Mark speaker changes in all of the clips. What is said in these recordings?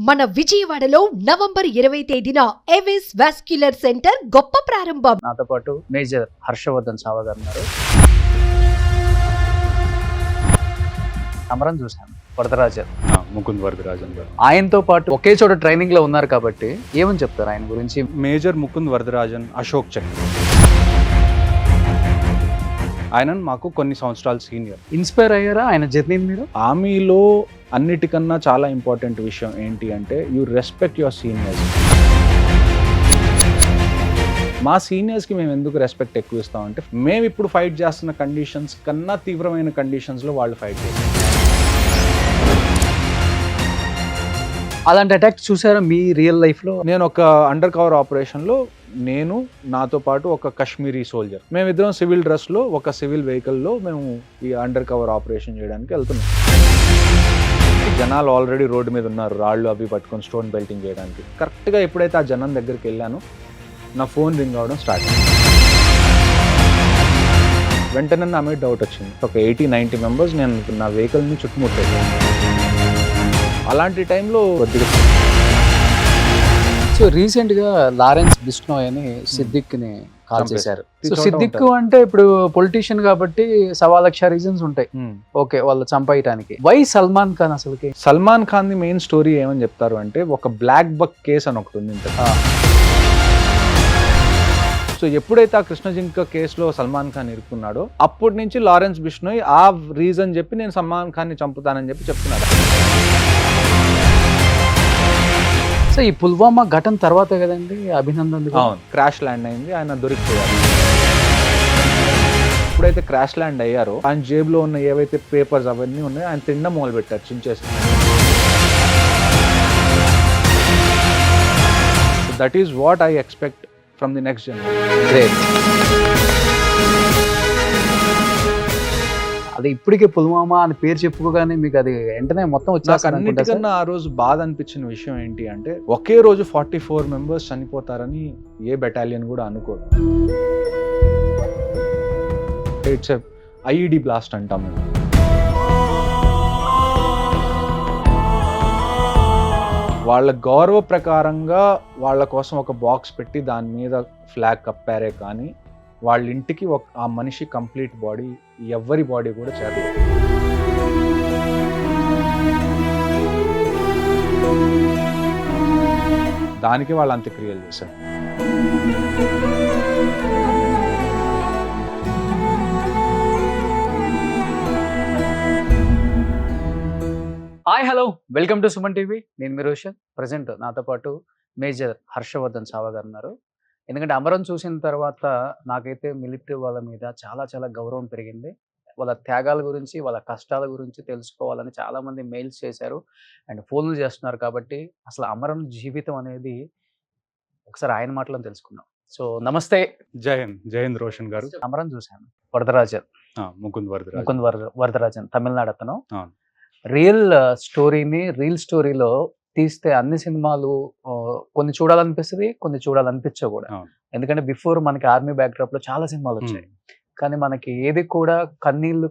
Speaker 1: మన విజయవాడలో నవంబర్ 20 తేదీన ఏవిస్ వాస్క్యులర్ సెంటర్ గొప్ప ప్రారంభం.
Speaker 2: నాతో పాటు మేజర్ హర్షవర్ధన్ సావ గారు ఉన్నారు. అమరం చూశాను, వరదరాజన్,
Speaker 3: ముకుంద్ వరదరాజన్ గారు.
Speaker 2: ఆయనతో పాటు ఒకే చోట ట్రైనింగ్ లో ఉన్నారు కాబట్టి ఏమని చెప్తారు ఆయన గురించి?
Speaker 3: మేజర్ ముకుంద్ వరదరాజన్, అశోక్ చక్ర. ఆయన మాకు కొన్ని సంవత్సరాలు సీనియర్.
Speaker 2: ఇన్స్పైర్ అయ్యారా ఆయన జర్నీని మీరు?
Speaker 3: ఆర్మీలో అన్నిటికన్నా చాలా ఇంపార్టెంట్ విషయం ఏంటి అంటే యూ రెస్పెక్ట్ యువర్ సీనియర్స్. మా సీనియర్స్కి మేము ఎందుకు రెస్పెక్ట్ ఎక్కువ ఇస్తామంటే మేము ఇప్పుడు ఫైట్ చేస్తున్న కండిషన్స్ కన్నా తీవ్రమైన కండిషన్స్లో వాళ్ళు ఫైట్ చేస్తారు.
Speaker 2: అలాంటి అటాక్ చూసారా మీ రియల్ లైఫ్లో?
Speaker 3: నేను ఒక అండర్ కవర్ ఆపరేషన్లో నేను నాతో పాటు ఒక కశ్మీరీ సోల్జర్, మేమిద్దరం సివిల్ డ్రెస్లో ఒక సివిల్ వెహికల్లో మేము ఈ అండర్ కవర్ ఆపరేషన్ చేయడానికి వెళ్తున్నాం. జనాలు ఆల్రెడీ రోడ్డు మీద ఉన్నారు, రాళ్ళు అవి పట్టుకొని స్టోన్ బెల్టింగ్ చేయడానికి. కరెక్ట్గా ఎప్పుడైతే ఆ జనం దగ్గరికి వెళ్ళానో నా ఫోన్ రింగ్ అవ్వడం స్టార్ట్ అయింది. వెంటనే నా మీద డౌట్ వచ్చింది. ఒక 80-90 మెంబర్స్ నేను నా వెహికల్ని చుట్టుముట్టాను. అలాంటి టైంలో కొద్దిగా
Speaker 2: సో రీసెంట్ గా లారెన్స్ బిష్నోయ్ అని సిద్దిక్ని కాల్ చేశారు. సో సిద్దిక్ అంటే ఇప్పుడు పొలిటీషియన్ కాబట్టి 1,00,000 రీజన్స్ ఉంటాయి ఓకే వాళ్ళు చంపేయటానికి. వై సల్మాన్ ఖాన్? అసలుకి
Speaker 3: Salman Khan the main story ఏమని చెప్తారు అంటే ఒక బ్లాక్ బక్ కేసు అని ఒకటి ఉంది. సో ఎప్పుడైతే ఆ కృష్ణజింక కేసులో సల్మాన్ ఖాన్ ఇరుక్కున్నాడో అప్పటి నుంచి లారెన్స్ బిష్నోయ్ ఆ రీజన్ చెప్పి నేను సల్మాన్ ఖాన్ని చంపుతానని చెప్పి చెప్తున్నాడు.
Speaker 2: సో ఈ పుల్వామా ఘటన తర్వాత కదండి అభినందన్
Speaker 3: క్రాష్ ల్యాండ్ అయింది, ఆయన దొరికిపోయారు. ఎప్పుడైతే క్రాష్ ల్యాండ్ అయ్యారో ఆయన జేబులో ఉన్న ఏవైతే పేపర్స్ అవన్నీ ఉన్నాయో ఆయన తినడం మొదలు పెట్టారు, చించేసి. That is what I expect from the next generation.
Speaker 2: అది ఇప్పటికే పుల్వామా అని పేరు చెప్పుకోగానే మీకు అది వెంటనే మొత్తం వచ్చేస్తుంది.
Speaker 3: అన్నిటికన్నా ఆ రోజు బాధ అనిపించిన విషయం ఏంటి అంటే ఒకే రోజు 44 మెంబర్స్ చనిపోతారని ఏ బెటాలియన్ కూడా అనుకోరు. ఇట్స్ ఐఈడి బ్లాస్ట్ అంటాం మేము. వాళ్ళ గౌరవ ప్రకారంగా వాళ్ళ కోసం ఒక బాక్స్ పెట్టి దాని మీద ఫ్లాగ్ కప్పారే కానీ వాళ్ళ ఇంటికి ఆ మనిషి కంప్లీట్ బాడీ ఎవరి బాడీ కూడా చేరలేదు. దానికి వాళ్ళు అంత్యక్రియలు చేశారు.
Speaker 2: Hi hello, welcome to Suman TV. నేను మీ రోషన్. ప్రజెంట్ నాతో పాటు మేజర్ హర్షవర్ధన్ సావ గారు ఉన్నారు. ఎందుకంటే అమరం చూసిన తర్వాత నాకైతే మిలిటరీ వాళ్ళ మీద చాలా చాలా గౌరవం పెరిగింది. వాళ్ళ త్యాగాల గురించి వాళ్ళ కష్టాల గురించి తెలుసుకోవాలని చాలామంది మెయిల్స్ చేశారు అండ్ ఫోన్లు చేస్తున్నారు. కాబట్టి అసలు అమరం జీవితం అనేది ఒకసారి ఆయన మాటలను తెలుసుకుందాం. సో నమస్తే.
Speaker 3: జై హింద్ రోషన్ గారు.
Speaker 2: అమరం చూశాను, వరదరాజన్,
Speaker 3: ముకుంద్
Speaker 2: వరదరాజన్ తమిళనాడు అతను. రియల్ స్టోరీలో తీస్తే అన్ని సినిమాలు కొన్ని చూడాలనిపిస్తుంది, కొన్ని చూడాలనిపించవు కూడా. ఎందుకంటే బిఫోర్ మనకి ఆర్మీ బ్యాక్డ్రాప్ లో చాలా సినిమాలు వచ్చాయి, కానీ మనకి ఏది కూడా కన్నీళ్లు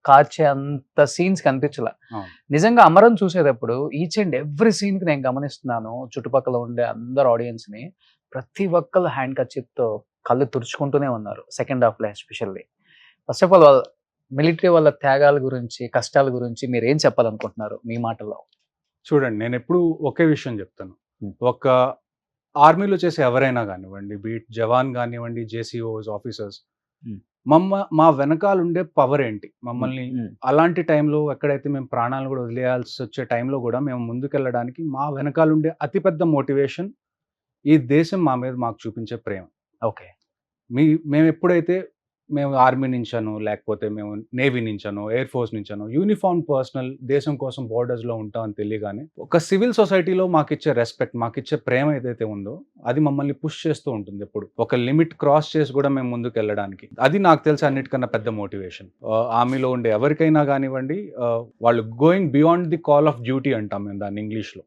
Speaker 2: కార్చే అంత సీన్స్ కనిపించలే. నిజంగా అమరం చూసేటప్పుడు ఈచ్ అండ్ ఎవ్రీ సీన్ కి నేను గమనిస్తున్నాను, చుట్టుపక్కల ఉండే అందరు ఆడియన్స్ ని ప్రతి ఒక్కరు హ్యాండ్ కర్చీఫ్ తో కళ్ళు తుడుచుకుంటూనే ఉన్నారు సెకండ్ హాఫ్ లో especially. First of all military వాళ్ళ త్యాగాల గురించి కష్టాల గురించి మీరు ఏం చెప్పాలనుకుంటున్నారు మీ మాటల్లో?
Speaker 3: చూడండి, నేను ఎప్పుడు ఒకే విషయం చెప్తాను. ఒక ఆర్మీలో చేసే ఎవరైనా కానివ్వండి, బీట్ జవాన్ కానివ్వండి, జేసీఓస్ ఆఫీసర్స్, మా వెనకాల ఉండే పవర్ ఏంటి, మమ్మల్ని అలాంటి టైంలో ఎక్కడైతే మేము ప్రాణాలు కూడా వదిలేయాల్సి వచ్చే టైంలో కూడా మేము ముందుకెళ్ళడానికి మా వెనకాల ఉండే అతిపెద్ద మోటివేషన్ ఈ దేశం మా మీద మాకు చూపించే ప్రేమ.
Speaker 2: ఓకే,
Speaker 3: మేము ఎప్పుడైతే మేము ఆర్మీ నుంచాను, లేకపోతే మేము నేవీ నుంచాను, ఎయిర్ ఫోర్స్ నుంచాను, యూనిఫామ్ పర్సనల్ దేశం కోసం బోర్డర్స్లో ఉంటామని తెలియగానే ఒక సివిల్ సొసైటీలో మాకిచ్చే రెస్పెక్ట్, మాకిచ్చే ప్రేమ ఏదైతే ఉందో అది మమ్మల్ని పుష్ చేస్తూ ఉంటుంది. ఎప్పుడు ఒక లిమిట్ క్రాస్ చేసి కూడా మేము ముందుకు వెళ్ళడానికి, అది నాకు తెలిసి అన్నిటికన్నా పెద్ద మోటివేషన్. ఆర్మీలో ఉండే ఎవరికైనా కానివ్వండి, వాళ్ళు going beyond the call of duty అంటాం మేము దాన్ని ఇంగ్లీష్లో.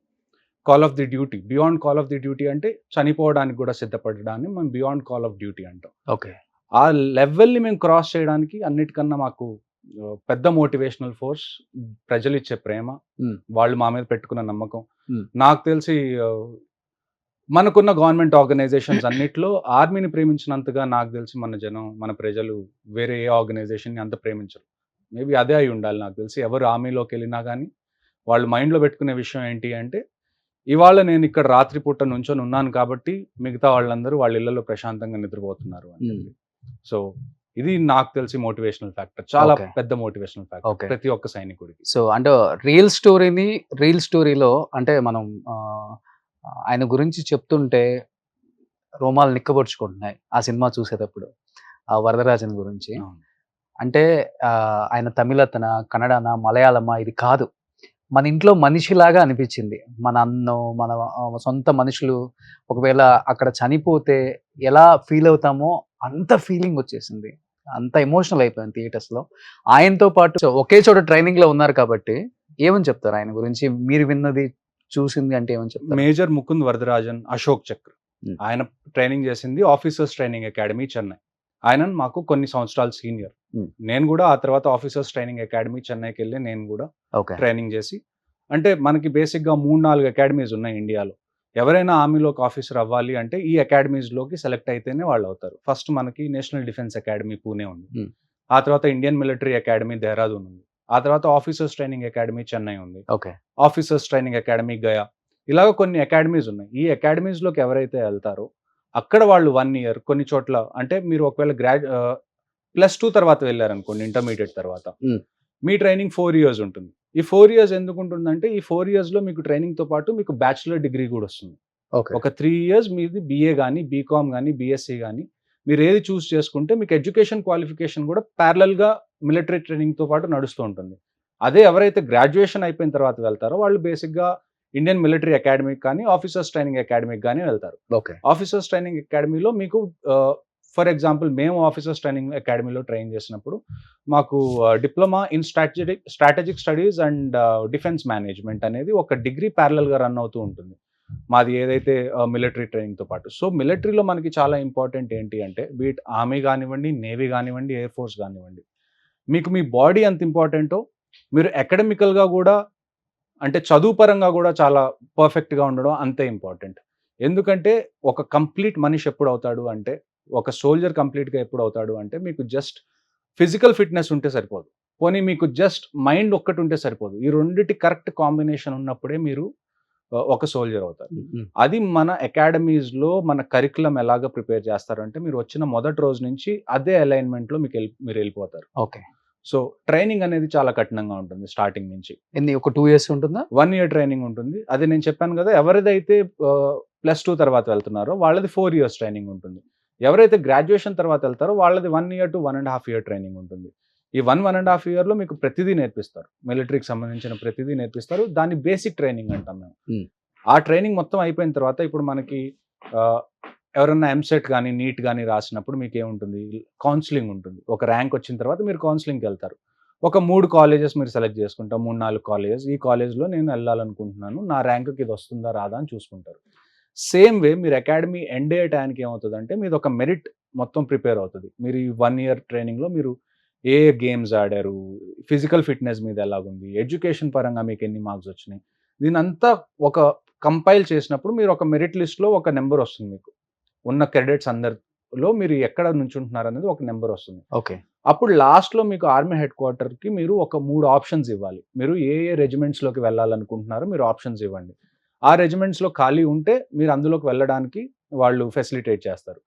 Speaker 3: Call of the duty, beyond call of the duty అంటే చనిపోవడానికి కూడా సిద్ధపడడాన్ని మేము బియాండ్ కాల్ ఆఫ్ డ్యూటీ అంటాం.
Speaker 2: ఓకే,
Speaker 3: ఆ లెవెల్ని మేము క్రాస్ చేయడానికి అన్నిటికన్నా మాకు పెద్ద మోటివేషనల్ ఫోర్స్ ప్రజలు ఇచ్చే ప్రేమ,
Speaker 2: Hmm.
Speaker 3: వాళ్ళు మా మీద పెట్టుకున్న నమ్మకం.
Speaker 2: Hmm.
Speaker 3: నాకు తెలిసి మనకున్న గవర్నమెంట్ ఆర్గనైజేషన్స్ అన్నిట్లో ఆర్మీని ప్రేమించినంతగా నాకు తెలిసి మన జనం, మన ప్రజలు వేరే ఏ ఆర్గనైజేషన్ని అంత ప్రేమించరు. మేబీ అదే అయి ఉండాలి నాకు తెలిసి. ఎవరు ఆర్మీలోకి వెళ్ళినా కానీ వాళ్ళు మైండ్లో పెట్టుకునే విషయం ఏంటి అంటే, ఇవాళ నేను ఇక్కడ రాత్రిపూట నుంచొని ఉన్నాను కాబట్టి మిగతా వాళ్ళందరూ వాళ్ళ ఇళ్లలో ప్రశాంతంగా నిద్రపోతున్నారు అని
Speaker 2: Hmm.
Speaker 3: చెప్పి. సో ఇది నాకు తెలిసి మోటివేషనల్ ఫ్యాక్టర్, చాలా
Speaker 2: Okay.
Speaker 3: పెద్ద మోటివేషనల్ ఫ్యాక్టర్
Speaker 2: Okay.
Speaker 3: ప్రతి ఒక్క సైనికుడికి.
Speaker 2: సో అంటే రియల్ స్టోరీలో అంటే మనం ఆయన గురించి చెప్తుంటే రోమాలు నిక్కబొడుచుకుంటున్నాయి ఆ సినిమా చూసేటప్పుడు, ఆ వరదరాజన్ గురించి.
Speaker 3: అవును.
Speaker 2: అంటే ఆయన తమిళతన, కన్నడన, మలయాళమా ఇది కాదు, మన ఇంట్లో మనిషిలాగా అనిపించింది. మన అన్నం, మన సొంత మనుషులు ఒకవేళ అక్కడ చనిపోతే ఎలా ఫీల్ అవుతామో అంత ఫీలింగ్ వచ్చేసింది. అంత ఎమోషనల్ అయిపోయింది థియేటర్స్లో. ఆయనతో పాటు ఒకే చోట ట్రైనింగ్లో ఉన్నారు కాబట్టి ఏమని చెప్తారు ఆయన గురించి? మీరు విన్నది, చూసింది అంటే ఏమని చెప్తారు?
Speaker 3: మేజర్ ముకుంద్ వరదరాజన్, అశోక్ చక్ర.
Speaker 2: Hmm.
Speaker 3: ఆయన ట్రైనింగ్ చేసింది ఆఫీసర్స్ ట్రైనింగ్ అకాడమీ చెన్నై. ఆయన మాకు కొన్ని సంవత్సరాలు సీనియర్.
Speaker 2: Hmm.
Speaker 3: నేను కూడా ఆ తర్వాత ఆఫీసర్స్ ట్రైనింగ్ అకాడమీ చెన్నైకి వెళ్ళి నేను కూడా
Speaker 2: ఓకే.
Speaker 3: ట్రైనింగ్ చేసి, అంటే మనకి బేసిక్గా 3-4 అకాడమీస్ ఉన్నాయి ఇండియాలో. ఎవరైనా ఆర్మీలోకి ఆఫీసర్ అవ్వాలి అంటే ఈ అకాడమీస్లోకి సెలెక్ట్ అయితేనే వాళ్ళు అవుతారు. ఫస్ట్ మనకి నేషనల్ డిఫెన్స్ అకాడమీ పూణే ఉంది.
Speaker 2: Hmm.
Speaker 3: ఆ తర్వాత ఇండియన్ మిలిటరీ అకాడమీ దేహ్రాదూన్ ఉంది. ఆ తర్వాత ఆఫీసర్స్ ట్రైనింగ్ అకాడమీ చెన్నై ఉంది.
Speaker 2: Okay.
Speaker 3: Officers training academy Gaya. ఇలాగ కొన్ని అకాడమీస్ ఉన్నాయి. ఈ అకాడమీస్లోకి ఎవరైతే వెళ్తారో అక్కడ వాళ్ళు 1 ఇయర్ కొన్ని చోట్ల, అంటే మీరు ఒకవేళ +2 తర్వాత వెళ్ళారనుకోండి, ఇంటర్మీడియట్ తర్వాత
Speaker 2: Hmm.
Speaker 3: మీ ట్రైనింగ్ 4 ఇయర్స్ ఉంటుంది. ఈ 4 ఇయర్స్ ఎందుకు ఉంటుందంటే ఈ 4 ఇయర్స్లో మీకు ట్రైనింగ్తో పాటు మీకు బ్యాచిలర్ డిగ్రీ కూడా వస్తుంది.
Speaker 2: ఓకే.
Speaker 3: ఒక 3 ఇయర్స్ మీది BA కానీ, బీకామ్ కానీ, BSc కానీ మీరు ఏది చూస్ చేసుకుంటే మీకు ఎడ్యుకేషన్ క్వాలిఫికేషన్ కూడా ప్యారలల్గా మిలిటరీ ట్రైనింగ్తో పాటు నడుస్తూ ఉంటుంది. అదే ఎవరైతే గ్రాడ్యుయేషన్ అయిపోయిన తర్వాత వెళ్తారో వాళ్ళు బేసిక్గా ఇండియన్ మిలిటరీ అకాడమీకి కానీ, ఆఫీసర్స్ ట్రైనింగ్ అకాడమీకి కానీ వెళ్తారు.
Speaker 2: ఓకే.
Speaker 3: ఆఫీసర్స్ ట్రైనింగ్ అకాడమీలో మీకు ఫర్ ఎగ్జాంపుల్ మేము ఆఫీసర్స్ ట్రైనింగ్ అకాడమీలో ట్రైన్ చేసినప్పుడు మాకు diploma in strategic studies and defence management అనేది ఒక డిగ్రీ ప్యారలల్గా రన్ అవుతూ ఉంటుంది మాది ఏదైతే మిలిటరీ ట్రైనింగ్తో పాటు. సో మిలిటరీలో మనకి చాలా ఇంపార్టెంట్ ఏంటి అంటే, బీట్ ఆర్మీ కానివ్వండి, నేవీ కానివ్వండి, ఎయిర్ ఫోర్స్ కానివ్వండి, మీకు మీ బాడీ ఎంత ఇంపార్టెంటో మీరు అకాడమికల్గా కూడా, అంటే చదువు పరంగా కూడా చాలా పర్ఫెక్ట్గా ఉండడం అంతే ఇంపార్టెంట్. ఎందుకంటే ఒక కంప్లీట్ మనిషి ఎప్పుడు అవుతాడు అంటే, ఒక సోల్జర్ కంప్లీట్గా ఎప్పుడు అవుతాడు అంటే, మీకు జస్ట్ ఫిజికల్ ఫిట్నెస్ ఉంటే సరిపోదు, పోనీ మీకు జస్ట్ మైండ్ ఒక్కటి ఉంటే సరిపోదు. ఈ రెండిటి కరెక్ట్ కాంబినేషన్ ఉన్నప్పుడే మీరు ఒక సోల్జర్ అవుతారు. అది మన అకాడమీస్లో మన కరికులం ఎలాగ ప్రిపేర్ చేస్తారంటే, మీరు వచ్చిన మొదటి రోజు నుంచి అదే అలైన్మెంట్లో మీరు వెళ్ళిపోతారు.
Speaker 2: ఓకే.
Speaker 3: సో ట్రైనింగ్ అనేది చాలా కఠినంగా ఉంటుంది స్టార్టింగ్ నుంచి.
Speaker 2: ఒక 2 ఇయర్స్ ఉంటుందా?
Speaker 3: 1 ఇయర్ ట్రైనింగ్ ఉంటుంది. అదే నేను చెప్పాను కదా, ఎవరిదైతే +2 తర్వాత వెళ్తున్నారో వాళ్ళది 4 ఇయర్స్ ట్రైనింగ్ ఉంటుంది. ఎవరైతే గ్రాడ్యుయేషన్ తర్వాత వెళ్తారో వాళ్ళది 1 ఇయర్ టు 1.5 ఇయర్ ట్రైనింగ్ ఉంటుంది. ఈ 1.5 ఇయర్లో మీకు ప్రతిదీ నేర్పిస్తారు, మిలిటరీకి సంబంధించిన ప్రతిదీ నేర్పిస్తారు. దాన్ని బేసిక్ ట్రైనింగ్ అంటాం మేము. ఆ ట్రైనింగ్ మొత్తం అయిపోయిన తర్వాత ఇప్పుడు మనకి ఎవరన్నా ఎంసెట్ కానీ, నీట్ కానీ రాసినప్పుడు మీకు ఏముంటుంది, కౌన్సిలింగ్ ఉంటుంది. ఒక ర్యాంక్ వచ్చిన తర్వాత మీరు కౌన్సిలింగ్కి వెళ్తారు. ఒక 3 కాలేజెస్ మీరు సెలెక్ట్ చేసుకుంటాం, 3-4 కాలేజెస్. ఈ కాలేజ్లో నేను వెళ్ళాలనుకుంటున్నాను, నా ర్యాంక్కి ఇది వస్తుందా రాదా అని చూసుకుంటారు. సేమ్ వే మీరు అకాడమీ ఎండ్ అయ్యే టైంకి ఏమవుతుందంటే, మీది ఒక మెరిట్ మొత్తం ప్రిపేర్ అవుతుంది. మీరు ఈ 1 ఇయర్ ట్రైనింగ్లో మీరు ఏ గేమ్స్ ఆడారు, ఫిజికల్ ఫిట్నెస్ మీద ఎలాగుంది, ఎడ్యుకేషన్ పరంగా మీకు ఎన్ని మార్క్స్ వచ్చినాయి, దీనంతా ఒక కంపైల్ చేసినప్పుడు మీరు ఒక మెరిట్ లిస్ట్లో ఒక నెంబర్ వస్తుంది. మీకు ఉన్న క్రెడిట్స్ అందరిలో మీరు ఎక్కడ నుంచుంటున్నారు అనేది ఒక నెంబర్ వస్తుంది.
Speaker 2: ఓకే.
Speaker 3: అప్పుడు లాస్ట్లో మీకు ఆర్మీ హెడ్ క్వార్టర్కి మీరు ఒక 3 ఆప్షన్స్ ఇవ్వాలి. మీరు ఏ రెజిమెంట్స్లోకి వెళ్ళాలనుకుంటున్నారో మీరు ఆప్షన్స్ ఇవ్వండి. ఆ రెజిమెంట్స్లో ఖాళీ ఉంటే మీరు అందులోకి వెళ్ళడానికి వాళ్ళు ఫెసిలిటేట్ చేస్తారు.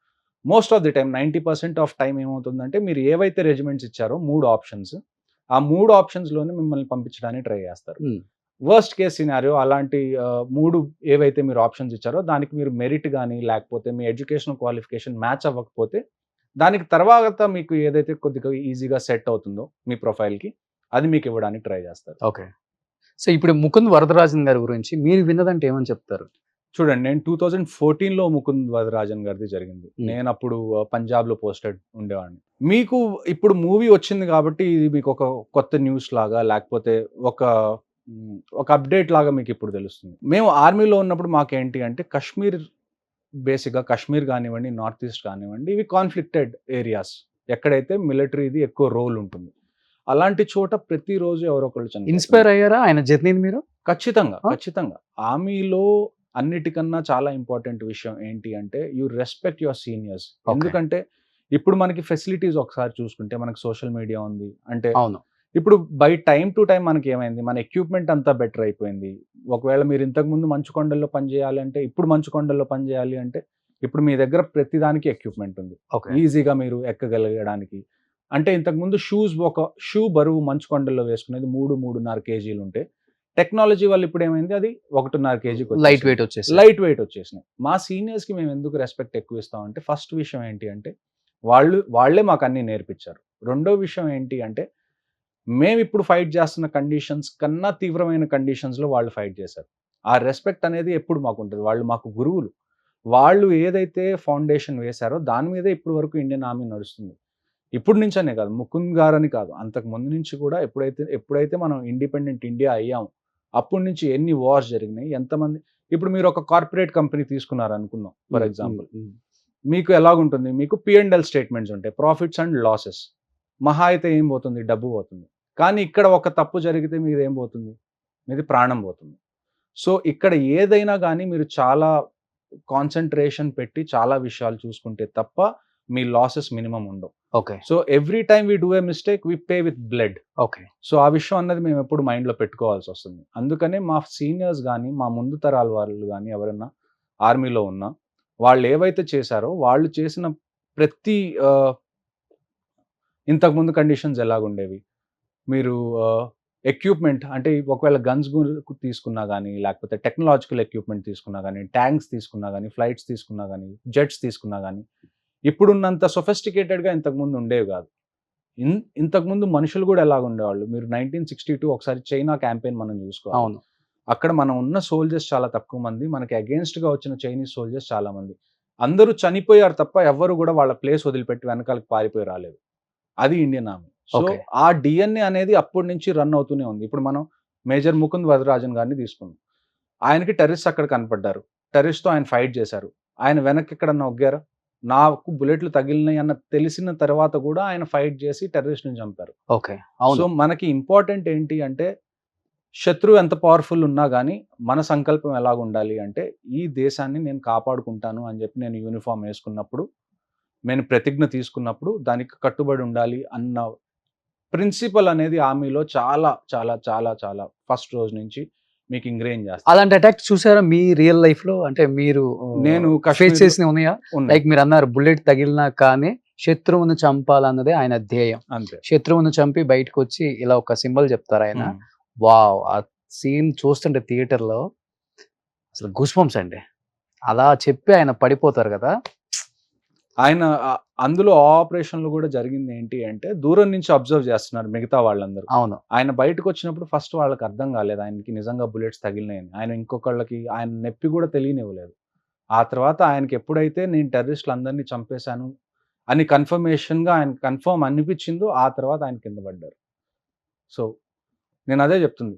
Speaker 3: Most of the time 90% of time ఏమవుతుందంటే, మీరు ఏవైతే రెజిమెంట్స్ ఇచ్చారో 3 ఆప్షన్స్, ఆ 3 ఆప్షన్స్లోనే మిమ్మల్ని పంపించడానికి ట్రై చేస్తారు. వర్స్ట్ కేస్ సినారియో అలాంటి 3 ఏవైతే మీరు ఆప్షన్స్ ఇచ్చారో దానికి మీరు మెరిట్ కానీ, లేకపోతే మీ ఎడ్యుకేషనల్ క్వాలిఫికేషన్ మ్యాచ్ అవ్వకపోతే దానికి తర్వాత మీకు ఏదైతే కొద్దిగా ఈజీగా సెట్ అవుతుందో మీ ప్రొఫైల్కి, అది మీకు ఇవ్వడానికి ట్రై చేస్తారు.
Speaker 2: ఓకే. సో ఇప్పుడు ముకుంద్ వరదరాజన్ గారి గురించి మీరు విన్నదంటే ఏమని చెప్తారు?
Speaker 3: చూడండి, నేను 2014లో ముకుంద్ వరదరాజన్ గారిది జరిగింది. నేను అప్పుడు పంజాబ్లో పోస్టెడ్ ఉండేవాడిని. మీకు ఇప్పుడు మూవీ వచ్చింది కాబట్టి ఇది మీకు ఒక కొత్త న్యూస్ లాగా, లేకపోతే ఒక అప్డేట్ లాగా మీకు ఇప్పుడు తెలుస్తుంది. మేము ఆర్మీలో ఉన్నప్పుడు మాకేంటి అంటే, బేసిక్గా కాశ్మీర్ కానివ్వండి, నార్త్ ఈస్ట్ కానివ్వండి, ఇవి కాన్ఫ్లిక్టెడ్ ఏరియాస్, ఎక్కడైతే మిలిటరీది ఎక్కువ రోల్ ఉంటుంది. అలాంటి చోట ప్రతిరోజు ఎవరో ఒకళ్ళు చనిపోతున్నారు.
Speaker 2: ఇన్స్పైర్ అయ్యారా ఆయన జర్నీని మీరు?
Speaker 3: ఖచ్చితంగా
Speaker 2: ఆ?
Speaker 3: ఖచ్చితంగా ఆర్మీలో అన్నిటికన్నా చాలా ఇంపార్టెంట్ విషయం ఏంటి అంటే యూ రెస్పెక్ట్ యువర్ సీనియర్స్. ఎందుకంటే ఇప్పుడు మనకి ఫెసిలిటీస్ ఒకసారి చూసుకుంటే మనకి సోషల్ మీడియా ఉంది అంటే
Speaker 2: అవును.
Speaker 3: ఇప్పుడు బై టైం టు టైం మనకి ఏమైంది, మన ఎక్విప్మెంట్ అంతా బెటర్ అయిపోయింది. ఒకవేళ మీరు ఇంతకుముందు మంచుకొండల్లో పని చేయాలి అంటే ఇప్పుడు మంచుకొండల్లో పని చేయాలి అంటే ఇప్పుడు మీ దగ్గర ప్రతిదానికి ఎక్విప్మెంట్ ఉంది,
Speaker 2: ఓకే.
Speaker 3: ఈజీగా మీరు ఎక్కగలగడానికి. అంటే ఇంతకుముందు ఒక షూ బరువు మంచుకొండల్లో వేసుకునేది 3-3.5 కేజీలు ఉంటే టెక్నాలజీ వల్ల ఇప్పుడు ఏమైంది, అది 1.5 కేజీకి
Speaker 2: లైట్ వెయిట్ వచ్చేసి.
Speaker 3: లైట్ వెయిట్ వచ్చేసినాయి. మా సీనియర్స్కి మేము ఎందుకు రెస్పెక్ట్ ఎక్కువ ఇస్తామంటే ఫస్ట్ విషయం ఏంటి అంటే వాళ్ళే మాకు అన్ని నేర్పించారు. రెండో విషయం ఏంటి అంటే మేము ఇప్పుడు ఫైట్ చేస్తున్న కండిషన్స్ కన్నా తీవ్రమైన కండిషన్స్లో వాళ్ళు ఫైట్ చేశారు. ఆ రెస్పెక్ట్ అనేది ఎప్పుడు మాకు ఉంటుంది. వాళ్ళు మాకు గురువులు. వాళ్ళు ఏదైతే ఫౌండేషన్ వేశారో దాని మీదే ఇప్పుడు వరకు ఇండియన్ ఆర్మీ నడుస్తుంది. ఇప్పుడు నుంచనే కాదు, ముకుంద్ గారని కాదు, అంతకు ముందు నుంచి కూడా ఎప్పుడైతే మనం ఇండిపెండెంట్ ఇండియా అయ్యాం అప్పటి నుంచి ఎన్ని వార్స్ జరిగినాయి, ఎంతమంది. ఇప్పుడు మీరు ఒక కార్పొరేట్ కంపెనీ తీసుకున్నారు అనుకుందాం ఫర్ ఎగ్జాంపుల్, మీకు ఎలాగుంటుంది, మీకు P&L స్టేట్మెంట్స్ ఉంటాయి, ప్రాఫిట్స్ అండ్ లాసెస్. మహా అయితే ఏం పోతుంది, డబ్బు పోతుంది. కానీ ఇక్కడ ఒక తప్పు జరిగితే మీది ఏం పోతుంది, మీది ప్రాణం పోతుంది. సో ఇక్కడ ఏదైనా కానీ మీరు చాలా కాన్సన్ట్రేషన్ పెట్టి చాలా విషయాలు చూసుకుంటే తప్ప మీ లాసెస్ మినిమం ఉండవు.
Speaker 2: Okay.
Speaker 3: So every time we do a mistake we pay with blood.
Speaker 2: Okay.
Speaker 3: So ఆ విషయం అన్నది మేము ఎప్పుడు మైండ్లో పెట్టుకోవాల్సి వస్తుంది. అందుకనే మా సీనియర్స్ కానీ మా ముందు తరాల వాళ్ళు కానీ ఎవరైనా ఆర్మీలో ఉన్నా వాళ్ళు ఏవైతే చేశారో వాళ్ళు చేసిన ప్రతి ఇంతకుముందు కండిషన్స్ ఎలాగుండేవి, మీరు ఎక్విప్మెంట్ అంటే ఒకవేళ గన్స్ తీసుకున్నా కానీ, లేకపోతే టెక్నాలజికల్ ఎక్విప్మెంట్ తీసుకున్నా కానీ, ట్యాంక్స్ తీసుకున్నా కానీ, ఫ్లైట్స్ తీసుకున్నా కానీ, జెట్స్ తీసుకున్నా కానీ ఇప్పుడున్నంత సొఫిస్టికేటెడ్గా ఇంతకుముందు ఉండేవి కాదు. ఇంతకుముందు మనుషులు కూడా ఎలాగ ఉండేవాళ్ళు. మీరు 1962 ఒకసారి చైనా క్యాంపెయిన్ మనం చూసుకోవాలి.
Speaker 2: అవును.
Speaker 3: అక్కడ మనం ఉన్న సోల్జర్స్ చాలా తక్కువ మంది, మనకి అగేన్స్ట్గా వచ్చిన చైనీస్ సోల్జర్స్ చాలా మంది. అందరూ చనిపోయారు తప్ప ఎవ్వరు కూడా వాళ్ళ ప్లేస్ వదిలిపెట్టి వెనకాలకి పారిపోయి రాలేదు. అది ఇండియన్ ఆర్మీ. So
Speaker 2: Okay.
Speaker 3: ఆ డిఎన్ఏ అనేది అప్పటి నుంచి రన్ అవుతూనే ఉంది. ఇప్పుడు మనం మేజర్ ముకుంద్ వరదరాజన్ గారిని తీసుకున్నాం. ఆయనకి టెర్రరిస్ట్ అక్కడ కనపడ్డారు, టెర్రరిస్ట్తో ఆయన ఫైట్ చేశారు. ఆయన వెనక్కి ఎక్కడన్నా ఒగ్గారా, నాకు బుల్లెట్లు తగిలినాయి అన్న తెలిసిన తర్వాత కూడా ఆయన ఫైట్ చేసి టెర్రరిస్ట్ని చంపారు.
Speaker 2: ఓకే. అవును.
Speaker 3: సో మనకి ఇంపార్టెంట్ ఏంటి అంటే శత్రువు ఎంత పవర్ఫుల్ ఉన్నా కానీ మన సంకల్పం ఎలాగ ఉండాలి అంటే ఈ దేశాన్ని నేను కాపాడుకుంటాను అని చెప్పి నేను యూనిఫామ్ వేసుకున్నప్పుడు, నేను ప్రతిజ్ఞ తీసుకున్నప్పుడు దానికి కట్టుబడి ఉండాలి అన్న ప్రిన్సిపల్ అనేది ఆర్మీలో చాలా చాలా చాలా చాలా ఫస్ట్ రోజు నుంచి మీకు ఇంగ్రెయిన్ చేస్తారు.
Speaker 2: అలాంటి అటాక్ చూసారా మీ రియల్ లైఫ్ లో? అంటే మీరు
Speaker 3: నేను
Speaker 2: ఫేస్
Speaker 3: కాశ్మీర్
Speaker 2: చేసినవి ఉన్నాయా? లైక్ మీరు అన్నారు బుల్లెట్ తగిలినా కానీ శత్రువును చంపాలన్నదే ఆయన ధ్యేయం.
Speaker 3: అంతే.
Speaker 2: శత్రువును చంపి బయటకు వచ్చి ఇలా ఒక సింబల్ చెప్తారు ఆయన.
Speaker 3: ఉమ్.
Speaker 2: వావ్! ఆ సీన్ చూస్తుంటే థియేటర్ లో అసలు గూస్బంప్స్ అండి. అలా చెప్పి ఆయన పడిపోతారు కదా.
Speaker 3: ఆయన అందులో ఆపరేషన్ లో కూడా జరిగింది ఏంటి అంటే దూరం నుంచి అబ్జర్వ్ చేస్తున్నారు మిగతా వాళ్ళందరూ.
Speaker 2: అవును.
Speaker 3: ఆయన బయటకు వచ్చినప్పుడు ఫస్ట్ వాళ్ళకి అర్థం కాలేదు ఆయనకి నిజంగా బుల్లెట్స్ తగిలినాయని. ఆయన ఇంకొకళ్ళకి ఆయన నొప్పి కూడా తెలియనివ్వలేదు. ఆ తర్వాత ఆయనకి ఎప్పుడైతే నేను టెర్రరిస్టులు అందరినీ చంపేశాను అని కన్ఫర్మేషన్గా ఆయన కన్ఫర్మ్ అనిపించిందో ఆ తర్వాత ఆయన కింద పడ్డారు. సో నేను అదే చెప్తుంది,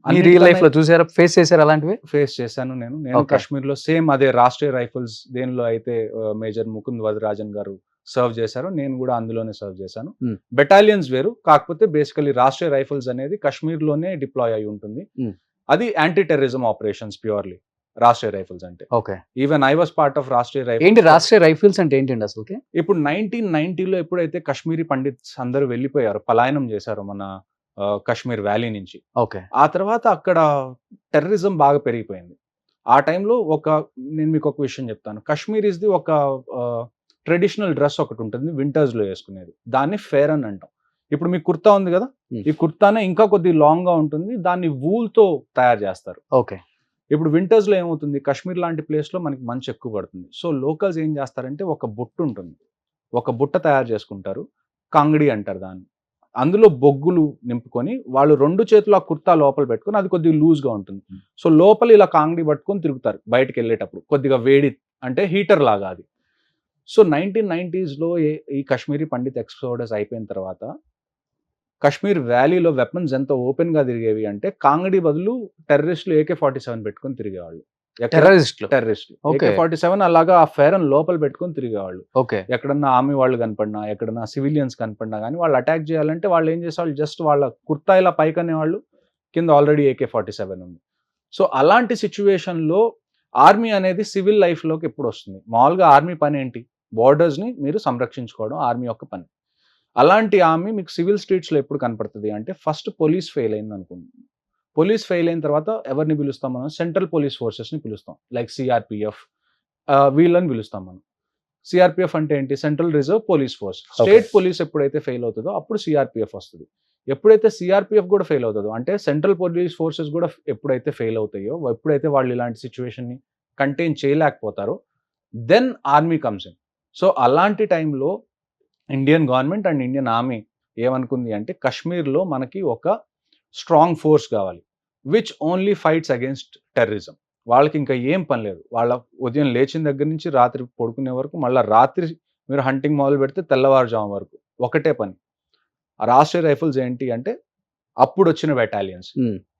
Speaker 2: మీ రియల్ లైఫ్ లో చూసారా, ఫేస్ చేశారు అలాంటివి?
Speaker 3: ఫేస్ చేశాను నేను.
Speaker 2: Okay.
Speaker 3: కాశ్మీర్లో సేమ్ అదే రాష్ట్రీయ రైఫిల్స్ దేనిలో అయితే మేజర్ ముకుంద్ వరదరాజన్ గారు సర్వ్ చేశారో నేను కూడా అందులోనే సర్వ్ చేశాను.
Speaker 2: Hmm.
Speaker 3: బెటాలియన్స్ వేరు, కాకపోతే బేసికలీ రాష్ట్రీయ రైఫిల్స్ అనేది కాశ్మీర్లోనే డిప్లాయ్ అయి ఉంటుంది.
Speaker 2: Hmm.
Speaker 3: అది anti terrorism operations purely Rashtriya Rifles అంటే.
Speaker 2: Okay.
Speaker 3: Even I was part of Rashtriya
Speaker 2: ఏంటి
Speaker 3: రైఫిల్స్.
Speaker 2: రాష్ట్రీయ రైఫిల్స్ అంటే ఏంటండి అసలు?
Speaker 3: ఇప్పుడు 1990లో ఎప్పుడైతే కాశ్మీరీ పండిట్స్ అందరూ వెళ్ళిపోయారు, పలాయనం చేశారు మన కాశ్మీర్ వ్యాలీ నుంచి,
Speaker 2: ఓకే.
Speaker 3: ఆ తర్వాత అక్కడ టెర్రరిజం బాగా పెరిగిపోయింది. ఆ టైంలో నేను మీకు ఒక విషయం చెప్తాను. కాశ్మీరీస్ది ఒక ట్రెడిషనల్ డ్రెస్ ఒకటి ఉంటుంది వింటర్స్లో వేసుకునేది, దాన్ని ఫేర్ అని అంటాం. ఇప్పుడు మీ కుర్తా ఉంది కదా, ఈ కుర్తానే ఇంకా కొద్ది లాంగ్గా ఉంటుంది, దాన్ని వూల్తో తయారు చేస్తారు.
Speaker 2: ఓకే.
Speaker 3: ఇప్పుడు వింటర్స్లో ఏమవుతుంది, కాశ్మీర్ లాంటి ప్లేస్లో మనకి మంచు ఎక్కువ పడుతుంది. సో లోకల్స్ ఏం చేస్తారంటే ఒక బుట్ట ఉంటుంది, ఒక బుట్ట తయారు చేసుకుంటారు, కాంగడి అంటారు దాన్ని. అందులో బొగ్గులు నింపుకొని వాళ్ళు 2 చేతులు ఆ కుర్తా లోపల పెట్టుకొని, అది కొద్దిగా లూజ్గా ఉంటుంది. సో లోపల ఇలా కాంగడి పట్టుకొని తిరుగుతారు బయటకు వెళ్ళేటప్పుడు, కొద్దిగా వేడి అంటే హీటర్ లాగా అది. సో 1990sలో ఈ కాశ్మీరీ పండిత్ ఎక్స్పోర్టర్స్ అయిపోయిన తర్వాత కాశ్మీర్ వ్యాలీలో వెపన్స్ ఎంత ఓపెన్గా తిరిగేవి అంటే కాంగడి బదులు టెర్రరిస్టులు AK-47 పెట్టుకొని తిరిగేవాళ్ళు.
Speaker 2: టెర్రరిస్టులు.
Speaker 3: Terrorist
Speaker 2: Okay.
Speaker 3: AK-47 అలాగా ఆ ఫేరన్ లోపల పెట్టుకొని తిరిగేవాళ్ళు.
Speaker 2: ఓకే.
Speaker 3: ఎక్కడన్నా ఆర్మీ వాళ్ళు కనపడినా, ఎక్కడన్నా సివిలియన్స్ కనపడినా కానీ వాళ్ళు అటాక్ చేయాలంటే వాళ్ళు ఏం చేసేవాళ్ళు, జస్ట్ వాళ్ళ కుర్తా ఇలా పైకనేవాళ్ళు, కింద ఆల్రెడీ AK-47 ఉంది. సో అలాంటి సిచ్యువేషన్లో ఆర్మీ అనేది సివిల్ లైఫ్లోకి ఎప్పుడు వస్తుంది? మామూలుగా ఆర్మీ పని ఏంటి? బోర్డర్స్ని మీరు సంరక్షించుకోవడం ఆర్మీ యొక్క పని. అలాంటి ఆర్మీ మీకు సివిల్ స్ట్రీట్స్లో ఎప్పుడు కనపడుతుంది అంటే, ఫస్ట్ పోలీస్ ఫెయిల్ అయింది అనుకోండి. పోలీస్ ఫెయిల్ అయిన తర్వాత ఎవరిని పిలుస్తాం మనం? సెంట్రల్ పోలీస్ ఫోర్సెస్ని పిలుస్తాం. లైక్ సిఆర్పిఎఫ్, వీళ్ళని పిలుస్తాం మనం. సిఆర్పిఎఫ్ అంటే ఏంటి? Central reserve police force. State police ఎప్పుడైతే ఫెయిల్ అవుతుందో అప్పుడు సిఆర్పిఎఫ్ వస్తుంది. ఎప్పుడైతే సిఆర్పిఎఫ్ కూడా ఫెయిల్ అవుతుందో, అంటే సెంట్రల్ పోలీస్ ఫోర్సెస్ కూడా ఎప్పుడైతే ఫెయిల్ అవుతాయో, ఎప్పుడైతే వాళ్ళు ఇలాంటి సిచ్యువేషన్ని కంటైన్ చేయలేకపోతారో, then army comes in. So అలాంటి టైంలో Indian government and Indian army ఏమనుకుంది అంటే, కశ్మీర్లో మనకి ఒక స్ట్రాంగ్ ఫోర్స్ కావాలి, which only fights against terrorism. వాళ్ళకి ఇంకా ఏం పని లేదు. వాళ్ళ ఉదయం లేచిన దగ్గర నుంచి రాత్రి పడుకునే వరకు, మళ్ళీ రాత్రి మీరు హంటింగ్ మొదలు పెడితే తెల్లవారుజాము వరకు ఒకటే పని. రాష్ట్రీయ రైఫిల్స్ ఏంటి అంటే అప్పుడు వచ్చిన battalions,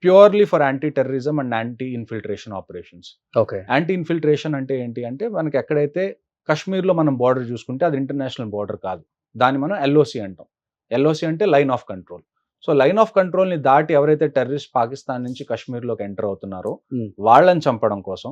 Speaker 3: purely for anti terrorism and anti infiltration operations.
Speaker 2: Okay.
Speaker 3: Anti infiltration అంటే ఏంటి అంటే, మనకి ఎక్కడైతే కశ్మీర్లో మనం బార్డర్ చూసుకుంటే అది ఇంటర్నేషనల్ బార్డర్ కాదు, దాన్ని మనం ఎల్ఓసి అంటాం. ఎల్ఓసి అంటే line of control. So line of కంట్రోల్ని దాటి ఎవరైతే టెర్రరిస్ట్ పాకిస్తాన్ నుంచి కశ్మీర్లోకి ఎంటర్ అవుతున్నారో వాళ్ళని చంపడం కోసం,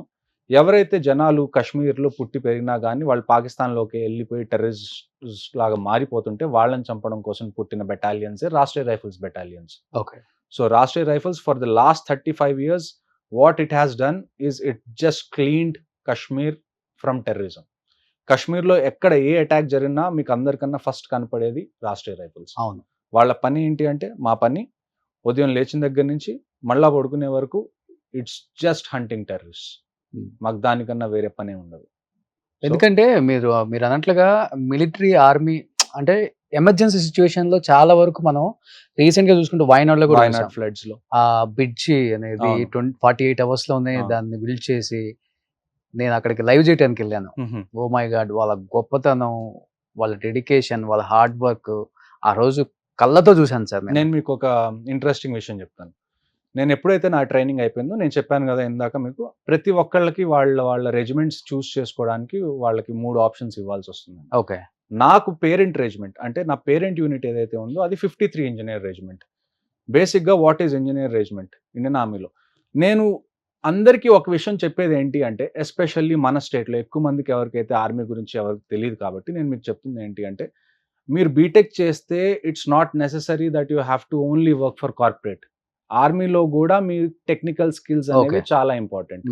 Speaker 3: ఎవరైతే జనాలు కశ్మీర్లో పుట్టి పెరిగినా కానీ వాళ్ళు పాకిస్తాన్లోకి వెళ్ళిపోయి టెర్రరిస్ట్ లాగా మారిపోతుంటే వాళ్ళని చంపడం కోసం పుట్టిన బెటాలియన్సే Rashtriya Rifles battalions.
Speaker 2: Okay.
Speaker 3: So Rashtriya Rifles for the last 35 years what it has done is it just cleaned Kashmir from terrorism. కశ్మీర్లో ఎక్కడ ఏ అటాక్ జరిగినా మీకు అందరికన్నా ఫస్ట్ కనపడేది రాష్ట్రీయ రైఫిల్స్.
Speaker 2: అవును.
Speaker 3: వాళ్ళ పని ఏంటి అంటే, మా పని ఉదయం లేచిన దగ్గర నుంచి మళ్ళా పడుకునే వరకు ఇట్స్ జస్ట్ హంటింగ్ టెర్రరిస్ట్. మాకు దానికన్నా వేరే పనే ఉండదు.
Speaker 2: ఎందుకంటే మీరు అన్నట్లుగా మిలిటరీ ఆర్మీ అంటే ఎమర్జెన్సీ సిచ్యువేషన్ లో చాలా వరకు మనం రీసెంట్ గా చూసుకుంటే వైనాడ్ కూడా
Speaker 3: ఫ్లడ్స్ లో
Speaker 2: ఆ బ్రిడ్జి అనేది 48 hours లోనే దాన్ని బిల్డ్ చేసి, నేను అక్కడికి లైవ్ చేయడానికి వెళ్ళాను. ఓ మై గాడ్, వాళ్ళ గొప్పతనం, వాళ్ళ డెడికేషన్, వాళ్ళ హార్డ్ వర్క్ ఆ రోజు కళ్ళతో చూశాను సార్.
Speaker 3: నేను మీకు ఒక ఇంట్రెస్టింగ్ విషయం చెప్తాను. నేను ఎప్పుడైతే నా ట్రైనింగ్ అయిపోయిందో, నేను చెప్పాను కదా ఇందాక మీకు, ప్రతి ఒక్కళ్ళకి వాళ్ళ రెజిమెంట్స్ చూస్ చేసుకోవడానికి వాళ్ళకి 3 ఆప్షన్స్ ఇవ్వాల్సి వస్తుంది.
Speaker 2: ఓకే.
Speaker 3: నాకు పేరెంట్ రెజిమెంట్ అంటే నా పేరెంట్ యూనిట్ ఏదైతే ఉందో అది 53 ఇంజనీర్ రెజిమెంట్. బేసిక్గా what is engineer regiment Indian ఆర్మీలో? నేను అందరికీ ఒక విషయం చెప్పేది ఏంటి అంటే, ఎస్పెషల్లీ మన స్టేట్లో ఎక్కువ మందికి ఎవరికైతే ఆర్మీ గురించి ఎవరికి తెలియదు కాబట్టి నేను మీకు చెప్తుంది ఏంటి అంటే, మీరు బీటెక్ చేస్తే it's not necessary that you have to only work for corporate. ఆర్మీలో కూడా మీ టెక్నికల్ స్కిల్స్ అనేవి చాలా ఇంపార్టెంట్.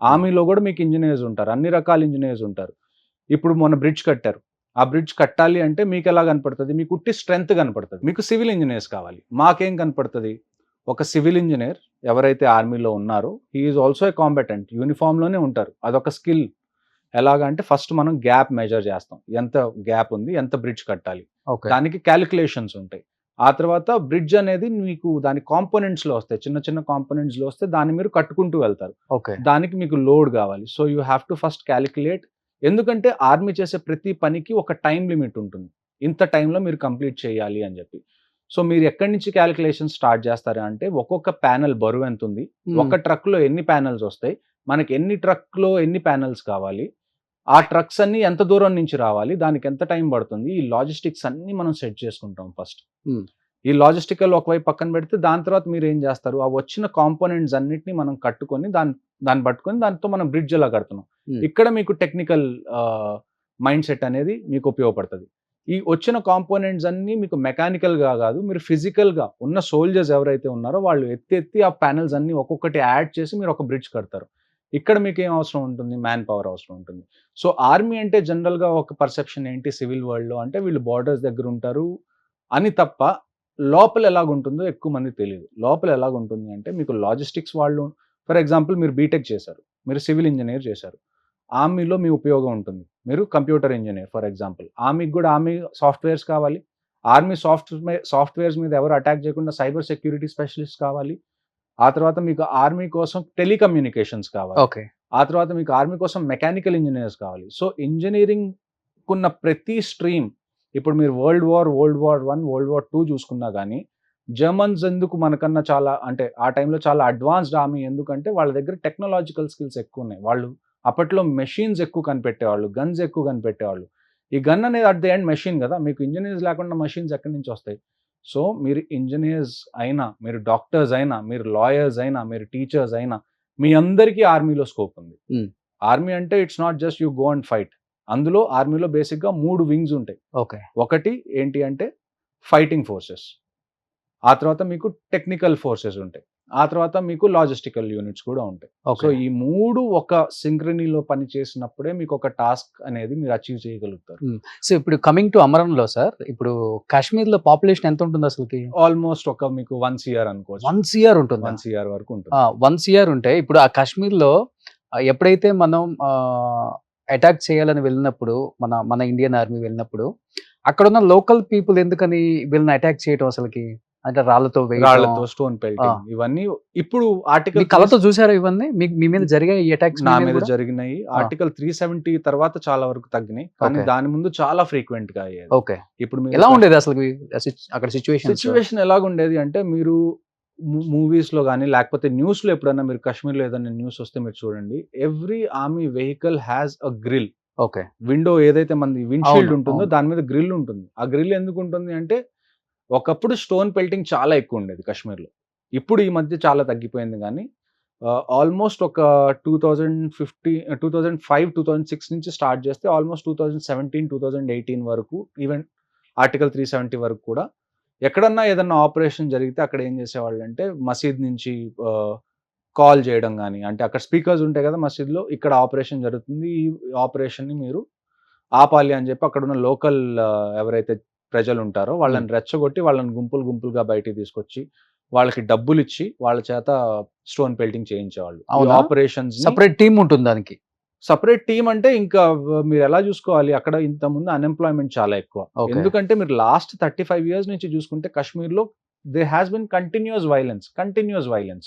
Speaker 3: ఆర్మీలో కూడా మీకు ఇంజనీర్స్ ఉంటారు, అన్ని రకాల ఇంజనీర్స్ ఉంటారు. ఇప్పుడు మొన్న బ్రిడ్జ్ కట్టారు, ఆ బ్రిడ్జ్ కట్టాలి అంటే మీకు ఎలా కనపడుతుంది? మీకు ఉట్టి స్ట్రెంగ్త్ కనపడుతుంది. మీకు సివిల్ ఇంజనీర్స్ కావాలి. మాకేం కనపడుతుంది? ఒక సివిల్ ఇంజనీర్ ఎవరైతే ఆర్మీలో ఉన్నారో హీ ఈజ్ ఆల్సో ఏ కాంబెటెంట్, యూనిఫామ్లోనే ఉంటారు. అదొక స్కిల్. ఎలాగంటే ఫస్ట్ మనం గ్యాప్ మెజర్ చేస్తాం, ఎంత గ్యాప్ ఉంది, ఎంత బ్రిడ్జ్ కట్టాలి, దానికి క్యాలిక్యులేషన్స్ ఉంటాయి. ఆ తర్వాత బ్రిడ్జ్ అనేది మీకు దాని కాంపోనెంట్స్లో వస్తాయి, చిన్న చిన్న కాంపోనెంట్స్లో వస్తే దాన్ని మీరు కట్టుకుంటూ వెళ్తారు. దానికి మీకు లోడ్ కావాలి. So you have to first calculate. ఎందుకంటే ఆర్మీ చేసే ప్రతి పనికి ఒక టైం లిమిట్ ఉంటుంది, ఇంత టైంలో మీరు కంప్లీట్ చేయాలి అని చెప్పి. సో మీరు ఎక్కడి నుంచి క్యాలిక్యులేషన్ స్టార్ట్ చేస్తారా అంటే, ఒక్కొక్క ప్యానెల్ బరువు ఎంత ఉంది, ఒక ట్రక్లో ఎన్ని ప్యానెల్స్ వస్తాయి, మనకి ఎన్ని ట్రక్లో ఎన్ని ప్యానెల్స్ కావాలి, ఆ ట్రక్స్ అన్ని ఎంత దూరం నుంచి రావాలి, దానికి ఎంత టైం పడుతుంది, ఈ లాజిస్టిక్స్ అన్ని మనం సెట్ చేసుకుంటాం ఫస్ట్. ఈ లాజిస్టికల్ ఒకవైపు పక్కన పెడితే, దాని తర్వాత మీరు ఏం చేస్తారు, ఆ వచ్చిన కాంపోనెంట్స్ అన్నిటిని మనం కట్టుకొని దాన్ని పట్టుకొని దాంతో మనం బ్రిడ్జ్ ఎలా కడుతున్నాం. ఇక్కడ మీకు టెక్నికల్ మైండ్ సెట్ అనేది మీకు ఉపయోగపడుతుంది. ఈ వచ్చిన కాంపోనెంట్స్ అన్ని మీకు మెకానికల్గా కాదు, మీరు ఫిజికల్గా ఉన్న సోల్జర్స్ ఎవరైతే ఉన్నారో వాళ్ళు ఎత్తి ఆ ప్యానెల్స్ అన్ని ఒక్కొక్కటి యాడ్ చేసి మీరు ఒక బ్రిడ్జ్ కడతారు. ఇక్కడ మీకు ఏం అవసరం ఉంటుంది? మ్యాన్ పవర్ అవసరం ఉంటుంది. సో ఆర్మీ అంటే జనరల్గా ఒక పర్సెప్షన్ ఏంటి సివిల్ వరల్డ్లో అంటే, వీళ్ళు బార్డర్స్ దగ్గర ఉంటారు అని తప్ప లోపల ఎలాగుంటుందో ఎక్కువ మందికి తెలియదు. లోపల ఎలాగుంటుంది అంటే, మీకు లాజిస్టిక్స్ వాళ్ళు, ఫర్ ఎగ్జాంపుల్ మీరు బీటెక్ చేశారు, మీరు సివిల్ ఇంజనీర్ చేశారు, ఆర్మీలో మీ ఉపయోగం ఉంటుంది. మీరు కంప్యూటర్ ఇంజనీర్ ఫర్ ఎగ్జాంపుల్, ఆర్మీకి కూడా ఆర్మీ సాఫ్ట్వేర్స్ కావాలి. ఆర్మీ సాఫ్ట్వేర్స్ మీద ఎవరు అటాక్ చేయకుండా సైబర్ సెక్యూరిటీ స్పెషలిస్ట్ కావాలి. ఆ తర్వాత మీకు ఆర్మీ కోసం టెలికమ్యూనికేషన్స్ కావాలి. ఆ తర్వాత మీకు ఆర్మీ కోసం మెకానికల్ ఇంజనీర్స్ కావాలి. సో ఇంజనీరింగ్ ఉన్న ప్రతి స్ట్రీమ్, ఇప్పుడు మీరు వరల్డ్ వార్ 1, వరల్డ్ వార్ 2 చూసుకున్నా కానీ జర్మన్స్ ఎందుకు మనకన్నా చాలా అంటే ఆ టైంలో చాలా అడ్వాన్స్డ్ ఆర్మీ, ఎందుకంటే వాళ్ళ దగ్గర టెక్నాలజికల్ స్కిల్స్ ఎక్కువ ఉన్నాయి. వాళ్ళు అప్పట్లో మెషిన్స్ ఎక్కువ కనిపెట్టేవాళ్ళు, గన్స్ ఎక్కువ కనిపెట్టేవాళ్ళు. ఈ గన్ అనేది అట్ ది ఎండ్ మెషిన్ కదా, మీకు ఇంజనీర్స్ లేకుండా మెషిన్స్ ఎక్కడి నుంచి వస్తాయి? సో మీరు ఇంజనీర్స్ అయినా, మీరు డాక్టర్స్ అయినా, మీరు లాయర్స్ అయినా, మీరు టీచర్స్ అయినా, మీ అందరికీ ఆర్మీలో స్కోప్ ఉంది. ఆర్మీ అంటే it's not just you go and fight. అందులో ఆర్మీలో బేసిక్గా 3 వింగ్స్ ఉంటాయి.
Speaker 2: ఓకే.
Speaker 3: ఒకటి ఏంటి అంటే ఫైటింగ్ ఫోర్సెస్, ఆ తర్వాత మీకు టెక్నికల్ ఫోర్సెస్ ఉంటాయి, ఆ తర్వాత మీకు లాజిస్టికల్ యూనిట్స్ కూడా ఉంటాయి. సో ఈ 3 ఒక సింక్రనీలో పని చేసినప్పుడే మీకు ఒక టాస్క్ అనేది మీరు అచీవ్ చేయగలుగుతారు.
Speaker 2: సో ఇప్పుడు కమింగ్ టు అమరంలో సార్, ఇప్పుడు కాశ్మీర్ లో పాపులేషన్ ఎంత ఉంటుంది అసలుకి?
Speaker 3: ఆల్మోస్ట్ ఒక మీకు 1 CR అనుకోవచ్చు.
Speaker 2: 1 CR ఉంటుంది.
Speaker 3: 1 CR వరకు ఉంటుంది.
Speaker 2: 1 CR ఉంటే ఇప్పుడు ఆ కాశ్మీర్ లో ఎప్పుడైతే మనం అటాక్ చేయాలని వెళ్ళినప్పుడు, మన ఇండియన్ ఆర్మీ వెళ్ళినప్పుడు, అక్కడ ఉన్న లోకల్ పీపుల్ ఎందుకని వీళ్ళని అటాక్ చేయటం అసలుకి? అంటే రాళ్లతో
Speaker 3: స్టోన్ పెల్టింగ్ ఇవన్నీ ఇప్పుడు ఆర్టికల్
Speaker 2: కళతో చూసారా ఇవన్నీ? మీ మీద జరిగాయి ఈ అటాక్స్?
Speaker 3: నా మీద జరిగినాయి. ఆర్టికల్ 370 తర్వాత చాలా వరకు తగ్గినాయి, కానీ దాని ముందు చాలా ఫ్రీక్వెంట్ గా అయ్యేది.
Speaker 2: ఓకే.
Speaker 3: ఇప్పుడు
Speaker 2: ఎలా ఉండేది అసలు అక్కడ
Speaker 3: సిచ్యువేషన్ ఎలాగుండేది అంటే, మీరు మూవీస్ లో కానీ లేకపోతే న్యూస్ లో ఎప్పుడైనా మీరు కాశ్మీర్ లో ఏదైనా న్యూస్ వస్తే మీరు చూడండి, every army vehicle has a grill.
Speaker 2: Okay.
Speaker 3: Window ఏదైతే మనది విండ్షీల్డ్ ఉంటుందో దాని మీద గ్రిల్ ఉంటుంది. ఆ గ్రిల్ ఎందుకు ఉంటుంది అంటే, ఒకప్పుడు స్టోన్ పెల్టింగ్ చాలా ఎక్కువ ఉండేది కాశ్మీర్లో. ఇప్పుడు ఈ మధ్య చాలా తగ్గిపోయింది, కానీ ఆల్మోస్ట్ ఒక 2005, 2006 నుంచి స్టార్ట్ చేస్తే ఆల్మోస్ట్ 2017, 2018 వరకు, ఈవెన్ ఆర్టికల్ 370 వరకు కూడా ఎక్కడన్నా ఏదన్నా ఆపరేషన్ జరిగితే అక్కడ ఏం చేసేవాళ్ళు అంటే, మసీద్ నుంచి కాల్ చేయడం కానీ, అంటే అక్కడ స్పీకర్స్ ఉంటాయి కదా మసీద్లో, ఇక్కడ ఆపరేషన్ జరుగుతుంది, ఈ ఆపరేషన్ని మీరు ఆపాలి అని చెప్పి అక్కడ ఉన్న లోకల్ ఎవరైతే ప్రజలు ఉంటారో వాళ్ళని రెచ్చగొట్టి, వాళ్ళని గుంపులుగా బయటికి తీసుకొచ్చి వాళ్ళకి డబ్బులు ఇచ్చి వాళ్ళ చేత స్టోన్ పెల్టింగ్ చేయించేవాళ్ళు. ఆపరేషన్స్
Speaker 2: సెపరేట్ టీమ్ ఉంటుంది దానికి.
Speaker 3: సపరేట్ టీమ్ అంటే ఇంకా మీరు ఎలా చూసుకోవాలి, అక్కడ ఇంత ముందు అన్ఎంప్లాయ్మెంట్ చాలా ఎక్కువ. ఎందుకంటే మీరు లాస్ట్ 35 years నుంచి చూసుకుంటే కాశ్మీర్లో they has been continuous violence.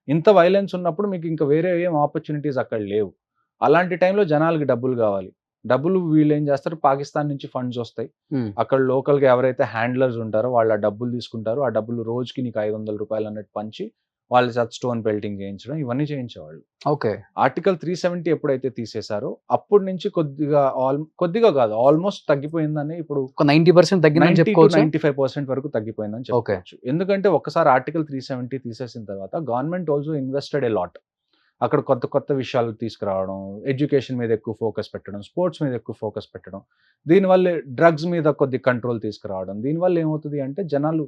Speaker 3: ఇంత వైలెన్స్ ఉన్నప్పుడు మీకు ఇంకా వేరే ఏం ఆపర్చునిటీస్ అక్కడ లేవు. అలాంటి టైంలో జనాలకి డబ్బులు కావాలి. డబ్బులు వీళ్ళు ఏం చేస్తారు, పాకిస్తాన్ నుంచి ఫండ్స్ వస్తాయి, అక్కడ లోకల్ గా ఎవరైతే హ్యాండ్లర్స్ ఉంటారో వాళ్ళు ఆ డబ్బులు తీసుకుంటారు. ఆ డబ్బులు రోజుకి నీకు 500 రూపాయలు అన్నట్టు పంచి వాళ్ళ చేత స్టోన్ పెల్టింగ్ చేయించడం, ఇవన్నీ చేయించేవాళ్ళు.
Speaker 2: ఓకే.
Speaker 3: ఆర్టికల్ 370 ఎప్పుడైతే తీసేశారో అప్పటి నుంచి కొద్దిగా కాదు ఆల్మోస్ట్ తగ్గిపోయిందని, ఇప్పుడు
Speaker 2: 90% తగ్గిందని చెప్పుకోవచ్చు.
Speaker 3: 95% వరకు తగ్గిపోయిందని చెప్పుకోవచ్చు. ఎందుకంటే ఒకసారి ఆర్టికల్ 370 తీసేసిన తర్వాత government also invested a lot. అక్కడ కొత్త విషయాలు తీసుకురావడం, ఎడ్యుకేషన్ మీద ఎక్కువ ఫోకస్ పెట్టడం, స్పోర్ట్స్ మీద ఎక్కువ ఫోకస్ పెట్టడం, దీనివల్ల డ్రగ్స్ మీద కొద్ది కంట్రోల్ తీసుకురావడం. దీనివల్ల ఏమవుతుంది అంటే, జనాలు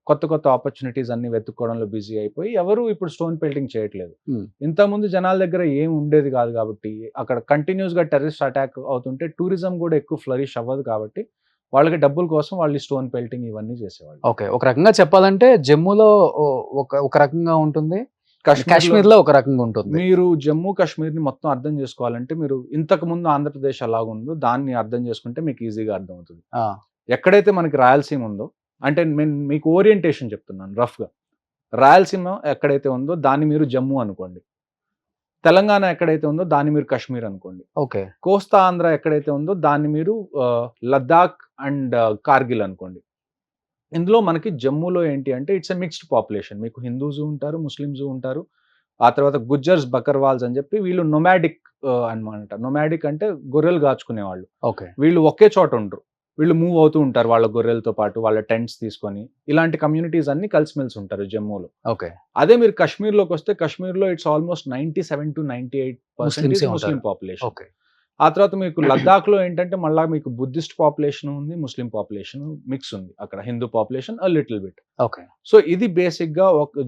Speaker 3: కొత్త ఆపర్చునిటీస్ అన్ని వెతుక్కోవడంలో బిజీ అయిపోయి ఎవరు ఇప్పుడు స్టోన్ పెల్టింగ్ చేయట్లేదు. ఇంతకుముందు జనాల దగ్గర ఏం ఉండేది కాదు కాబట్టి, అక్కడ కంటిన్యూస్ గా టెర్రరిస్ట్ అటాక్ అవుతుంటే టూరిజం కూడా ఎక్కువ ఫ్లరిష్ అవ్వదు కాబట్టి వాళ్ళకి డబ్బుల కోసం వాళ్ళు స్టోన్ పెల్టింగ్ ఇవన్నీ చేసేవాళ్ళు.
Speaker 2: ఓకే. ఒక రకంగా చెప్పాలంటే జమ్మూలో ఒక రకంగా ఉంటుంది, కాశ్మీర్ లో ఒక రకంగా ఉంటుంది.
Speaker 3: మీరు జమ్మూ కాశ్మీర్ ని మొత్తం అర్థం చేసుకోవాలంటే, మీరు ఇంతకు ముందు ఆంధ్రప్రదేశ్ అలాగుందో దాన్ని అర్థం చేసుకుంటే మీకు ఈజీగా అర్థం అవుతుంది. ఎక్కడైతే మనకి రాయలసీమ ఉందో, అంటే నేను మీకు ఓరియంటేషన్ చెప్తున్నాను రఫ్ గా, రాయలసీమ ఎక్కడైతే ఉందో దాన్ని మీరు జమ్మూ అనుకోండి, తెలంగాణ ఎక్కడైతే ఉందో దాన్ని మీరు కాశ్మీర్ అనుకోండి,
Speaker 2: ఓకే,
Speaker 3: కోస్తా ఆంధ్ర ఎక్కడైతే ఉందో దాన్ని మీరు లద్దాఖ్ అండ్ కార్గిల్ అనుకోండి. ఇందులో మనకి జమ్మూలో ఏంటి అంటే ఇట్స్ ఎ మిక్స్డ్ పాపులేషన్. మీకు హిందూస్ ఉంటారు, ముస్లిమ్స్ ఉంటారు, ఆ తర్వాత గుజ్జర్స్, బకర్వాల్స్ అని చెప్పి వీళ్ళు నొమాడిక్ అనమాట. నొమాడిక్ అంటే గొర్రెలు కాచుకునే వాళ్ళు.
Speaker 2: ఓకే.
Speaker 3: వీళ్ళు ఒకే చోట ఉండరు, వీళ్ళు మూవ్ అవుతూ ఉంటారు వాళ్ళ గొర్రెలతో పాటు, వాళ్ళ టెంట్స్ తీసుకొని. ఇలాంటి కమ్యూనిటీస్ అన్ని కలిసిమెలిసి ఉంటారు జమ్మూలో.
Speaker 2: ఓకే.
Speaker 3: అదే మీరు కాశ్మీర్లోకి వస్తే, కాశ్మీర్లో it's almost 97 to 98% Muslim population.
Speaker 2: Okay.
Speaker 3: ఆ తర్వాత మీకు లద్దాఖ్ లో ఏంటంటే మళ్ళీ మీకు బుద్ధిస్ట్ పాపులేషన్ ఉంది, ముస్లిం పాపులేషన్ మిక్స్ ఉంది, అక్కడ Hindu population a little bit.
Speaker 2: Okay.
Speaker 3: So ఇది బేసిక్ గా ఒక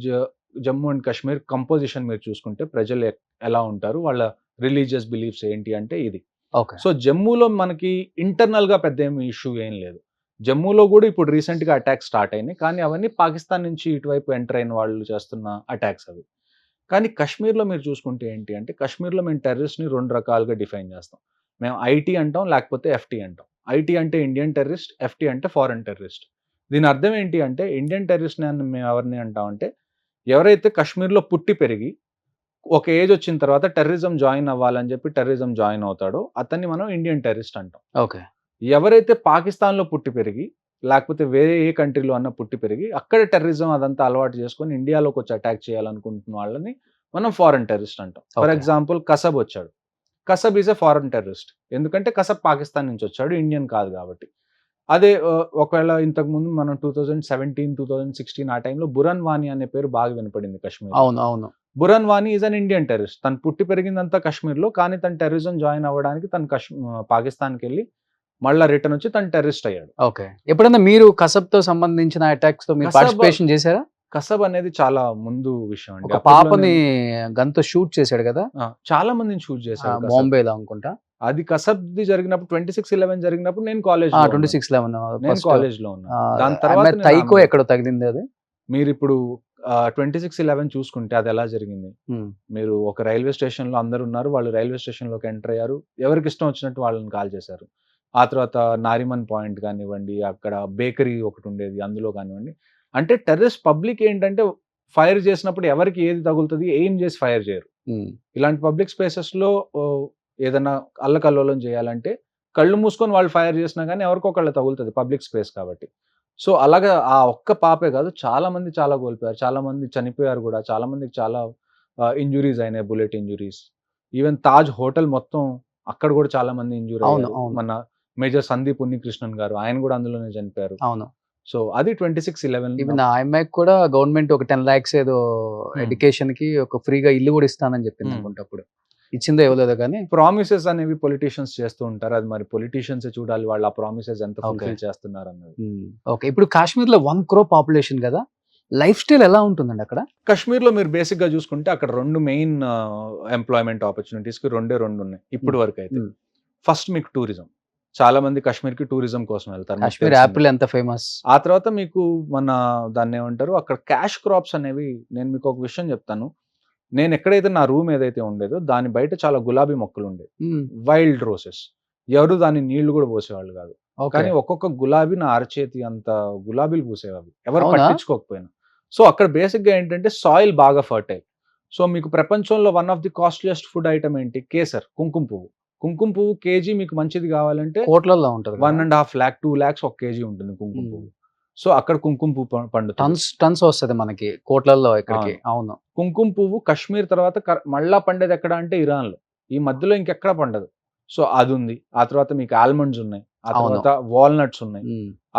Speaker 3: జమ్మూ అండ్ కాశ్మీర్ కంపోజిషన్ మీరు చూసుకుంటే ప్రజలు ఎలా ఉంటారు, వాళ్ళ రిలీజియస్ బిలీఫ్స్ ఏంటి అంటే ఇది.
Speaker 2: ఓకే.
Speaker 3: సో జమ్మూలో మనకి ఇంటర్నల్ గా పెద్ద ఏమి ఇష్యూ ఏం లేదు. జమ్మూలో కూడా ఇప్పుడు రీసెంట్ గా అటాక్స్ స్టార్ట్ అయినాయి, కానీ అవన్నీ పాకిస్తాన్ నుంచి ఇటువైపు ఎంటర్ అయిన వాళ్ళు చేస్తున్న అటాక్స్ అవి. కానీ కాశ్మీర్లో మీరు చూసుకుంటే ఏంటి అంటే, కాశ్మీర్లో మేము టెర్రరిస్ట్ని 2 రకాలుగా డిఫైన్ చేస్తాం. మేము ఐటీ అంటాం, లేకపోతే ఎఫ్టీ అంటాం. ఐటీ అంటే ఇండియన్ టెర్రరిస్ట్, ఎఫ్టీ అంటే ఫారెన్ టెర్రరిస్ట్. దీని అర్థం ఏంటి అంటే, ఇండియన్ టెర్రరిస్ట్ని మేము ఎవరిని అంటామంటే, ఎవరైతే కాశ్మీర్లో పుట్టి పెరిగి ఒక ఏజ్ వచ్చిన తర్వాత టెర్రరిజం జాయిన్ అవ్వాలని చెప్పి టెర్రరిజం జాయిన్ అవుతాడో అతన్ని మనం ఇండియన్ టెర్రరిస్ట్ అంటాం.
Speaker 2: ఓకే.
Speaker 3: ఎవరైతే పాకిస్తాన్లో పుట్టి పెరిగి లేకపోతే వేరే ఏ కంట్రీలో అన్న పుట్టి పెరిగి అక్కడ టెర్రరిజం అదంతా అలవాటు చేసుకొని ఇండియాలోకి వచ్చి అటాక్ చేయాలనుకుంటున్న వాళ్ళని మనం ఫారెన్ టెర్రరిస్ట్ అంటాం. For
Speaker 2: Okay.
Speaker 3: ఎగ్జాంపుల్ కసబ్ వచ్చాడు. Kasab is a foreign terrorist. ఎందుకంటే కసబ్ పాకిస్తాన్ నుంచి వచ్చాడు, ఇండియన్ కాదు కాబట్టి. అదే ఒకవేళ ఇంతకుముందు మనం 2017, 2016 ఆ టైంలో బురన్ వానీ అనే పేరు బాగా వినపడింది కశ్మీర్.
Speaker 2: అవును అవును.
Speaker 3: బురన్ Wani is an Indian terrorist. తను పుట్టి పెరిగిందంతా కశ్మీర్లో, కానీ తను టెర్రరిజం జాయిన్ అవ్వడానికి తను పాకిస్తాన్కి వెళ్ళి మళ్ళీ రిటర్న్ వచ్చి తను టెర్రరిస్ట్ అయ్యాడు.
Speaker 2: ఓకే. ఎప్పుడైనా మీరు కసబ్తో సంబంధించిన అటాక్స్ తో మీరు
Speaker 3: కసబ్-
Speaker 2: పార్టిసిపేషన్ చేశారా?
Speaker 3: కసబ్ అనేది చాలా ముందు విషయం అండి.
Speaker 2: ఒక
Speaker 3: అప్పట్లో
Speaker 2: పాపని గన్తో షూట్ చేశాడు కదా,
Speaker 3: చాలా మందిని షూట్ చేశారు కసబ్.
Speaker 2: బాంబేలో అనుకుంటా.
Speaker 3: అది కసబ్ది జరిగినప్పుడు 26/11 జరిగినప్పుడు నేను కాలేజ్
Speaker 2: 26/11
Speaker 3: నేను కాలేజ్ లో ఉన్నా. దాని తర్వాత నేను
Speaker 2: తైకో
Speaker 3: ఆమె-
Speaker 2: ఎక్కడో తగిలింది అది.
Speaker 3: మీరు ఇప్పుడు 26/11 చూసుకుంటే అది ఎలా జరిగింది. మీరు ఒక రైల్వే స్టేషన్ లో అందరు ఉన్నారు, వాళ్ళు రైల్వే స్టేషన్ లోకి ఎంటర్ అయ్యారు, ఎవరికి ఇష్టం వచ్చినట్టు వాళ్ళని కాల్ చేశారు. ఆ తర్వాత నారిమన్ పాయింట్ కానివ్వండి, అక్కడ బేకరీ ఒకటి ఉండేది అందులో కానివ్వండి. అంటే టెర్రరిస్ట్ పబ్లిక్ ఏంటంటే ఫైర్ చేసినప్పుడు ఎవరికి ఏది తగులుతుంది ఎయిమ్ చేసి ఫైర్ చేయరు. ఇలాంటి పబ్లిక్ స్పేసెస్ లో ఏదైనా అల్లకల్లోలం చేయాలంటే కళ్ళు మూసుకొని వాళ్ళు ఫైర్ చేసినా కానీ ఎవరికొకళ్ళు తగులుతుంది, పబ్లిక్ స్పేస్ కాబట్టి. సో అలాగా ఆ ఒక్క పాపే కాదు, చాలా మంది చాలా కోల్పోయారు, చాలా మంది చనిపోయారు కూడా, చాలా మందికి చాలా ఇంజురీస్ అయినాయి, bullet injuries. Even Taj hotel మొత్తం అక్కడ కూడా చాలా మంది ఇంజూరీ
Speaker 2: అవును,
Speaker 3: అయ్యారు.
Speaker 2: అవును.
Speaker 3: మన మేజర్ సందీప్ ఉన్నికృష్ణన్ గారు ఆయన కూడా అందులోనే చనిపోయారు.
Speaker 2: అవును.
Speaker 3: సో అది 26/11.
Speaker 2: ఈవెన్ ఆ అమ్మాయికి కూడా గవర్నమెంట్ ఒక 10 lakhs ఏదో ఎడ్యుకేషన్ కి ఒక ఫ్రీగా ఇల్లు కూడా ఇస్తానని చెప్పింది అనుకుంటా. అప్పుడు ఇచ్చిందో ఇవ్వలేదో కానీ.
Speaker 3: ప్రామిసెస్ అనేవి పొలిటీషియన్స్ చేస్తూ ఉంటారు, అది మరి పొలిటీషియన్స్ చూడాలి వాళ్ళు ఆ ప్రామిసెస్ ఎంత
Speaker 2: Okay.
Speaker 3: ఫుల్ఫిల్ చేస్తున్నారు అన్నది.
Speaker 2: ఓకే. ఇప్పుడు కాశ్మీర్ లో 1 crore పాపులేషన్ కదా, లైఫ్ స్టైల్ ఎలా ఉంటుందండి అక్కడ?
Speaker 3: కశ్మీర్ లో మీరు బేసిక్ గా చూసుకుంటే అక్కడ 2 మెయిన్ ఎంప్లాయ్మెంట్ ఆపర్చునిటీస్ కి రెండే ఉన్నాయి ఇప్పటి వరకు అయితే. ఫస్ట్ మీకు టూరిజం, చాలా మంది కశ్మీర్ కి టూరిజం కోసం వెళ్తారు. మీకు
Speaker 2: కాశ్మీర్
Speaker 3: తెలిసిందే.
Speaker 2: యాపిల్ ఎంత ఫేమస్.
Speaker 3: ఆ తర్వాత మీకు మన దాన్ని ఏమంటారు అక్కడ క్యాష్ క్రాప్స్ అనేవి. నేను మీకు ఒక విషయం చెప్తాను, నేను ఎక్కడైతే నా రూమ్ ఏదైతే ఉండేదో దాని బయట చాలా గులాబీ మొక్కలు ఉండేవి, వైల్డ్ రోసెస్. ఎవరు దాని నీళ్లు కూడా పోసేవాళ్ళు కాదు, కానీ ఒక్కొక్క గులాబీ నా అరచేతి అంత గులాబీలు పూసేవి, ఎవరు
Speaker 2: అవునా?
Speaker 3: పట్టించుకోకపోయినా. సో అక్కడ బేసిక్ గా ఏంటంటే సాయిల్ బాగా ఫర్టైల్. సో మీకు ప్రపంచంలో one of the costliest food item ఏంటి? కేసర్, కుంకుమ పువ్వు. కుంకుమ పువ్వు కేజీ మీకు మంచిది కావాలంటే
Speaker 2: కోట్లలో ఉంటుంది.
Speaker 3: 1.5 lakh 2 lakhs ఒక కేజీ ఉంటుంది కుంకుమ పువ్వు. సో అక్కడ కుంకుమ పువ్వు పండుతుంది.
Speaker 2: టన్స్ వస్తుంది మనకి కోట్లలో ఇక్కడికి. అవును.
Speaker 3: కుంకుమ పువ్వు కశ్మీర్ తర్వాత మళ్ళా పండేది ఎక్కడ అంటే ఇరాన్ లో, ఈ మధ్యలో ఇంకెక్కడ పండదు. సో అది ఉంది. ఆ తర్వాత మీకు ఆల్మండ్స్ ఉన్నాయి, ఆ తర్వాత వాల్నట్స్ ఉన్నాయి,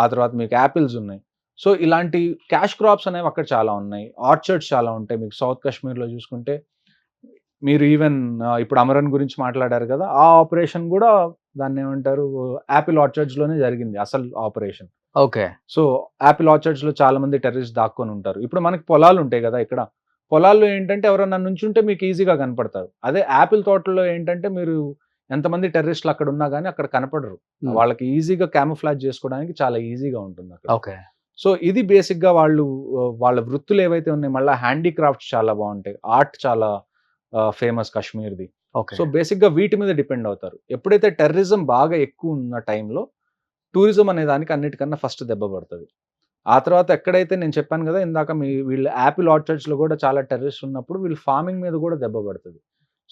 Speaker 3: ఆ తర్వాత మీకు యాపిల్స్ ఉన్నాయి. సో ఇలాంటి క్యాష్ క్రాప్స్ అనేవి అక్కడ చాలా ఉన్నాయి. ఆర్చర్డ్స్ చాలా ఉంటాయి మీకు సౌత్ కాశ్మీర్ లో చూసుకుంటే. మీరు ఈవెన్ ఇప్పుడు అమరన్ గురించి మాట్లాడారు కదా, ఆ ఆపరేషన్ కూడా దాన్ని ఏమంటారు యాపిల్ ఆర్చర్డ్స్ లోనే జరిగింది అసలు operation.
Speaker 2: Okay.
Speaker 3: So Apple orchards లో చాలా మంది టెర్రరిస్ట్ దాక్కొని ఉంటారు. ఇప్పుడు మనకి పొలాలు ఉంటాయి కదా, ఇక్కడ పొలాల్లో ఏంటంటే ఎవరన్నా నుంచుంటే మీకు ఈజీగా కనపడతారు. అదే యాపిల్ తోటల్లో ఏంటంటే మీరు ఎంతమంది టెర్రరిస్టులు అక్కడ ఉన్నా కానీ అక్కడ కనపడరు. వాళ్ళకి ఈజీగా క్యామోఫ్లాజ్ చేసుకోవడానికి చాలా ఈజీగా ఉంటుంది అక్కడ.
Speaker 2: ఓకే.
Speaker 3: సో ఇది బేసిక్ గా వాళ్ళు వాళ్ళ వృత్తులు ఏవైతే ఉన్నాయి, మళ్ళీ హ్యాండీక్రాఫ్ట్స్ చాలా బాగుంటాయి, ఆర్ట్ చాలా ఫేమస్ కశ్మీర్ది.
Speaker 2: ఓకే.
Speaker 3: సో బేసిక్ గా వీటి మీద డిపెండ్ అవుతారు. ఎప్పుడైతే టెర్రరిజం బాగా ఎక్కువ ఉన్న టైంలో టూరిజం అనే దానికి అన్నిటికన్నా ఫస్ట్ దెబ్బ పడుతుంది. ఆ తర్వాత ఎక్కడైతే నేను చెప్పాను కదా ఇందాక వీళ్ళు యాపిల్ ఆర్చర్డ్స్ లో కూడా చాలా టెర్రరిస్ట్ ఉన్నప్పుడు వీళ్ళు ఫార్మింగ్ మీద కూడా దెబ్బ పడుతుంది.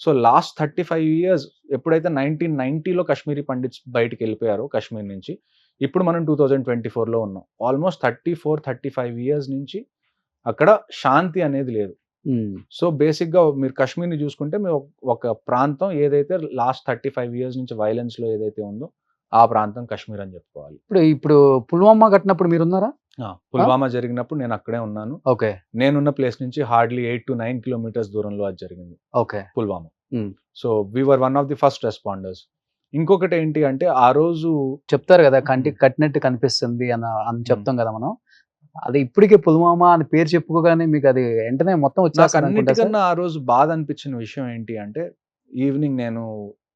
Speaker 3: సో లాస్ట్ 35 years ఎప్పుడైతే 1990లో కశ్మీరీ పండిట్స్ బయటికి వెళ్ళిపోయారో కశ్మీర్ నుంచి, ఇప్పుడు మనం 2024లో ఉన్నాం. ఆల్మోస్ట్ 34-35 years నుంచి అక్కడ శాంతి అనేది లేదు. సో బేసిక్ గా మీరు కశ్మీర్ని చూసుకుంటే మీరు ఒక ప్రాంతం ఏదైతే లాస్ట్ 35 years నుంచి వైలెన్స్ లో ఏదైతే ఉందో ఆ ప్రాంతం కశ్మీర్ అని చెప్పుకోవాలి.
Speaker 2: ఇప్పుడు పుల్వామా కట్టినప్పుడు మీరు ఉన్నారా?
Speaker 3: పుల్వామా జరిగినప్పుడు నేను అక్కడే ఉన్నాను.
Speaker 2: ఓకే.
Speaker 3: నేనున్న ప్లేస్ నుంచి హార్డ్లీ 8 to 9 kilometers దూరంలో అది జరిగింది.
Speaker 2: Okay.
Speaker 3: Pulwama. So we were one of the first responders. ఇంకొకటి ఏంటి అంటే ఆ రోజు
Speaker 2: చెప్తారు కదా కంటికి కట్టినట్టు కనిపిస్తుంది అని చెప్తాం కదా మనం. అది ఇప్పటికే పుల్వామా అని పేరు చెప్పుకోగానే మీకు అది వెంటనే మొత్తం
Speaker 3: నాకు
Speaker 2: వచ్చేస్తుంది అనుకుంటా సార్?
Speaker 3: అన్నిటికన్నా ఆ రోజు బాధ అనిపించిన విషయం ఏంటి అంటే ఈవినింగ్ నేను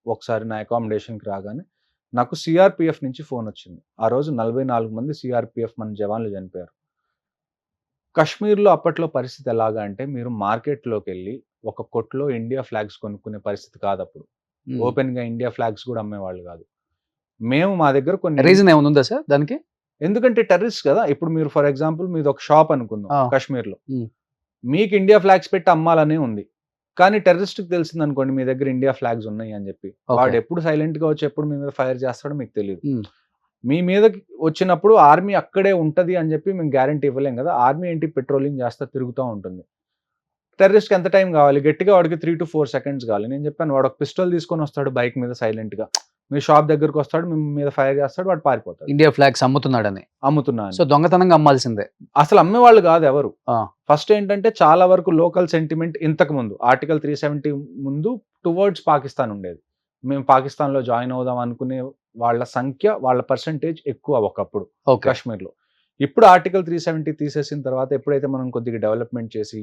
Speaker 3: ఒకసారి నా అకామిడేషన్కి రాగానే నాకు సిఆర్పిఎఫ్ నుంచి ఫోన్ వచ్చింది. ఆ రోజు 44 మంది సిఆర్పిఎఫ్ మన జవాన్లు చనిపోయారు. కశ్మీర్లో అప్పట్లో పరిస్థితి ఎలాగా అంటే మీరు మార్కెట్లోకి వెళ్ళి ఒక కొట్లో ఇండియా ఫ్లాగ్స్ కొనుక్కునే పరిస్థితి కాదు అప్పుడు. ఓపెన్ గా ఇండియా ఫ్లాగ్స్ కూడా అమ్మేవాళ్ళు కాదు. మేము మా దగ్గర కొన్ని
Speaker 2: రీజన్ ఏమైనా ఉందా సార్ దానికి?
Speaker 3: ఎందుకంటే టెర్రరిస్ట్ కదా. ఇప్పుడు మీరు ఫర్ ఎగ్జాంపుల్ మీది ఒక షాప్ అనుకుందాం కశ్మీర్లో, మీకు ఇండియా ఫ్లాగ్స్ పెట్టి అమ్మాలనే ఉంది, కానీ టెర్రరిస్ట్ కి తెలిసింది అనుకోండి మీ దగ్గర ఇండియా ఫ్లాగ్స్ ఉన్నాయి అని చెప్పి, వాడు ఎప్పుడు సైలెంట్ గా వచ్చి ఎప్పుడు మీ మీద ఫైర్ చేస్తాడో మీకు తెలియదు. మీ మీదకి వచ్చినప్పుడు ఆర్మీ అక్కడే ఉంటది అని చెప్పి మేము గ్యారంటీ ఇవ్వలేం కదా. ఆర్మీ ఏంటి పెట్రోలింగ్ చేస్తా తిరుగుతూ ఉంటుంది. టెర్రరిస్ట్‌కి ఎంత టైం కావాలి? గట్టిగా వాడికి 3 to 4 సెకండ్స్ కావాలి. నేను చెప్పాను వాడు ఒక పిస్టల్ తీసుకొని వస్తాడు బైక్ మీద సైలెంట్‌గా. మీ షాప్ దగ్గరికి వస్తాడు, మీ మీద ఫైర్ చేస్తాడు, వాడు పారిపోతాడు.
Speaker 2: ఇండియా ఫ్లాగ్స్ అమ్ముతున్నాడని.
Speaker 3: అమ్ముతున్నా అని.
Speaker 2: సో దొంగతనంగా అమ్మాల్సిందే.
Speaker 3: అసలు అమ్మేవాళ్ళు కాదు ఎవరు.
Speaker 2: ఆ.
Speaker 3: ఫస్ట్ ఏంటంటే చాలా వరకు లోకల్ సెంటిమెంట్ ఇంతకు ముందు ఆర్టికల్ 370 ముందు టువర్డ్స్ పాకిస్తాన్ ఉండేది. మేము పాకిస్తాన్‌లో జాయిన్ అవుదాం అనుకునే వాళ్ళ సంఖ్య, వాళ్ళ పర్సెంటేజ్ ఎక్కువ ఒకప్పుడు
Speaker 2: ఓకే.
Speaker 3: కాశ్మీర్‌లో. ఇప్పుడు ఆర్టికల్ 370 తీసేసిన తర్వాత ఎప్పుడైతే మనం కొద్దిగా డెవలప్‌మెంట్ చేసి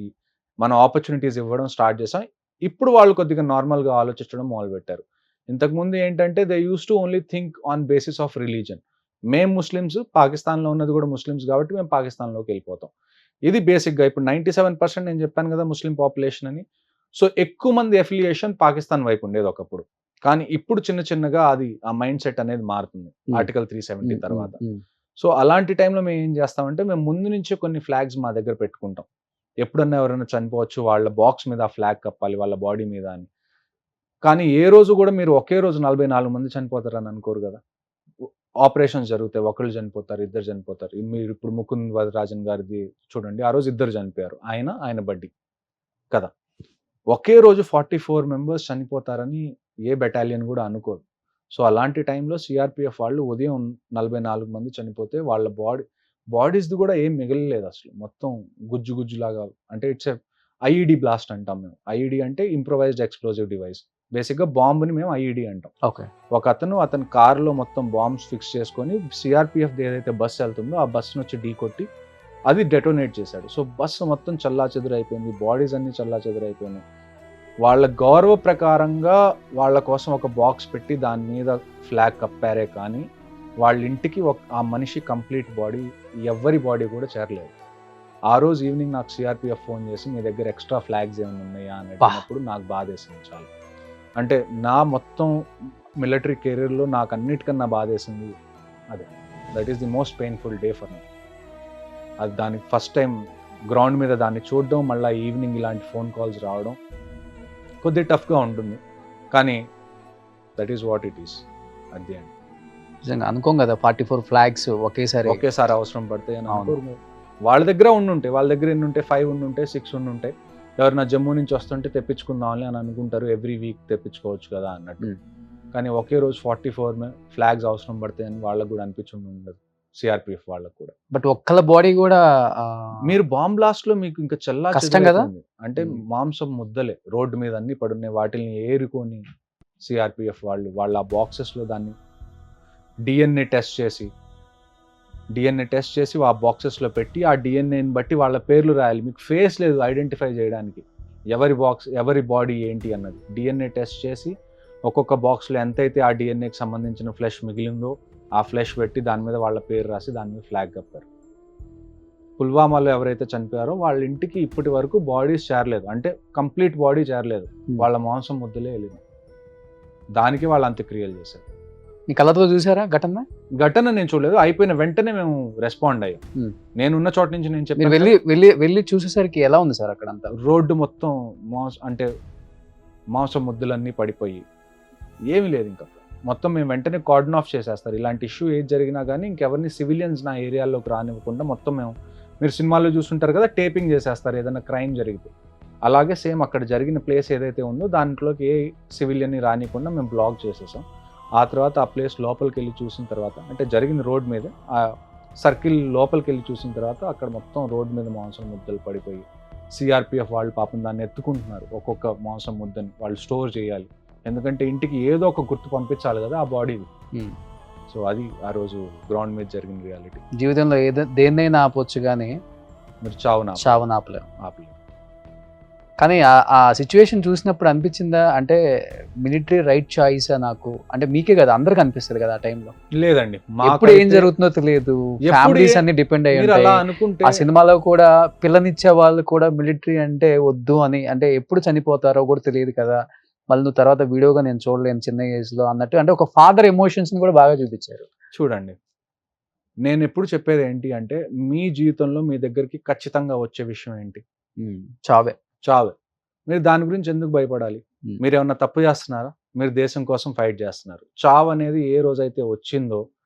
Speaker 3: మనం ఆపర్చునిటీస్ ఇవ్వడం స్టార్ట్ చేసాం. ఇప్పుడు వాళ్ళు కొద్దిగా నార్మల్‌గా ఆలోచించడం మొదలుపెట్టారు. ఇంతకుముందు ఏంటంటే they used to only think on basis of religion. మేము ముస్లిమ్స్, పాకిస్తాన్‌లో ఉన్నది కూడా ముస్లిమ్స్ కాబట్టి మేము పాకిస్తాన్‌లోకి వెళ్ళిపోతాం. ఇది బేసిక్‌గా ఇప్పుడు 97% నేను చెప్పాను కదా ముస్లిం పాపులేషన్ అని. సో ఎక్కువ మంది అఫిలియేషన్ పాకిస్తాన్ వైపు ఉండేది ఒకప్పుడు. కానీ ఇప్పుడు చిన్న చిన్నగా అది ఆ మైండ్ సెట్ అనేది మారుతుంది ఆర్టికల్ 370 తర్వాత. సో అలాంటి టైంలో మేము ఏం చేస్తామంటే మేము ముందు నుంచే కొన్ని ఫ్లాగ్స్ మా దగ్గర పెట్టుకుంటాం. ఎప్పుడన్నా ఎవరైనా చనిపోవచ్చు, వాళ్ళ బాక్స్ మీద ఆ ఫ్లాగ్ కప్పాలి వాళ్ళ బాడీ మీద అని. కానీ ఏ రోజు కూడా మీరు ఒకే రోజు 44 మంది చనిపోతారని అనుకోరు కదా. ఆపరేషన్స్ జరుగుతాయి, ఒకళ్ళు చనిపోతారు, ఇద్దరు చనిపోతారు. మీరు ఇప్పుడు ముకుంద్ వరదరాజన్ గారిది చూడండి, ఆ రోజు ఇద్దరు చనిపోయారు, ఆయన బడ్డీ కదా. ఒకే రోజు 44 మెంబర్స్ చనిపోతారని ఏ బెటాలియన్ కూడా అనుకోదు. సో అలాంటి టైంలో సిఆర్పిఎఫ్ వాళ్ళు ఉదయం 44 మంది చనిపోతే వాళ్ళ బాడీస్ది కూడా ఏం మిగలలేదు అసలు. మొత్తం గుజ్జులాగా, అంటే ఇట్స్ ఐఈడి బ్లాస్ట్ అంటాం మేము. ఐఈడి అంటే ఇంప్రొవైజ్డ్ ఎక్స్ప్లోజివ్ డివైస్. బేసిక్గా బాంబుని మేము ఐఈడి అంటాం.
Speaker 2: ఓకే.
Speaker 3: ఒక అతని కారులో మొత్తం బాంబ్స్ ఫిక్స్ చేసుకొని సిఆర్పిఎఫ్ ఏదైతే బస్సు వెళ్తుందో ఆ బస్సును వచ్చి ఢీ కొట్టి అది డెటోనేట్ చేశాడు. సో బస్సు మొత్తం చల్లాచెదురైపోయింది, బాడీస్ అన్ని చల్లాచెదురైపోయినాయి. వాళ్ళ గౌరవ ప్రకారంగా వాళ్ళ కోసం ఒక బాక్స్ పెట్టి దాని మీద ఫ్లాగ్ కప్పారే కానీ వాళ్ళ ఇంటికి ఆ మనిషి కంప్లీట్ బాడీ, ఎవ్వరి బాడీ కూడా చేరలేదు. ఆ రోజు ఈవినింగ్ నాకు సిఆర్పిఎఫ్ ఫోన్ చేసి మీ దగ్గర ఎక్స్ట్రా ఫ్లాగ్స్ ఏమైనా ఉన్నాయా అని అడిగినప్పుడు నాకు బాధేసింది చాలా. అంటే నా మొత్తం మిలిటరీ కెరీర్లో నాకు అన్నిటికన్నా బాధేసింది అదే. That is the most painful day for me. అది దానికి ఫస్ట్ టైం గ్రౌండ్ మీద దాన్ని చూడడం, మళ్ళీ ఈవినింగ్ ఇలాంటి ఫోన్ కాల్స్ రావడం కొద్దిగా టఫ్గా ఉంటుంది. కానీ that is what it is at the end.
Speaker 2: నిజంగా అనుకోం కదా 44 ఫ్లాగ్స్ ఒకేసారి
Speaker 3: అవసరం పడతాయి అని అనుకోరు. వాళ్ళ దగ్గర వాళ్ళ దగ్గర ఎన్ని ఉంటే 5 ఉండుంటే 6 ఉండుంటే ఎవరైనా జమ్మూ నుంచి వస్తుంటే తెప్పించుకుందాంలే అని అనుకుంటారు, ఎవ్రీ వీక్ తెప్పించుకోవచ్చు కదా అన్నట్టు. కానీ ఒకే రోజు 44 ఫ్లాగ్స్ అవసరం పడతాయని వాళ్ళకు కూడా అనిపించుండి ఉండదు సిఆర్పిఎఫ్ వాళ్ళకు కూడా.
Speaker 2: బట్ ఒక్కల బాడీ కూడా
Speaker 3: మీరు బాంబ్ బ్లాస్ట్ లో మీకు ఇంకా
Speaker 2: కష్టం కదా.
Speaker 3: అంటే మాంసం ముద్దలే రోడ్డు మీద అన్ని పడున్నాయి, వాటిని ఏరుకొని సిఆర్పిఎఫ్ వాళ్ళ బాక్సెస్ లో దాన్ని డిఎన్ఏ టెస్ట్ చేసి ఆ బాక్సెస్లో పెట్టి ఆ డిఎన్ఏని బట్టి వాళ్ళ పేర్లు రాయాలి. మీకు ఫేస్ లేదు ఐడెంటిఫై చేయడానికి ఎవరి బాడీ ఏంటి అన్నది. డిఎన్ఏ టెస్ట్ చేసి ఒక్కొక్క బాక్స్లో ఎంతైతే ఆ డిఎన్ఏకి సంబంధించిన ఫ్లెష్ మిగిలిందో ఆ ఫ్లెష్ పెట్టి దాని మీద వాళ్ళ పేరు రాసి దాని మీద ఫ్లాగ్ కప్పారు. పుల్వామాలో ఎవరైతే చనిపోయారో వాళ్ళ ఇంటికి ఇప్పటి వరకు బాడీస్ చేరలేదు, అంటే కంప్లీట్ బాడీ చేరలేదు, వాళ్ళ మాంసం ముద్దలే వెళ్ళింది. దానికి వాళ్ళు అంత్యక్రియలు చేశారు.
Speaker 2: మీ కళ్ళతో చూసారా ఘటన? నేను చూడలేదు, అయిపోయిన వెంటనే మేము రెస్పాండ్ అయ్యాం. నేనున్న చోట నుంచి నేను చెప్పి వెళ్ళి చూసేసరికి ఎలా ఉంది సార్ అక్కడ అంతా?
Speaker 3: రోడ్డు మొత్తం మాంసం ముద్దలన్నీ పడిపోయి ఏమీ లేదు ఇంకా. మొత్తం మేము వెంటనే కార్డన్ ఆఫ్ చేసేస్తారు. ఇలాంటి ఇష్యూ ఏది జరిగినా కానీ ఇంకెవరిని సివిలియన్స్ నా ఏరియాలోకి రానివ్వకుండా మొత్తం మీరు సినిమాల్లో చూస్తుంటారు కదా, టేపింగ్ చేసేస్తారు ఏదైనా క్రైమ్ జరిగితే. అలాగే సేమ్ అక్కడ జరిగిన ప్లేస్ ఏదైతే ఉందో దాంట్లోకి ఏ సివిలియన్ని రానివ్వకుండా మేము బ్లాక్ చేసేసాం. ఆ తర్వాత ఆ ప్లేస్ లోపలికి వెళ్ళి చూసిన తర్వాత, అంటే జరిగిన రోడ్ మీద ఆ సర్కిల్ లోపలికి వెళ్ళి చూసిన తర్వాత అక్కడ మొత్తం రోడ్ మీద మాంసం ముద్దలు పడిపోయి సిఆర్పిఎఫ్ వాళ్ళు పాపం దాన్ని ఎత్తుకుంటున్నారు. ఒక్కొక్క మాంసం ముద్దని వాళ్ళు స్టోర్ చేయాలి, ఎందుకంటే ఇంటికి ఏదో ఒక గుర్తు పంపించాలి కదా ఆ బాడీని. సో అది ఆ రోజు గ్రౌండ్ మీద జరిగిన రియాలిటీ.
Speaker 2: జీవితంలో దేన్నైనా ఆపొచ్చు కానీ
Speaker 3: మీరు చావును ఆపలేరు.
Speaker 2: కానీ ఆ సిచ్యువేషన్ చూసినప్పుడు అనిపించిందా, అంటే మిలిటరీ రైట్ చాయిస్ నాకు, అంటే మీకే కదా అందరికి అనిపిస్తుంది కదా ఆ టైంలో?
Speaker 3: లేదండి,
Speaker 2: ఎప్పుడు ఏం జరుగుతుందో తెలియదు, ఫ్యామిలీస్ అన్ని డిపెండ్ అయ్యి. ఆ సినిమాలో కూడా పిల్లనిచ్చే వాళ్ళు కూడా మిలిటరీ అంటే వద్దు అని, అంటే ఎప్పుడు చనిపోతారో కూడా తెలియదు కదా, మళ్ళీ నువ్వు తర్వాత వీడియోగా నేను చూడలేను చిన్న ఏజ్ లో అన్నట్టు, అంటే ఒక ఫాదర్ ఎమోషన్స్ ని కూడా బాగా చూపించారు.
Speaker 3: చూడండి, నేను ఎప్పుడు చెప్పేది ఏంటి అంటే మీ జీవితంలో మీ దగ్గరికి ఖచ్చితంగా వచ్చే విషయం ఏంటి? చావే. మీరు దాని గురించి ఎందుకు భయపడాలి? మీరు ఏమన్నా తప్పు చేస్తున్నారా? మీరు దేశం కోసం ఫైట్ చేస్తున్నారు. చావు అనేది ఏ రోజైతే వచ్చిందో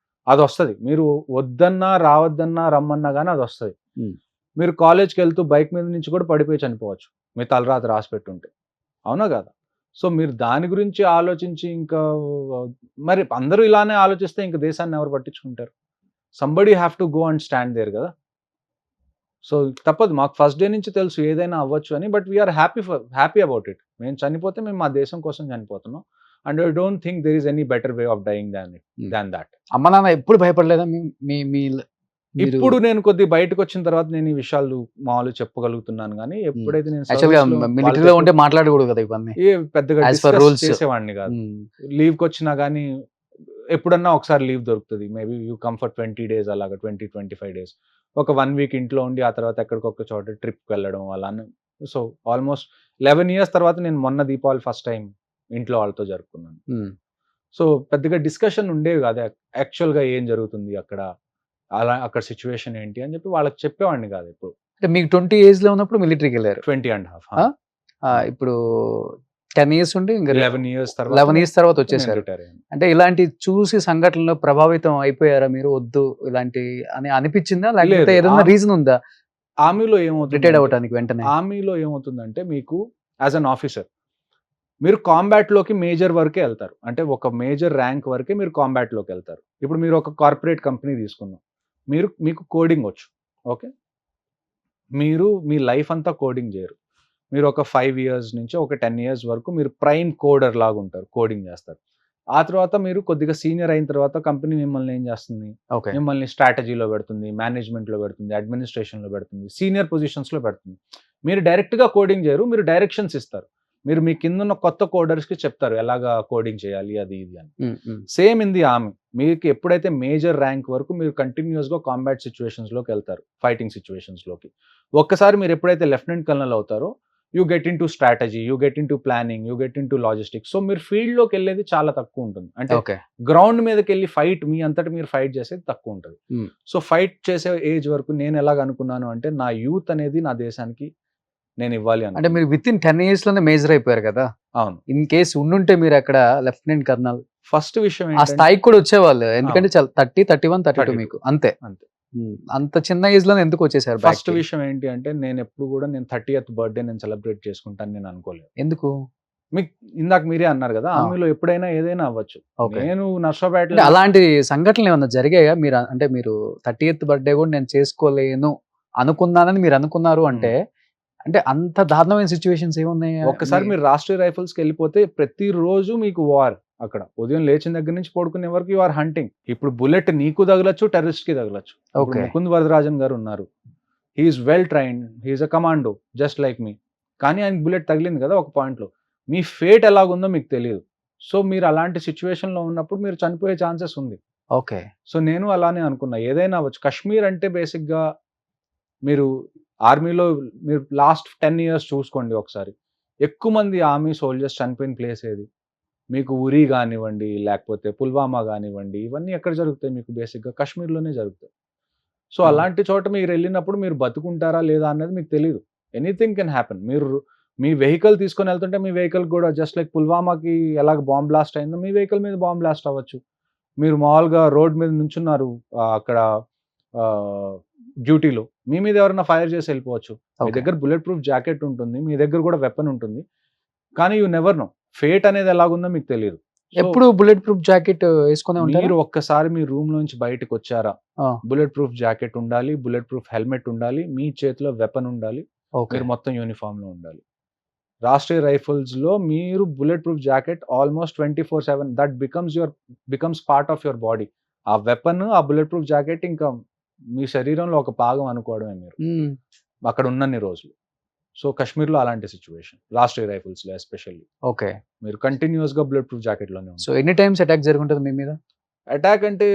Speaker 3: అది వస్తుంది. మీరు వద్దన్నా రావద్దన్నా రమ్మన్నా కానీ అది వస్తుంది.
Speaker 2: Hmm.
Speaker 3: మీరు కాలేజ్కి వెళ్తూ బైక్ మీద నుంచి కూడా పడిపోయి చనిపోవచ్చు మీ తలరాత రాసి పెట్టుంటే, అవునా కదా? సో మీరు దాని గురించి ఆలోచించి ఇంకా మరి అందరూ ఇలానే ఆలోచిస్తే ఇంకా దేశాన్ని ఎవరు పట్టించుకుంటారు? Somebody have to go and stand there కదా. సో తప్పదు, మాకు ఫస్ట్ డే నుంచి తెలుసు ఏదైనా అవ్వచ్చు అని, but we are happy about it. మేము చనిపోతే మేము మా దేశం కోసం చనిపోతున్నాం, and I don't think there is any better way of dying than that.
Speaker 2: అమ్మ నాన్న ఎప్పుడు భయపడలేదా మీ మీరు-
Speaker 3: ఇప్పుడు నేను కొద్దిగా బయటకు వచ్చిన తర్వాత నేను ఈ విషయాలు మామూలు చెప్పగలుగుతున్నాను, కానీ ఎప్పుడైతే నేను
Speaker 2: యాక్చువల్గా
Speaker 3: service లో
Speaker 2: మిలిటరీలో
Speaker 3: వాళ్ళతో
Speaker 2: ఉంటే మాట్లాడకూడదు కదా ఇవన్నీ.
Speaker 3: పెద్దగా
Speaker 2: As per
Speaker 3: discuss
Speaker 2: rules.
Speaker 3: చేసేవాడిని కాదు.
Speaker 2: Hmm.
Speaker 3: లీవ్కి వచ్చినా కానీ ఎప్పుడన్నా ఒకసారి లీవ్ దొరుకుతుంది, maybe you come for 20 days, అలాగా 20-25 days, ఒక 1 week ఇంట్లో ఉండి ఆ తర్వాత ఎక్కడికొక చోట ట్రిప్కి వెళ్ళడం అలా. సో ఆల్మోస్ట్ 11 years తర్వాత నేను మొన్న దీపావళి ఫస్ట్ టైం ఇంట్లో వాళ్ళతో జరుపుకున్నాను.
Speaker 2: Hmm.
Speaker 3: సో పెద్దగా డిస్కషన్ ఉండేవి కాదు యాక్చువల్గా ఏం జరుగుతుంది అక్కడ, అలా అక్కడ సిచ్యువేషన్ ఏంటి అని చెప్పి వాళ్ళకి చెప్పేవాడిని కాదు ఎప్పుడు.
Speaker 2: అంటే మీకు 20 ఏజ్ లో ఉన్నప్పుడు మిలిటరీకి వెళ్ళారు.
Speaker 3: 20.5
Speaker 2: ఇప్పుడు 10 years ఉండి ఇంకా
Speaker 3: 11 years
Speaker 2: 11 years తర్వాత వచ్చేసారు.
Speaker 3: రిటైర్ అయ్యాను.
Speaker 2: అంటే ఇలాంటి చూసి సంఘటనలో ప్రభావితం అయిపోయారా మీరు? వద్దు ఇలాంటి అని అనిపించిందా, లేకపోతే
Speaker 3: లేదు.
Speaker 2: ఏదైనా రీజన్ ఉందా
Speaker 3: ఆర్మీలో ఏమవుతుంది,
Speaker 2: రిటైర్డ్ అవ్వడానికి వెంటనే?
Speaker 3: ఆర్మీలో ఏమవుతుందంటే మీకు యాజ్ అన్ ఆఫీసర్ మీరు కాంబాట్ లోకి మేజర్ వరకే వెళ్తారు, అంటే ఒక మేజర్ ర్యాంక్ వరకే మీరు కాంబాట్ లోకి వెళ్తారు. ఇప్పుడు మీరు ఒక కార్పొరేట్ కంపెనీ తీసుకున్నాం, మీకు కోడింగ్ వచ్చు, ఓకే, మీరు మీ లైఫ్ అంతా కోడింగ్ చేయరు. మీరు ఒక 5 years నుంచి ఒక 10 years వరకు మీరు ప్రైమ్ కోడర్ లాగా ఉంటారు, కోడింగ్ చేస్తారు. ఆ తర్వాత మీరు కొద్దిగా సీనియర్ అయిన తర్వాత కంపెనీ మిమ్మల్ని ఏం చేస్తుంది,
Speaker 2: ఓకే.
Speaker 3: మిమ్మల్ని స్ట్రాటజీలో పెడుతుంది, మేనేజ్మెంట్లో పెడుతుంది, అడ్మినిస్ట్రేషన్లో పెడుతుంది, సీనియర్ పొజిషన్స్లో పెడుతుంది. మీరు డైరెక్ట్గా కోడింగ్ చేయరు, మీరు డైరెక్షన్స్ ఇస్తారు. మీరు మీ కింద ఉన్న కొత్త కోడర్స్కి చెప్తారు ఎలాగా కోడింగ్ చేయాలి అది ఇది అని. సేమ్ ఇన్ ది ఆర్మీ, మీకు ఎప్పుడైతే మేజర్ ర్యాంక్ వరకు మీరు కంటిన్యూస్గా కాంబాట్ సిచ్యువేషన్స్లోకి వెళ్తారు, ఫైటింగ్ సిచ్యువేషన్స్లోకి. ఒక్కసారి మీరు ఎప్పుడైతే లెఫ్టినెంట్ కల్నల్ అవుతారో you get in to strategy, you get in to planning, you get in to logistics. So మీరు ఫీల్డ్లోకి వెళ్ళేది చాలా తక్కువ ఉంటుంది, అంటే
Speaker 2: ఓకే.
Speaker 3: గ్రౌండ్ మీదకి వెళ్ళి ఫైట్ మీ అంతటి మీరు ఫైట్ చేసేది తక్కువ ఉంటుంది. సో ఫైట్ చేసే ఏజ్ వరకు నేను ఎలాగ అనుకున్నాను అంటే నా యూత్ అనేది నా దేశానికి నేను ఇవ్వాలి అని.
Speaker 2: అంటే మీరు విత్ ఇన్ 10 years లోనే మేజర్ అయిపోయారు కదా.
Speaker 3: అవును.
Speaker 2: ఇన్ కేసు ఉండుంటే మీరు అక్కడ లెఫ్టినెంట్ కర్నల్
Speaker 3: ఫస్ట్ విషయం
Speaker 2: ఆ
Speaker 3: ఏంటంటే
Speaker 2: స్థాయికి కూడా వచ్చేవాళ్ళు, ఎందుకంటే చాలా 30, 31, 32
Speaker 3: 32
Speaker 2: మీకు అంతే.
Speaker 3: అంతే.
Speaker 2: అంత చిన్న ఏజ్ లోనే ఎందుకు వచ్చేసారు?
Speaker 3: ఫస్ట్ విషయం ఏంటి అంటే నేను ఎప్పుడు కూడా నేను 30th బర్త్డే నేను సెలబ్రేట్ చేసుకుంటాను నేను అనుకోలేదు.
Speaker 2: ఎందుకు?
Speaker 3: మీకు ఇందాక మీరే అన్నారు కదా, ఆర్మీలో ఎప్పుడైనా ఏదైనా అవ్వచ్చు.
Speaker 2: ఓకే.
Speaker 3: నేను నర్సాపేట
Speaker 2: అంటే అలాంటి సంఘటనలు ఏమన్నా జరిగాయా? మీరు అంటే మీరు 30th బర్త్డే కూడా నేను చేసుకోలేను అనుకున్నానని మీరు అనుకున్నారు అంటే, అంటే అంత దారుణమైన సిచ్యువేషన్స్ ఏమున్నాయి?
Speaker 3: ఒక్కసారి మీరు రాష్ట్రీయ రైఫిల్స్కి వెళ్ళిపోతే ప్రతిరోజు మీకు వార్. అక్కడ ఉదయం లేచిన దగ్గర నుంచి పడుకునే వరకు యు ఆర్ హంటింగ్. ఇప్పుడు బుల్లెట్ నీకు తగలచ్చు, టెర్రరిస్ట్ కి తగలచ్చు.
Speaker 2: ఓకే.
Speaker 3: ముకుంద్ వరదరాజన్ గారు ఉన్నారు, హీఈస్ వెల్ ట్రైన్డ్, హీఈస్ అ కమాండో జస్ట్ లైక్ మీ. కానీ ఆయన బుల్లెట్ తగిలింది కదా ఒక పాయింట్లో. మీ ఫేట్ ఎలాగుందో మీకు తెలియదు. సో మీరు అలాంటి సిచ్యువేషన్లో ఉన్నప్పుడు మీరు చనిపోయే ఛాన్సెస్ ఉంది.
Speaker 2: ఓకే.
Speaker 3: సో నేను అలానే అనుకున్నా, ఏదైనా అవ్వచ్చు. కాశ్మీర్ అంటే బేసిక్గా మీరు ఆర్మీలో మీరు లాస్ట్ 10 years చూసుకోండి ఒకసారి, ఎక్కువ మంది ఆర్మీ సోల్జర్స్ చనిపోయిన ప్లేస్ ఏది? మీకు ఉరి కానివ్వండి, లేకపోతే పుల్వామా కానివ్వండి, ఇవన్నీ ఎక్కడ జరుగుతాయి? మీకు బేసిక్గా కాశ్మీర్లోనే జరుగుతాయి. సో అలాంటి చోట మీరు వెళ్ళినప్పుడు మీరు బతుకుంటారా లేదా అన్నది మీకు తెలియదు. Anything can happen. మీరు మీ వెహికల్ తీసుకొని వెళ్తుంటే మీ వెహికల్ కూడా జస్ట్ లైక్ పుల్వామాకి ఎలాగ బాంబ్ బ్లాస్ట్ అయిందో మీ వెహికల్ మీద బాంబ్ బ్లాస్ట్ అవ్వచ్చు. మీరు మామూలుగా రోడ్ మీద నుంచున్నారు అక్కడ డ్యూటీలో, మీ మీద ఎవరైనా ఫైర్ చేసి వెళ్ళిపోవచ్చు. మీ దగ్గర బుల్లెట్ ప్రూఫ్ జాకెట్ ఉంటుంది, మీ దగ్గర కూడా వెపన్ ఉంటుంది, కానీ యూ నెవర్ నో ఫేట్ అనేది ఎలాగుందో మీకు తెలియదు.
Speaker 2: ఎప్పుడు బుల్లెట్ ప్రూఫ్ జాకెట్ వేసుకునే ఉంటారు?
Speaker 3: మీరు ఒక్కసారి మీ రూమ్ నుంచి బయటకు వచ్చారా, బుల్లెట్ ప్రూఫ్ జాకెట్ ఉండాలి, బుల్లెట్ ప్రూఫ్ హెల్మెట్ ఉండాలి, మీ చేతిలో వెపన్ ఉండాలి, మీరు మొత్తం యూనిఫామ్ లో ఉండాలి. రాష్ట్రీయ రైఫిల్స్ లో మీరు bullet proof jacket almost 24/7 that becomes part of your body. ఆ వెపన్, ఆ బుల్లెట్ ప్రూఫ్ జాకెట్ ఇంకా మీ శరీరంలో ఒక భాగం అనుకోవడమే మీరు అక్కడ ఉన్నన్ని రోజులు. సో కాశ్మీర్లో అలాంటి సిచ్యువేషన్, రాష్ట్రీయ రైఫిల్స్ లో ఎస్పెషల్లీ.
Speaker 2: ఓకే.
Speaker 3: మీరు కంటిన్యూస్ గా బుల్లెట్ ప్రూఫ్ జాకెట్ లోనే ఉంటారు.
Speaker 2: సో ఎన్ని టైమ్స్ అటాక్ జరుగుతుంది మీ మీద?
Speaker 3: అటాక్ అంటే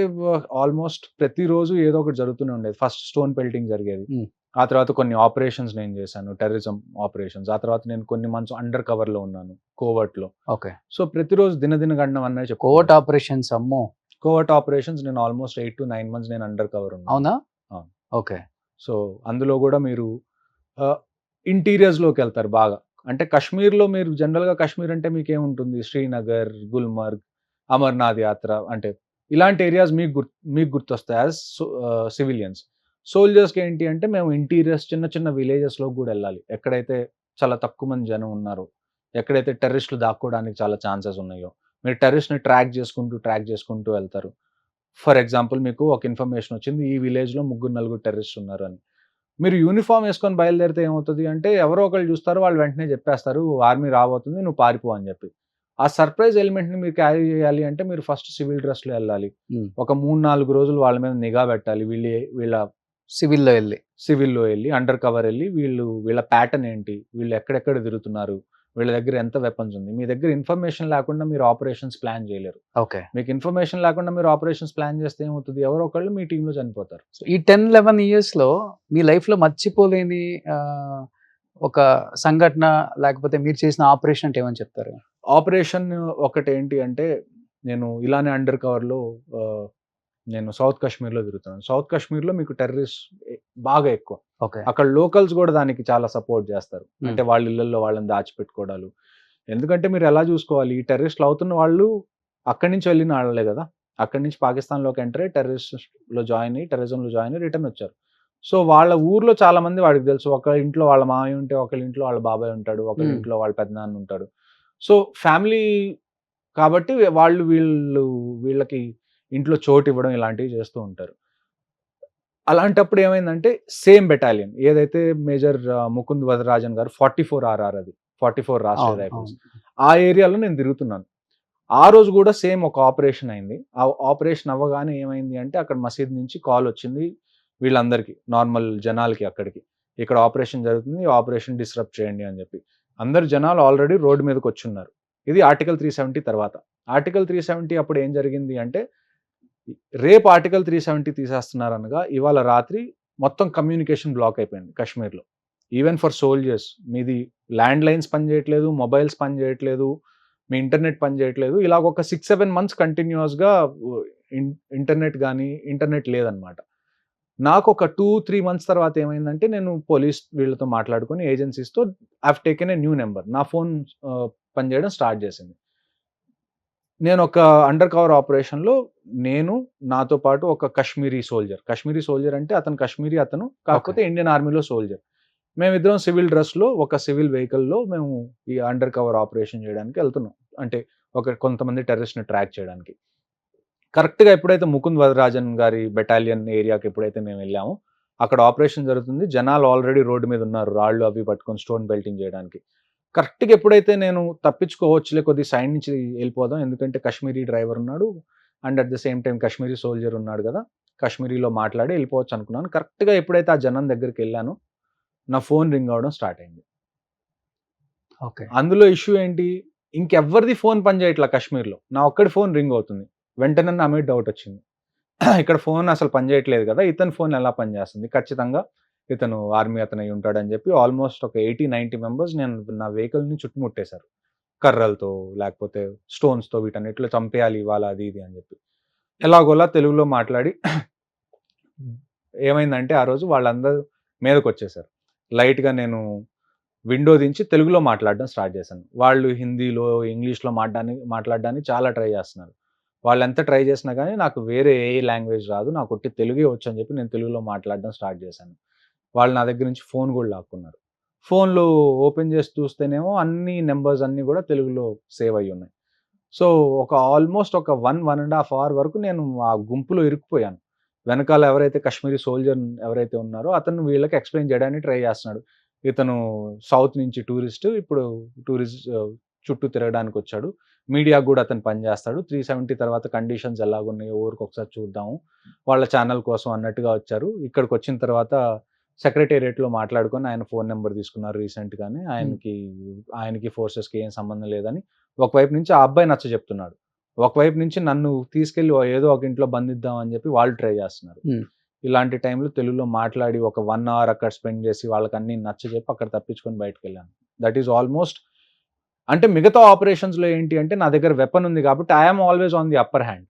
Speaker 3: ఆల్మోస్ట్ ప్రతిరోజు ఏదో ఒకటి జరుగుతూనే ఉండేది. ఫస్ట్ స్టోన్ పెల్టింగ్ జరిగేది, ఆ తర్వాత కొన్ని ఆపరేషన్స్ నేను చేశాను, టెర్రరిజం ఆపరేషన్స్. ఆ తర్వాత నేను కొన్ని మంత్స్ అండర్ కవర్ లో ఉన్నాను, కోవర్ట్ లో.
Speaker 2: ఓకే.
Speaker 3: సో ప్రతిరోజు దినదిన గండం అన్నది చెప్పు.
Speaker 2: కోవర్ట్ ఆపరేషన్స్, అమ్మో.
Speaker 3: కోవర్ట్ ఆపరేషన్స్ నేను ఆల్మోస్ట్ 8 to 9 months నేను అండర్ కవర్ ఉన్నాను.
Speaker 2: అవునా?
Speaker 3: అవును.
Speaker 2: ఓకే.
Speaker 3: సో అందులో కూడా మీరు ఇంటీరియర్స్ లోకి వెళ్తారు బాగా. అంటే కాశ్మీర్లో మీరు జనరల్ గా కాశ్మీర్ అంటే మీకు ఏముంటుంది? శ్రీనగర్, గుల్మర్గ్, అమర్నాథ్ యాత్ర, అంటే ఇలాంటి ఏరియాస్ మీకు గుర్తొస్తాయి యాజ్ సివిలియన్స్. సోల్జర్స్కి ఏంటి అంటే మేము ఇంటీరియర్స్ చిన్న చిన్న విలేజెస్లో కూడా వెళ్ళాలి, ఎక్కడైతే చాలా తక్కువ మంది జనం ఉన్నారు, ఎక్కడైతే టెర్రరిస్టులు దాక్కోవడానికి చాలా ఛాన్సెస్ ఉన్నాయో మీరు టెర్రరిస్ట్ని ట్రాక్ చేసుకుంటూ వెళ్తారు. ఫర్ ఎగ్జాంపుల్ మీకు ఒక ఇన్ఫర్మేషన్ వచ్చింది, ఈ విలేజ్లో 3-4 టెర్రరిస్ట్ ఉన్నారు అని. మీరు యూనిఫామ్ వేసుకొని బయలుదేరితే ఏమవుతుంది అంటే ఎవరో ఒకళ్ళు చూస్తారు, వాళ్ళు వెంటనే చెప్పేస్తారు ఆర్మీ రాబోతుంది నువ్వు పారిపో అని చెప్పి. ఆ సర్ప్రైజ్ ఎలిమెంట్ని మీరు క్యారీ చేయాలి అంటే మీరు ఫస్ట్ సివిల్ డ్రెస్లో వెళ్ళాలి. ఒక 3-4 రోజులు వాళ్ళ మీద నిఘా పెట్టాలి. వీళ్ళ సివిల్లో వెళ్ళి అండర్ కవర్ వెళ్ళి వీళ్ళ ప్యాటర్న్ ఏంటి, వీళ్ళు ఎక్కడెక్కడ తిరుగుతున్నారు, వీళ్ళ దగ్గర ఎంత వెపన్స్ ఉంది. మీ దగ్గర ఇన్ఫర్మేషన్ లేకుండా మీరు ఆపరేషన్స్ ప్లాన్ చేయలేరు.
Speaker 2: ఓకే.
Speaker 3: మీకు ఇన్ఫర్మేషన్ లేకుండా మీరు ఆపరేషన్స్ ప్లాన్ చేస్తే ఏమవుతుంది, ఎవరో ఒకళ్ళు మీ టీంలో చనిపోతారు.
Speaker 2: సో ఈ 10-11 ఇయర్స్లో మీ లైఫ్లో మర్చిపోలేని ఒక సంఘటన లేకపోతే మీరు చేసిన ఆపరేషన్ అంటే ఏమని చెప్తారు?
Speaker 3: ఆపరేషన్ ఒకటి ఏంటి అంటే నేను ఇలానే అండర్ కవర్లో నేను సౌత్ కాశ్మీర్లో తిరుగుతున్నాను. సౌత్ కాశ్మీర్లో మీకు టెర్రరిస్ట్ బాగా ఎక్కువ.
Speaker 2: ఓకే.
Speaker 3: అక్కడ లోకల్స్ కూడా దానికి చాలా సపోర్ట్ చేస్తారు. అంటే వాళ్ళ ఇళ్లలో వాళ్ళని దాచిపెట్టుకోవడాలు. ఎందుకంటే మీరు ఎలా చూసుకోవాలి, ఈ టెర్రరిస్టులు అవుతున్న వాళ్ళు అక్కడి నుంచి వెళ్ళిన వాళ్ళే కదా, అక్కడి నుంచి పాకిస్తాన్లోకి ఎంటర్ అయ్యి టెర్రరిజంలో జాయిన్ అయ్యి రిటర్న్ వచ్చారు. సో వాళ్ళ ఊర్లో చాలా మంది వాడికి తెలుసు. ఒక ఇంట్లో వాళ్ళ మామయ్య ఉంటే ఒకళ్ళ ఇంట్లో వాళ్ళ బాబాయ్ ఉంటాడు, ఒకళ్ళ ఇంట్లో వాళ్ళ పెద్దనాన్న ఉంటాడు. సో ఫ్యామిలీ కాబట్టి వీళ్ళకి ఇంట్లో చోటు ఇవ్వడం ఇలాంటివి చేస్తూ ఉంటారు. అలాంటప్పుడు ఏమైందంటే సేమ్ బెటాలియన్ ఏదైతే మేజర్ ముకుంద్ వరదరాజన్ గారు 44 RR అది 44 రాష్ట్రీయ రైఫిల్స్ ఆ ఏరియాలో నేను తిరుగుతున్నాను. ఆ రోజు కూడా సేమ్ ఒక ఆపరేషన్ అయింది. ఆ ఆపరేషన్ అవ్వగానే ఏమైంది అంటే అక్కడ మసీద్ నుంచి కాల్ వచ్చింది వీళ్ళందరికీ, నార్మల్ జనాలకి, అక్కడికి ఇక్కడ ఆపరేషన్ జరుగుతుంది, ఆపరేషన్ డిస్రప్ట్ చేయండి అని చెప్పి. అందరు జనాలు ఆల్రెడీ రోడ్డు మీదకి వచ్చున్నారు. ఇది ఆర్టికల్ 370 తర్వాత. ఆర్టికల్ 370 అప్పుడు ఏం జరిగింది అంటే రేపు ఆర్టికల్ 370 తీసేస్తున్నారు అనగా ఇవాళ రాత్రి మొత్తం కమ్యూనికేషన్ బ్లాక్ అయిపోయింది కాశ్మీర్లో. ఈవెన్ ఫర్ సోల్జర్స్ మీది ల్యాండ్ లైన్స్ పనిచేయట్లేదు, మొబైల్స్ పనిచేయట్లేదు, మీ ఇంటర్నెట్ పనిచేయట్లేదు. ఇలాగ ఒక 6-7 months కంటిన్యూస్గా ఇంటర్నెట్ లేదనమాట. నాకు ఒక 2-3 months తర్వాత ఏమైందంటే నేను పోలీస్ వీళ్ళతో మాట్లాడుకొని ఏజెన్సీస్తో I have taken a new number, నా ఫోన్ పనిచేయడం స్టార్ట్ చేసింది. నేను ఒక అండర్ కవర్ ఆపరేషన్లో నాతో పాటు ఒక కాశ్మీరీ సోల్జర్ అంటే అతను కాశ్మీరీ అతను, కాకపోతే ఇండియన్ ఆర్మీలో సోల్జర్. మేమిద్దరం సివిల్ డ్రెస్లో ఒక సివిల్ వెహికల్లో మేము ఈ అండర్ కవర్ ఆపరేషన్ చేయడానికి వెళ్తున్నాం. అంటే కొంతమంది టెర్రరిస్ట్ని ట్రాక్ చేయడానికి. కరెక్ట్గా ఎప్పుడైతే ముకుంద్ వరదరాజన్ గారి బెటాలియన్ ఏరియాకి ఎప్పుడైతే మేము వెళ్ళామో అక్కడ ఆపరేషన్ జరుగుతుంది. జనాలు ఆల్రెడీ రోడ్డు మీద ఉన్నారు, రాళ్ళు అవి పట్టుకొని స్టోన్ బెల్టింగ్ చేయడానికి. కరెక్ట్గా ఎప్పుడైతే నేను తప్పించుకోవచ్చులే కొద్ది సైడ్ నుంచి వెళ్ళిపోదాం, ఎందుకంటే కాశ్మీరీ డ్రైవర్ ఉన్నాడు and at the same time Kashmiri soldier ఉన్నాడు కదా, కాశ్మీరీలో మాట్లాడి వెళ్ళిపోవచ్చు అనుకున్నాను. కరెక్ట్గా ఎప్పుడైతే ఆ జనం దగ్గరికి వెళ్ళానో నా ఫోన్ రింగ్ అవ్వడం స్టార్ట్ అయింది.
Speaker 2: ఓకే.
Speaker 3: అందులో ఇష్యూ ఏంటి, ఇంకెవ్వరిది ఫోన్ పనిచేయట్లా కాశ్మీర్లో, నా ఒక్కడి ఫోన్ రింగ్ అవుతుంది. వెంటనే నా మీద డౌట్ వచ్చింది, ఇక్కడ ఫోన్ అసలు పనిచేయట్లేదు కదా, ఇతని ఫోన్ ఎలా పనిచేస్తుంది, ఖచ్చితంగా ఇతను ఆర్మీ అతను అయి ఉంటాడని చెప్పి ఆల్మోస్ట్ ఒక 80-90 మెంబర్స్ నా వెహికల్ని చుట్టుముట్టేశారు కర్రలతో లేకపోతే స్టోన్స్తో, వీటన్నిటిలో చంపేయాలి ఇవాళ అది ఇది అని చెప్పి. ఎలాగోలా తెలుగులో మాట్లాడి ఏమైందంటే ఆ రోజు వాళ్ళందరూ మీదకి వచ్చేసారు. లైట్గా నేను విండో దించి తెలుగులో మాట్లాడడం స్టార్ట్ చేశాను. వాళ్ళు హిందీలో ఇంగ్లీష్లో మాట్లాడడానికి చాలా ట్రై చేస్తున్నారు. వాళ్ళు ఎంత ట్రై చేసినా కానీ నాకు వేరే ఏ లాంగ్వేజ్ రాదు, నాకు ఒట్టి తెలుగే వచ్చు అని చెప్పి నేను తెలుగులో మాట్లాడడం స్టార్ట్ చేశాను. వాళ్ళు నా దగ్గర నుంచి ఫోన్ కూడా లాక్కున్నారు. ఫోన్లో ఓపెన్ చేసి చూస్తేనేమో అన్ని నెంబర్స్ అన్నీ కూడా తెలుగులో సేవ్ అయ్యి ఉన్నాయి. సో ఆల్మోస్ట్ ఒక 1.5 hour వరకు నేను ఆ గుంపులో ఇరుక్కుపోయాను. వెనకాల ఎవరైతే కాశ్మీరీ సోల్జర్ ఎవరైతే ఉన్నారో అతను వీళ్ళకి ఎక్స్ప్లెయిన్ చేయడానికి ట్రై చేస్తున్నాడు. ఇతను సౌత్ నుంచి ఇప్పుడు టూరిస్ట్ చుట్టూ తిరగడానికి వచ్చాడు, మీడియా కూడా అతను పనిచేస్తాడు, 370 తర్వాత కండిషన్స్ ఎలాగున్నాయో ఊరికి ఒకసారి చూద్దాము, వాళ్ళ ఛానల్ కోసం అన్నట్టుగా వచ్చారు. ఇక్కడికి వచ్చిన తర్వాత సెక్రటేరియట్లో మాట్లాడుకొని ఆయన ఫోన్ నెంబర్ తీసుకున్నారు రీసెంట్గానే. ఆయనకి ఫోర్సెస్కి ఏం సంబంధం లేదని ఒకవైపు నుంచి ఆ అబ్బాయి నచ్చ చెప్తున్నాడు, ఒకవైపు నుంచి నన్ను తీసుకెళ్ళి ఏదో ఒక ఇంట్లో బంధిద్దాం అని చెప్పి వాళ్ళు ట్రై చేస్తున్నారు. ఇలాంటి టైంలో తెలుగులో మాట్లాడి ఒక 1 hour అక్కడ స్పెండ్ చేసి వాళ్ళకి అన్ని నచ్చ చెప్పి అక్కడ తప్పించుకొని బయటకు వెళ్ళాను. దట్ ఈస్ ఆల్మోస్ట్, అంటే మిగతా ఆపరేషన్స్లో ఏంటి అంటే నా దగ్గర వెపన్ ఉంది కాబట్టి I'm always on the upper hand.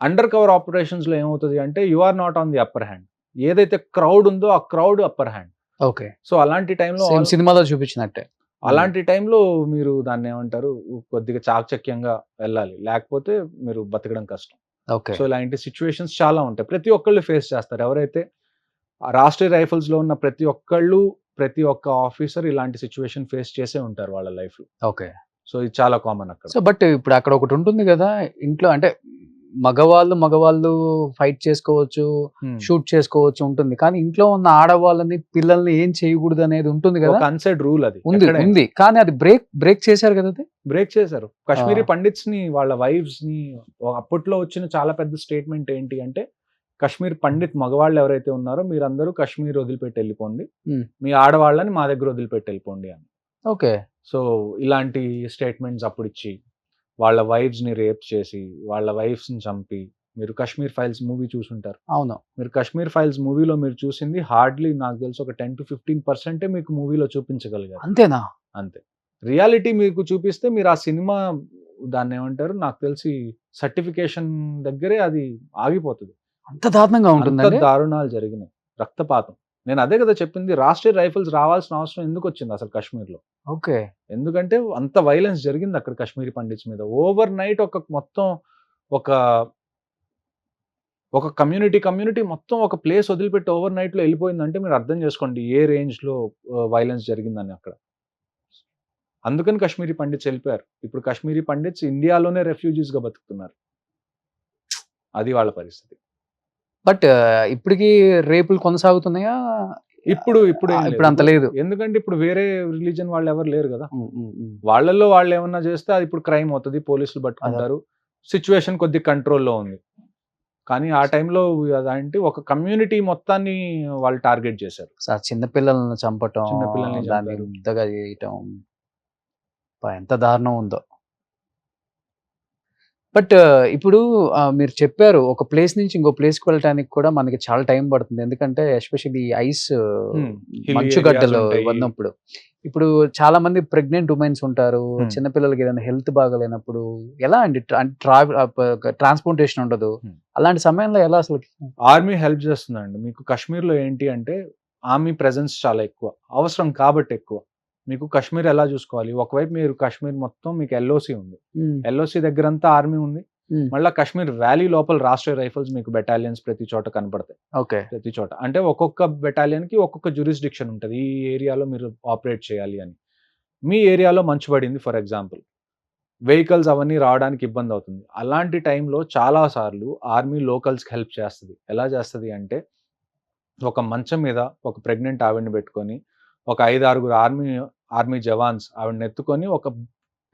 Speaker 3: Under cover ఆపరేషన్స్లో ఏమవుతుంది అంటే you are not on the upper hand. ఏదైతే క్రౌడ్ ఉందో ఆ crowd upper hand.
Speaker 2: Okay.
Speaker 3: So అలాంటి టైంలో
Speaker 2: సినిమాలో చూపించినట్టే,
Speaker 3: అలాంటి టైంలో మీరు దాన్ని ఏమంటారు, కొద్దిగా చాకచక్యంగా వెళ్ళాలి, లేకపోతే మీరు బతకడం కష్టం.
Speaker 2: ఓకే.
Speaker 3: సో ఇలాంటి సిచ్యువేషన్స్ చాలా ఉంటాయి. ప్రతి ఒక్కళ్ళు ఫేస్ చేస్తారు. ఎవరైతే ఆ రాష్ట్రీయ రైఫిల్స్ లో ఉన్న ప్రతి ఒక్కళ్ళు, ప్రతి ఒక్క ఆఫీసర్ ఇలాంటి సిచ్యువేషన్ ఫేస్ చేసే ఉంటారు వాళ్ళ లైఫ్ లో.
Speaker 2: ఓకే.
Speaker 3: సో ఇది చాలా కామన్ అక్కడ.
Speaker 2: సో బట్ ఇప్పుడు అక్కడ ఒకటి ఉంటుంది కదా, ఇంట్లో అంటే మగవాళ్ళు ఫైట్ చేసుకోవచ్చు,
Speaker 3: Hmm.
Speaker 2: షూట్ చేసుకోవచ్చు ఉంటుంది. కానీ ఇంట్లో ఉన్న ఆడవాళ్ళని, పిల్లల్ని ఏం చేయకూడదు అనేది ఉంటుంది కదా.
Speaker 3: ఒక అన్సెడ్ రూల్ అది
Speaker 2: ఉంది. కానీ అది బ్రేక్ చేశారు కదా అది.
Speaker 3: బ్రేక్ చేశారు. కాశ్మీరీ పండిట్స్ ని, వాళ్ళ వైఫ్స్ ని, అప్పట్లో వచ్చిన చాలా పెద్ద స్టేట్మెంట్ ఏంటి అంటే, కాశ్మీర్ పండిత్ మగవాళ్ళు ఎవరైతే ఉన్నారో మీరందరూ కాశ్మీర్ వదిలిపెట్టి వెళ్ళిపోండి, మీ ఆడవాళ్ళని మా దగ్గర వదిలిపెట్టి వెళ్ళిపోండి అని.
Speaker 2: ఓకే.
Speaker 3: సో ఇలాంటి స్టేట్మెంట్స్ అప్పుడు ఇచ్చి వాళ్ళ వైఫ్స్ ని రేప్ చేసి, వాళ్ళ వైఫ్స్ ని చంపి, మీరు కాశ్మీర్ ఫైల్స్ మూవీ చూసుంటారు.
Speaker 2: అవును.
Speaker 3: మీరు కాశ్మీర్ ఫైల్స్ మూవీలో మీరు చూసింది హార్డ్లీ నాకు తెలిసి ఒక 10 to 15% మీకు మూవీలో చూపించగలిగారు.
Speaker 2: అంతేనా?
Speaker 3: అంతే. రియాలిటీ మీకు చూపిస్తే మీరు ఆ సినిమా దాన్ని ఏమంటారు, నాకు తెలిసి సర్టిఫికేషన్ దగ్గరే అది ఆగిపోతుంది.
Speaker 2: అంత దారుణంగా
Speaker 3: అంత
Speaker 2: ఉంటుందండి.
Speaker 3: దారుణాలు జరిగినాయి, రక్తపాతం. నేను అదే కదా చెప్పింది, రాష్ట్రీయ రైఫిల్స్ రావాల్సిన అవసరం ఎందుకు వచ్చింది అసలు కాశ్మీర్లో?
Speaker 2: ఓకే.
Speaker 3: ఎందుకంటే అంత వైలెన్స్ జరిగింది అక్కడ కాశ్మీరీ పండిట్స్ మీద. ఓవర్ నైట్ మొత్తం ఒక కమ్యూనిటీ మొత్తం ఒక ప్లేస్ వదిలిపెట్టి ఓవర్ నైట్ లో వెళ్ళిపోయిందంటే మీరు అర్థం చేసుకోండి ఏ రేంజ్ లో వైలెన్స్ జరిగిందని అక్కడ. అందుకని కాశ్మీరీ పండిట్స్ వెళ్ళిపోయారు. ఇప్పుడు కాశ్మీరీ పండిట్స్ ఇండియాలోనే రెఫ్యూజీస్ గా బతుకుతున్నారు. అది వాళ్ళ పరిస్థితి.
Speaker 2: బట్ ఇప్పటికి రేపులు కొనసాగుతున్నాయా?
Speaker 3: ఇప్పుడు
Speaker 2: ఇప్పుడు అంత లేదు.
Speaker 3: ఎందుకంటే ఇప్పుడు వేరే రిలీజన్ వాళ్ళు ఎవరు లేరు కదా. వాళ్ళల్లో వాళ్ళు ఏమన్నా చేస్తే అది ఇప్పుడు క్రైమ్ అవుతుంది, పోలీసులు పట్టుకుంటారు, సిచ్యువేషన్ కొద్ది కంట్రోల్లో ఉంది. కానీ ఆ టైంలో అదేంటి, ఒక కమ్యూనిటీ మొత్తాన్ని వాళ్ళు టార్గెట్ చేశారు.
Speaker 2: చిన్నపిల్లలను చంపటం,
Speaker 3: చిన్నపిల్లల్ని
Speaker 2: దాన్ని
Speaker 3: చంపారు.
Speaker 2: రుద్దగా చేయటం, ఎంత దారుణం ఉందో. బట్ ఇప్పుడు మీరు చెప్పారు ఒక ప్లేస్ నుంచి ఇంకో ప్లేస్కి వెళ్ళటానికి కూడా మనకి చాలా టైం పడుతుంది. ఎందుకంటే ఎస్పెషల్లీ ఐస్,
Speaker 3: Hilly
Speaker 2: మంచుగడ్డలు
Speaker 3: areas ఉంటాయి.
Speaker 2: ఉన్నప్పుడు. ఇప్పుడు చాలా మంది ప్రెగ్నెంట్ ఉమెన్స్ ఉంటారు,
Speaker 3: Hmm.
Speaker 2: చిన్నపిల్లలకి ఏదైనా హెల్త్ బాగాలేనప్పుడు ఎలా అండి? ట్రాన్స్పోర్టేషన్ ఉండదు.
Speaker 3: Hmm.
Speaker 2: అలాంటి సమయంలో ఎలా అసలు?
Speaker 3: ఆర్మీ హెల్ప్ చేస్తుందండి. మీకు కాశ్మీర్లో ఏంటి అంటే ఆర్మీ ప్రెజెన్స్ చాలా ఎక్కువ, అవసరం కాబట్టి ఎక్కువ. మీకు కాశ్మీర్ ఎలా చూసుకోవాలి, ఒకవైపు మీరు కాశ్మీర్ మొత్తం మీకు ఎల్ఓసి ఉంది, ఎల్ఓసి దగ్గర అంతా ఆర్మీ ఉంది. మళ్ళీ కాశ్మీర్ వ్యాలీ లోపల రాష్ట్రీయ రైఫిల్స్ మీకు బెటాలియన్స్ ప్రతి చోట కనపడతాయి.
Speaker 2: ఓకే.
Speaker 3: ప్రతి చోట అంటే ఒక్కొక్క బెటాలియన్ కి ఒక్కొక్క జ్యూరిస్డిక్షన్ ఉంటుంది, ఈ ఏరియాలో మీరు ఆపరేట్ చేయాలి అని. మీ ఏరియాలో మంచు పడింది ఫర్ ఎగ్జాంపుల్, వెహికల్స్ అవన్నీ రావడానికి ఇబ్బంది అవుతుంది. అలాంటి టైంలో చాలా సార్లు ఆర్మీ లోకల్స్కి హెల్ప్ చేస్తుంది. ఎలా చేస్తుంది అంటే, ఒక మంచం మీద ఒక ప్రెగ్నెంట్ ఆవిడని పెట్టుకొని ఒక 5-6 ఆర్మీ జవాన్స్ ఆవిడని ఎత్తుకొని ఒక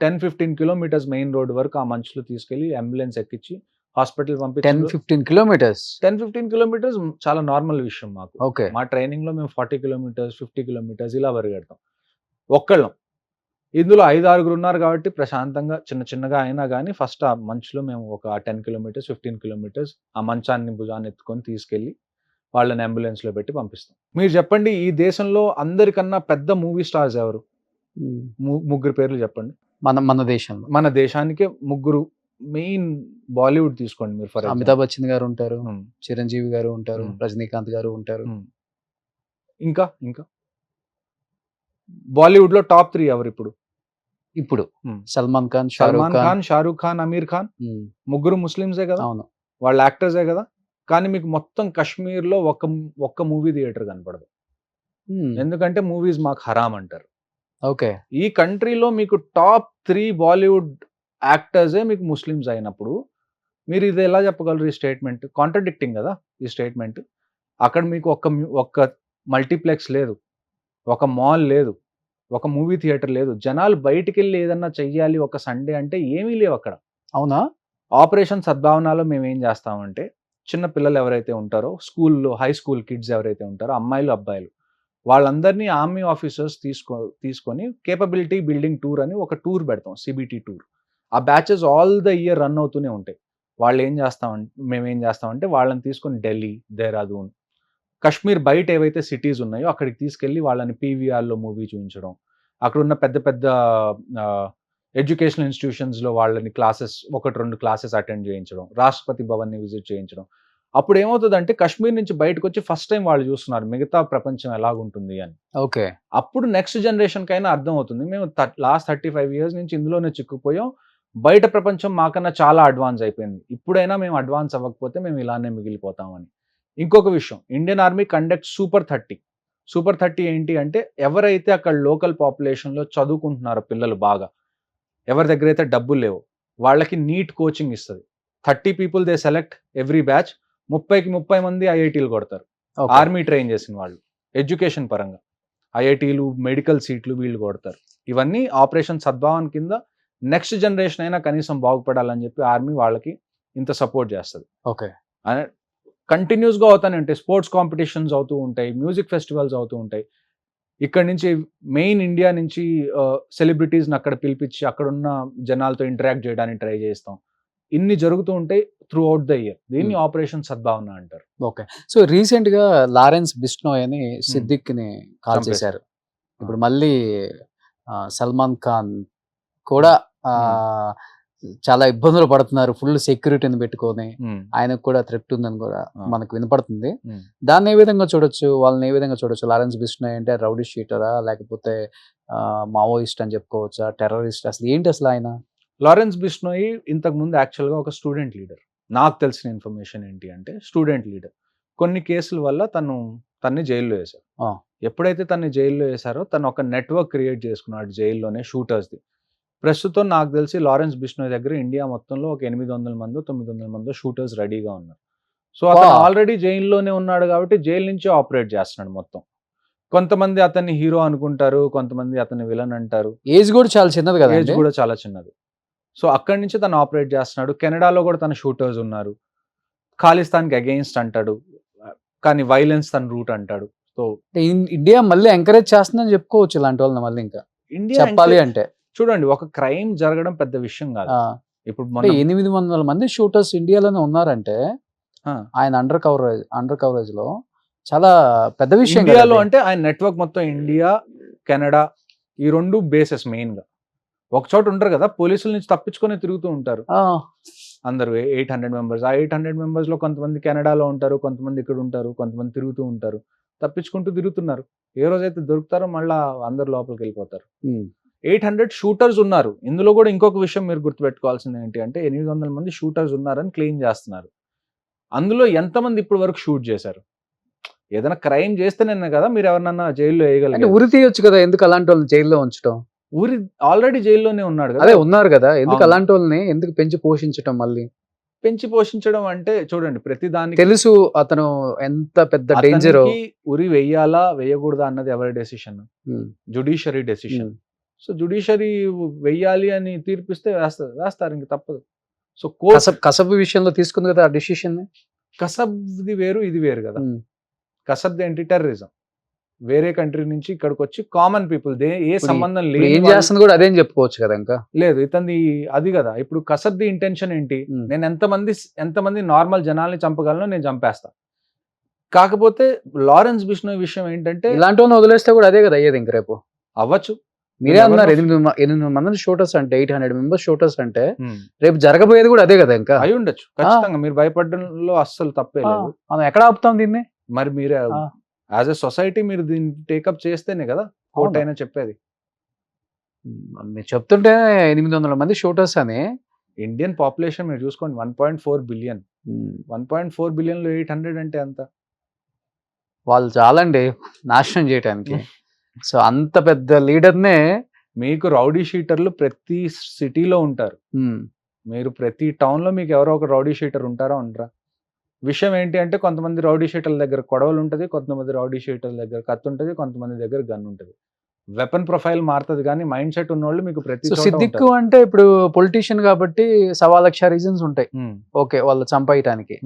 Speaker 3: 10-15 కిలోమీటర్స్ మెయిన్ రోడ్ వరకు ఆ మంచులో తీసుకెళ్లి అంబులెన్స్ ఎక్కించి హాస్పిటల్ పంపించి
Speaker 2: 10-15 కిలోమీటర్స్.
Speaker 3: 10-15 కిలోమీటర్స్ చాలా నార్మల్ విషయం మాకు.
Speaker 2: ఓకే.
Speaker 3: మా ట్రైనింగ్ లో మేము 40 కిలోమీటర్స్ 50 కిలోమీటర్స్ ఇలా పరిగెడతాం ఒక్కళ్ళం. ఇందులో 5-6 ఉన్నారు కాబట్టి ప్రశాంతంగా చిన్నగా అయినా కానీ ఫస్ట్ ఆ మంచులో మేము ఒక 10 కిలోమీటర్స్ 15 కిలోమీటర్స్ ఆ మంచాన్ని భుజాన్ని ఎత్తుకొని తీసుకెళ్లి వాళ్ళని అంబులెన్స్ లో పెట్టి పంపిస్తాం. మీరు చెప్పండి, ఈ దేశంలో అందరికన్నా పెద్ద మూవీ స్టార్స్ ఎవరు? ముగ్గురు పేర్లు చెప్పండి.
Speaker 2: మన దేశంలో
Speaker 3: మన దేశానికే ముగ్గురు మెయిన్. బాలీవుడ్ తీసుకోండి మీరు, ఫర్
Speaker 2: అమితాబ్ బచ్చన్ గారు ఉంటారు, చిరంజీవి గారు ఉంటారు, రజనీకాంత్ గారు ఉంటారు.
Speaker 3: ఇంకా బాలీవుడ్ లో టాప్ 3 ఎవరు ఇప్పుడు?
Speaker 2: సల్మాన్ ఖాన్,
Speaker 3: షారూక్ ఖాన్, అమీర్ ఖాన్. ముగ్గురు ముస్లిమ్సే కదా,
Speaker 2: అవును,
Speaker 3: వాళ్ళ యాక్టర్సే కదా. కానీ మీకు మొత్తం కాశ్మీర్ లో ఒక్క మూవీ థియేటర్ కనపడదు. ఎందుకంటే మూవీస్ మాకు హరామ్ అంటారు.
Speaker 2: ఓకే.
Speaker 3: ఈ కంట్రీలో మీకు టాప్ 3 బాలీవుడ్ యాక్టర్సే మీకు ముస్లిమ్స్ అయినప్పుడు మీరు ఇది ఎలా చెప్పగలరు? ఈ స్టేట్మెంట్ కాంట్రడిక్టింగ్ కదా ఈ స్టేట్మెంట్. అక్కడ మీకు ఒక్క మల్టీప్లెక్స్ లేదు, ఒక మాల్ లేదు, ఒక మూవీ థియేటర్ లేదు. జనాలు బయటికి వెళ్ళి ఏదన్నా చెయ్యాలి ఒక సండే అంటే ఏమీ లేవు అక్కడ.
Speaker 2: అవునా?
Speaker 3: ఆపరేషన్ సద్భావనలో మేము ఏం చేస్తామంటే, చిన్న పిల్లలు ఎవరైతే ఉంటారో స్కూల్లో, హై స్కూల్ కిడ్స్ ఎవరైతే ఉంటారో, అమ్మాయిలు అబ్బాయిలు, వాళ్ళందరినీ ఆర్మీ ఆఫీసర్స్ తీసుకొని కేపబిలిటీ బిల్డింగ్ టూర్ అని ఒక టూర్ పెడతాం, సిబిటి టూర్. ఆ batches all the year run అవుతూనే ఉంటాయి. మేమేం చేస్తామంటే వాళ్ళని తీసుకొని ఢిల్లీ, దేహ్రాదూన్, కాశ్మీర్ బయట ఏవైతే సిటీస్ ఉన్నాయో అక్కడికి తీసుకెళ్ళి వాళ్ళని పీవీఆర్లో మూవీ చూపించడం, అక్కడ ఉన్న పెద్ద పెద్ద ఎడ్యుకేషనల్ ఇన్స్టిట్యూషన్స్లో వాళ్ళని 1-2 క్లాసెస్ అటెండ్ చేయించడం, రాష్ట్రపతి భవన్ని విజిట్ చేయించడం. అప్పుడు ఏమవుతుందంటే కాశ్మీర్ నుంచి బయటకు వచ్చి ఫస్ట్ టైం వాళ్ళు చూస్తున్నారు మిగతా ప్రపంచం ఎలాగుంటుంది అని.
Speaker 2: ఓకే.
Speaker 3: అప్పుడు నెక్స్ట్ జనరేషన్ కైనా అర్థం అవుతుంది, మేము లాస్ట్ 35 years నుంచి ఇందులోనే చిక్కుపోయాం, బయట ప్రపంచం మాకన్నా చాలా అడ్వాన్స్ అయిపోయింది, ఇప్పుడైనా మేము అడ్వాన్స్ అవ్వకపోతే మేము ఇలానే మిగిలిపోతామని. ఇంకొక విషయం, ఇండియన్ ఆర్మీ కండక్ట్ సూపర్ 30 ఏంటి అంటే ఎవరైతే అక్కడ లోకల్ పాపులేషన్లో చదువుకుంటున్నారో పిల్లలు బాగా, ఎవరి దగ్గర అయితే డబ్బులు లేవు వాళ్ళకి నీట్ కోచింగ్ ఇస్తుంది. 30 people they select every batch, 30 మంది ఐఐటీలు కొడతారు, ఆర్మీ ట్రైన్ చేసిన వాళ్ళు. ఎడ్యుకేషన్ పరంగా ఐఐటీలు, మెడికల్ సీట్లు వీళ్ళు కొడతారు. ఇవన్నీ ఆపరేషన్ సద్భావన్ కింద నెక్స్ట్ జనరేషన్ అయినా కనీసం బాగుపడాలని చెప్పి ఆర్మీ వాళ్ళకి ఇంత సపోర్ట్ చేస్తుంది.
Speaker 2: ఓకే,
Speaker 3: కంటిన్యూస్గా అవుతానే ఉంటాయి, స్పోర్ట్స్ కాంపిటీషన్స్ అవుతూ ఉంటాయి, మ్యూజిక్ ఫెస్టివల్స్ అవుతూ ఉంటాయి. ఇక్కడ నుంచి మెయిన్ ఇండియా నుంచి సెలబ్రిటీస్ని అక్కడ పిలిపించి అక్కడ ఉన్న జనాలతో ఇంటరాక్ట్ చేయడానికి ట్రై చేస్తాం. ఇన్ని జరుగుతూ ఉంటాయి త్రూ అవుట్ ద ఇయర్. దీన్ని ఆపరేషన్ సద్భావన అంటారు.
Speaker 2: ఓకే. సో రీసెంట్ గా లారెన్స్ బిష్నోయ్ అని సిద్దిక్ ని కాల్
Speaker 3: చంపేశారు.
Speaker 2: చేశారు. ఇప్పుడు మళ్ళీ సల్మాన్ ఖాన్ కూడా చాలా ఇబ్బందులు పడుతున్నారు, ఫుల్ సెక్యూరిటీని పెట్టుకొని. ఆయనకు కూడా థ్రెట్ ఉందని కూడా మనకు వినపడుతుంది. దాన్ని ఏ విధంగా చూడొచ్చు, వాళ్ళని ఏ విధంగా చూడొచ్చు? లారెన్స్ బిష్నోయ్ అంటే రౌడీ షీటరా, లేకపోతే మావోయిస్ట్ అని చెప్పుకోవచ్చా, టెర్రరిస్ట్? అసలు ఏంటి అసలు ఆయన?
Speaker 3: లారెన్స్ బిష్నోయ్ ఇంతకు ముందు యాక్చువల్గా ఒక స్టూడెంట్ లీడర్. నాకు తెలిసిన ఇన్ఫర్మేషన్ ఏంటి అంటే స్టూడెంట్ లీడర్. కొన్ని కేసుల వల్ల తన్ని జైల్లో వేశారు. ఎప్పుడైతే తన్ని జైల్లో వేశారో తను ఒక నెట్వర్క్ క్రియేట్ చేసుకున్నాడు జైల్లోనే షూటర్స్ది. ప్రస్తుతం నాకు తెలిసి లారెన్స్ బిష్నోయ్ దగ్గర ఇండియా మొత్తంలో ఒక 800 మందో 900 మందో షూటర్స్ రెడీగా ఉన్నారు. సో అతను ఆల్రెడీ జైల్లోనే ఉన్నాడు కాబట్టి జైలు నుంచి ఆపరేట్ చేస్తున్నాడు మొత్తం. కొంతమంది అతన్ని హీరో అనుకుంటారు, కొంతమంది అతన్ని విలన్ అంటారు.
Speaker 2: ఏజ్ కూడా చాలా చిన్నది కదా,
Speaker 3: ఏజ్ కూడా చాలా చిన్నది. సో అక్కడి నుంచి తను ఆపరేట్ చేస్తున్నాడు. కెనడాలో కూడా తన షూటర్స్ ఉన్నారు. ఖాళిస్తాన్కి అగెయిన్స్ట్ అంటాడు, కానీ వైలెన్స్ తన రూట్ అంటాడు. సో
Speaker 2: ఇండియా మళ్ళీ ఎంకరేజ్ చేస్తుందని చెప్పుకోవచ్చు ఇలాంటి వాళ్ళని. మళ్ళీ ఇంకా
Speaker 3: ఇండియా
Speaker 2: చెప్పాలి అంటే
Speaker 3: చూడండి, ఒక క్రైమ్ జరగడం పెద్ద విషయం కాదు. ఇప్పుడు
Speaker 2: 800 మంది షూటర్స్ ఇండియాలోనే ఉన్నారంటే ఆయన అండర్ కవరేజ్ లో చాలా పెద్ద విషయం.
Speaker 3: ఇండియాలో అంటే ఆయన నెట్వర్క్ మొత్తం ఇండియా, కెనడా ఈ రెండు బేసెస్ మెయిన్ గా. ఒక చోట ఉంటారు కదా, పోలీసుల నుంచి తప్పించుకొని తిరుగుతూ ఉంటారు అందరూ. 800 మెంబర్స్, ఆ 800 మెంబర్స్ లో కొంతమంది కెనడాలో ఉంటారు, కొంతమంది ఇక్కడ ఉంటారు, కొంతమంది తిరుగుతూ ఉంటారు, తప్పించుకుంటూ తిరుగుతున్నారు. ఏ రోజైతే దొరుకుతారో మళ్ళా అందరు లోపలికి వెళ్ళిపోతారు. 800 షూటర్స్ ఉన్నారు. ఇందులో కూడా ఇంకొక విషయం మీరు గుర్తుపెట్టుకోవాల్సింది ఏంటి అంటే 800 మంది షూటర్స్ ఉన్నారని క్లెయిమ్ చేస్తున్నారు. అందులో ఎంతమంది ఇప్పటి వరకు షూట్ చేశారు? ఏదైనా క్రైమ్ చేస్తేనే కదా మీరు ఎవరినన్నా జైల్లో వేయగలరు.
Speaker 2: ఉరి తీయొచ్చు కదా, ఎందుకు అలాంటి వాళ్ళని జైల్లో ఉంచడం?
Speaker 3: ఊరి ఆల్రెడీ జైల్లోనే ఉన్నాడు కదా.
Speaker 2: అదే ఉన్నారు కదా, ఎందుకు అలాంటి వాళ్ళని ఎందుకు పెంచి పోషించడం? మళ్ళీ
Speaker 3: పెంచి పోషించడం అంటే చూడండి, ప్రతి దానికి
Speaker 2: తెలుసు అతను ఎంత పెద్ద డేంజర్.
Speaker 3: ఉరి వెయ్యాలా వేయకూడదా అన్నది ఎవరి decision? Judiciary decision. So judiciary వెయ్యాలి అని తీర్పిస్తే వేస్తారు, ఇంక తప్పదు. సో
Speaker 2: కసబ్ విషయంలో తీసుకుంది కదా ఆ డెసిషన్.
Speaker 3: కసబ్ది వేరు, ఇది వేరు కదా. కసబ్ది ఏంటి? టెర్రరిజం. వేరే కంట్రీ నుంచి ఇక్కడికి వచ్చి కామన్ పీపుల్ ఏ సంబంధం లేదు,
Speaker 2: ఏం చేస్తుంది కూడా అదేం చెప్పుకోవచ్చు కదా. ఇంకా
Speaker 3: లేదు ఇతని అది కదా. ఇప్పుడు కసబ్ది ఇంటెన్షన్ ఏంటి? నేను ఎంతమంది నార్మల్ జనాల్ని చంపగలను, నేను చంపేస్తా. కాకపోతే లారెన్స్ బిష్నోయ్ విషయం ఏంటంటే
Speaker 2: ఇలాంటి వాళ్ళని వదిలేస్తే కూడా అదే కదా అయ్యేది. ఇంక రేపు
Speaker 3: అవ్వచ్చు.
Speaker 2: మీరే అన్నారు 800 మంది షూటర్స్ అంటే, 800 మెంబర్స్ షూటర్స్ అంటే రేపు జరగబోయేది కూడా అదే కదా. ఇంకా అయి
Speaker 3: ఉండొచ్చు ఖచ్చితంగా. మీరు భయపడడంలో అస్సలు తప్పే లేదు.
Speaker 2: మనం ఎక్కడ ఆపుతాం దీన్ని?
Speaker 3: మరి మీరు యాజ్ ఎ సొసైటీ మీరు దీన్ని టేకప్ చేస్తేనే కదా కోర్ట్ అయినా చెప్పేది.
Speaker 2: మీరు చెప్తుంటే 800 మంది షూటర్స్ అని.
Speaker 3: ఇండియన్ పాపులేషన్ మీరు చూసుకోండి 1.4 బిలియన్. 1.4 బిలియన్ లో 800 అంటే ఎంత?
Speaker 2: వాళ్ళు చాలండి నాశనం చేయడానికి. సో అంత పెద్ద లీడర్నే.
Speaker 3: మీకు రౌడీ షీటర్లు ప్రతి సిటీలో ఉంటారు. మీరు ప్రతి టౌన్ లో మీకు ఎవరో ఒక రౌడీ షీటర్ ఉంటారా ఉండరా? విషయం ఏంటి అంటే కొంతమంది రౌడీ షీటర్ల దగ్గర కొడవలు ఉంటుంది, కొంతమంది రౌడీ షీటర్ల దగ్గర కత్తి ఉంటుంది, కొంతమంది దగ్గర గన్ ఉంటుంది. వెపన్ ప్రొఫైల్ మారుతుంది, కానీ మైండ్ సెట్ ఉన్న వాళ్ళు మీకు ప్రతి
Speaker 2: సిద్దిక్ అంటే ఇప్పుడు పొలిటీషియన్ కాబట్టి 1,00,000 రీజన్స్ ఉంటాయి ఓకే వాళ్ళు చంపేయటానికి.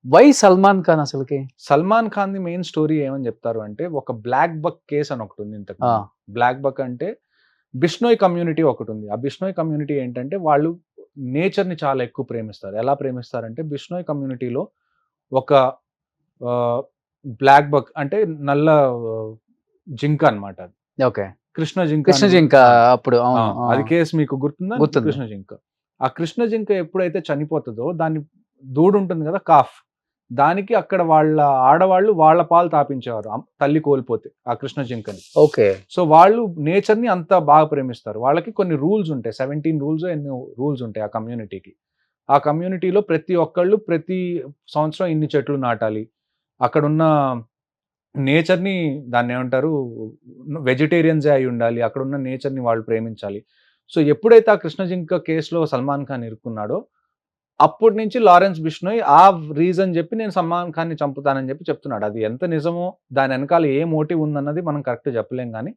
Speaker 2: వై సల్మాన్ ఖాన్? అసలుకి
Speaker 3: Salman Khan the main story ఏమని చెప్తారు అంటే, ఒక బ్లాక్ బక్ కేసు అని ఒకటి ఉంది ఇంతకు. బ్లాక్ బక్ అంటే బిష్నోయ్ కమ్యూనిటీ ఒకటి ఉంది. ఆ బిష్నోయ్ కమ్యూనిటీ ఏంటంటే వాళ్ళు నేచర్ని చాలా ఎక్కువ ప్రేమిస్తారు. ఎలా ప్రేమిస్తారంటే బిష్నోయ్ కమ్యూనిటీలో ఒక బ్లాక్ బక్ అంటే నల్ల జింక అన్నమాట. అది
Speaker 2: ఓకే,
Speaker 3: కృష్ణ జింక.
Speaker 2: అప్పుడు
Speaker 3: అది కేసు మీకు గుర్తుందా? కృష్ణ జింక. ఆ కృష్ణ జింక ఎప్పుడైతే చనిపోతుందో దాన్ని దూడు ఉంటుంది కదా, కాఫ్, దానికి అక్కడ వాళ్ళ ఆడవాళ్ళు వాళ్ళ పాలు తాపించేవారు తల్లి కోల్పోతే ఆ కృష్ణ జింకని.
Speaker 2: ఓకే.
Speaker 3: సో వాళ్ళు నేచర్ని అంత బాగా ప్రేమిస్తారు. వాళ్ళకి కొన్ని రూల్స్ ఉంటాయి, 17 రూల్స్ ఎన్నో రూల్స్ ఉంటాయి ఆ కమ్యూనిటీకి. ఆ కమ్యూనిటీలో ప్రతి ఒక్కళ్ళు ప్రతి సంవత్సరం ఇన్ని చెట్లు నాటాలి, అక్కడున్న నేచర్ని దాన్ని ఏమంటారు వెజిటేరియన్సే అయి ఉండాలి, అక్కడున్న నేచర్ని వాళ్ళు ప్రేమించాలి. సో ఎప్పుడైతే ఆ కృష్ణ జింక కేసులో సల్మాన్ ఖాన్ ఇరుక్కున్నాడో అప్పటి నుంచి లారెన్స్ బిష్నోయ్ ఆ రీజన్ చెప్పి నేను సల్మాన్ ఖాన్ని చంపుతానని చెప్పి చెప్తున్నాడు. అది ఎంత నిజమో దాని వెనకాల ఏ మోటివ్ ఉందన్నది మనం కరెక్ట్ చెప్పలేం. కానీ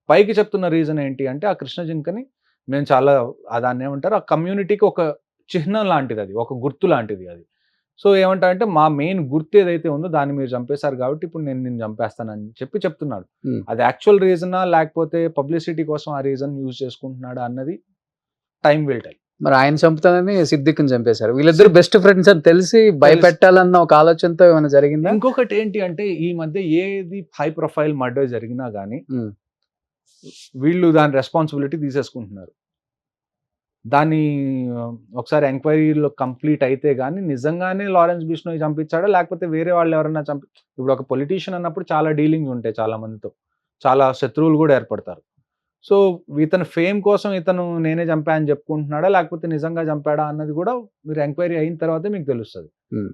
Speaker 3: పైకి చెప్తున్న రీజన్ ఏంటి అంటే ఆ కృష్ణ జింకని మేము చాలా దాన్ని ఏమంటారు ఆ కమ్యూనిటీకి ఒక చిహ్నం లాంటిది, అది ఒక గుర్తు లాంటిది అది. సో ఏమంటారంటే మా మెయిన్ గుర్తు ఏదైతే ఉందో దాన్ని మీరు చంపేశారు కాబట్టి ఇప్పుడు నేను నిన్ను చంపేస్తానని చెప్పి చెప్తున్నాడు. అది యాక్చువల్ రీజనా లేకపోతే పబ్లిసిటీ కోసం ఆ రీజన్ యూజ్ చేసుకుంటున్నాడా అన్నది టైం విల్ టెల్.
Speaker 2: మరి ఆయన చంపుతానని సిద్దిక్ని చంపేశారు. వీళ్ళిద్దరు బెస్ట్ ఫ్రెండ్స్ అని తెలిసి భయపెట్టాలన్న ఒక ఆలోచనతో ఏమైనా జరిగిందా?
Speaker 3: ఇంకొకటి ఏంటి అంటే ఈ మధ్య ఏది హై ప్రొఫైల్ మర్డర్ జరిగినా కానీ వీళ్ళు దాని రెస్పాన్సిబిలిటీ తీసేసుకుంటున్నారు. దాన్ని ఒకసారి ఎంక్వైరీలో కంప్లీట్ అయితే కానీ నిజంగానే లారెన్స్ బిష్నోయ్ చంపించాడా లేకపోతే వేరే వాళ్ళు ఎవరైనా ఇప్పుడు ఒక పొలిటీషియన్ అన్నప్పుడు చాలా డీలింగ్స్ ఉంటాయి, చాలా మందితో చాలా శత్రువులు కూడా ఏర్పడతారు. సో ఇతను ఫేమ్ కోసం ఇతను నేనే చంపా అని చెప్పుకుంటున్నాడా లేకపోతే నిజంగా చంపాడా అన్నది కూడా మీరు ఎంక్వైరీ అయిన తర్వాతే మీకు తెలుస్తుంది.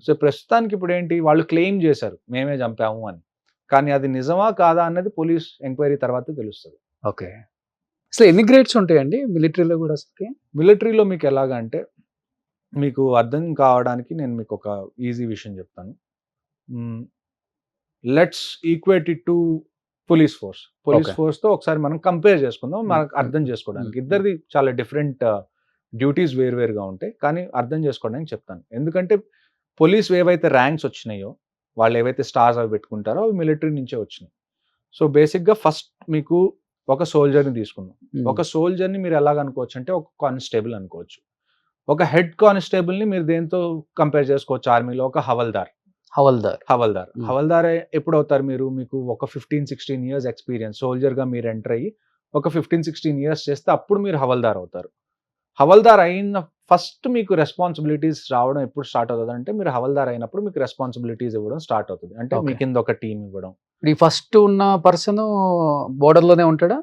Speaker 3: సో ప్రస్తుతానికి ఇప్పుడు ఏంటి వాళ్ళు క్లెయిమ్ చేశారు మేమే చంపాము అని, కానీ అది నిజమా కాదా అన్నది పోలీస్ ఎంక్వైరీ తర్వాతే తెలుస్తుంది.
Speaker 2: ఓకే. అసలు ఎన్ని గ్రేడ్స్ ఉంటాయండి మిలిటరీలో కూడా? అసలు
Speaker 3: మిలిటరీలో మీకు ఎలాగా అంటే మీకు అర్థం కావడానికి నేను మీకు ఒక ఈజీ విషయం చెప్తాను. Let's equate it to police ఫోర్స్తో ఒకసారి మనం కంపేర్ చేసుకుందాం మనకు అర్థం చేసుకోవడానికి. ఇద్దరిది చాలా డిఫరెంట్ డ్యూటీస్ వేరువేరుగా ఉంటాయి, కానీ అర్థం చేసుకోవడానికి చెప్తాను. ఎందుకంటే పోలీస్ ఏవైతే ర్యాంక్స్ వచ్చినాయో వాళ్ళు ఏవైతే స్టార్స్ అవి పెట్టుకుంటారో అవి మిలిటరీ నుంచే వచ్చినాయి. సో బేసిక్గా ఫస్ట్ మీకు ఒక సోల్జర్ని తీసుకుందాం. ఒక సోల్జర్ని మీరు ఎలాగ అనుకోవచ్చు అంటే ఒక కానిస్టేబుల్ అనుకోవచ్చు. ఒక హెడ్ కానిస్టేబుల్ని మీరు దేంతో కంపేర్ చేసుకోవచ్చు ఆర్మీలో? ఒక హవల్దార్. ఎప్పుడు అవుతారు మీరు? మీకు ఒక 15-16 ఇయర్స్ ఎక్స్పీరియన్స్ సోల్జర్గా మీరు ఎంటర్ అయ్యి ఒక 15-16 ఇయర్స్ చేస్తే అప్పుడు మీరు హవల్దార్ అవుతారు. హవల్దార్ అయిన ఫస్ట్ మీకు రెస్పాన్సిబిలిటీస్ రావడం ఎప్పుడు స్టార్ట్ అవుతుంది అంటే మీరు హవల్దార్ అయినప్పుడు మీకు రెస్పాన్సిబిలిటీస్ ఇవ్వడం స్టార్ట్ అవుతుంది. అంటే మీ కింద ఒక టీం ఇవ్వడం.
Speaker 2: ఈ ఫస్ట్ ఉన్న పర్సన్ బోర్డర్ లోనే ఉంటాడా?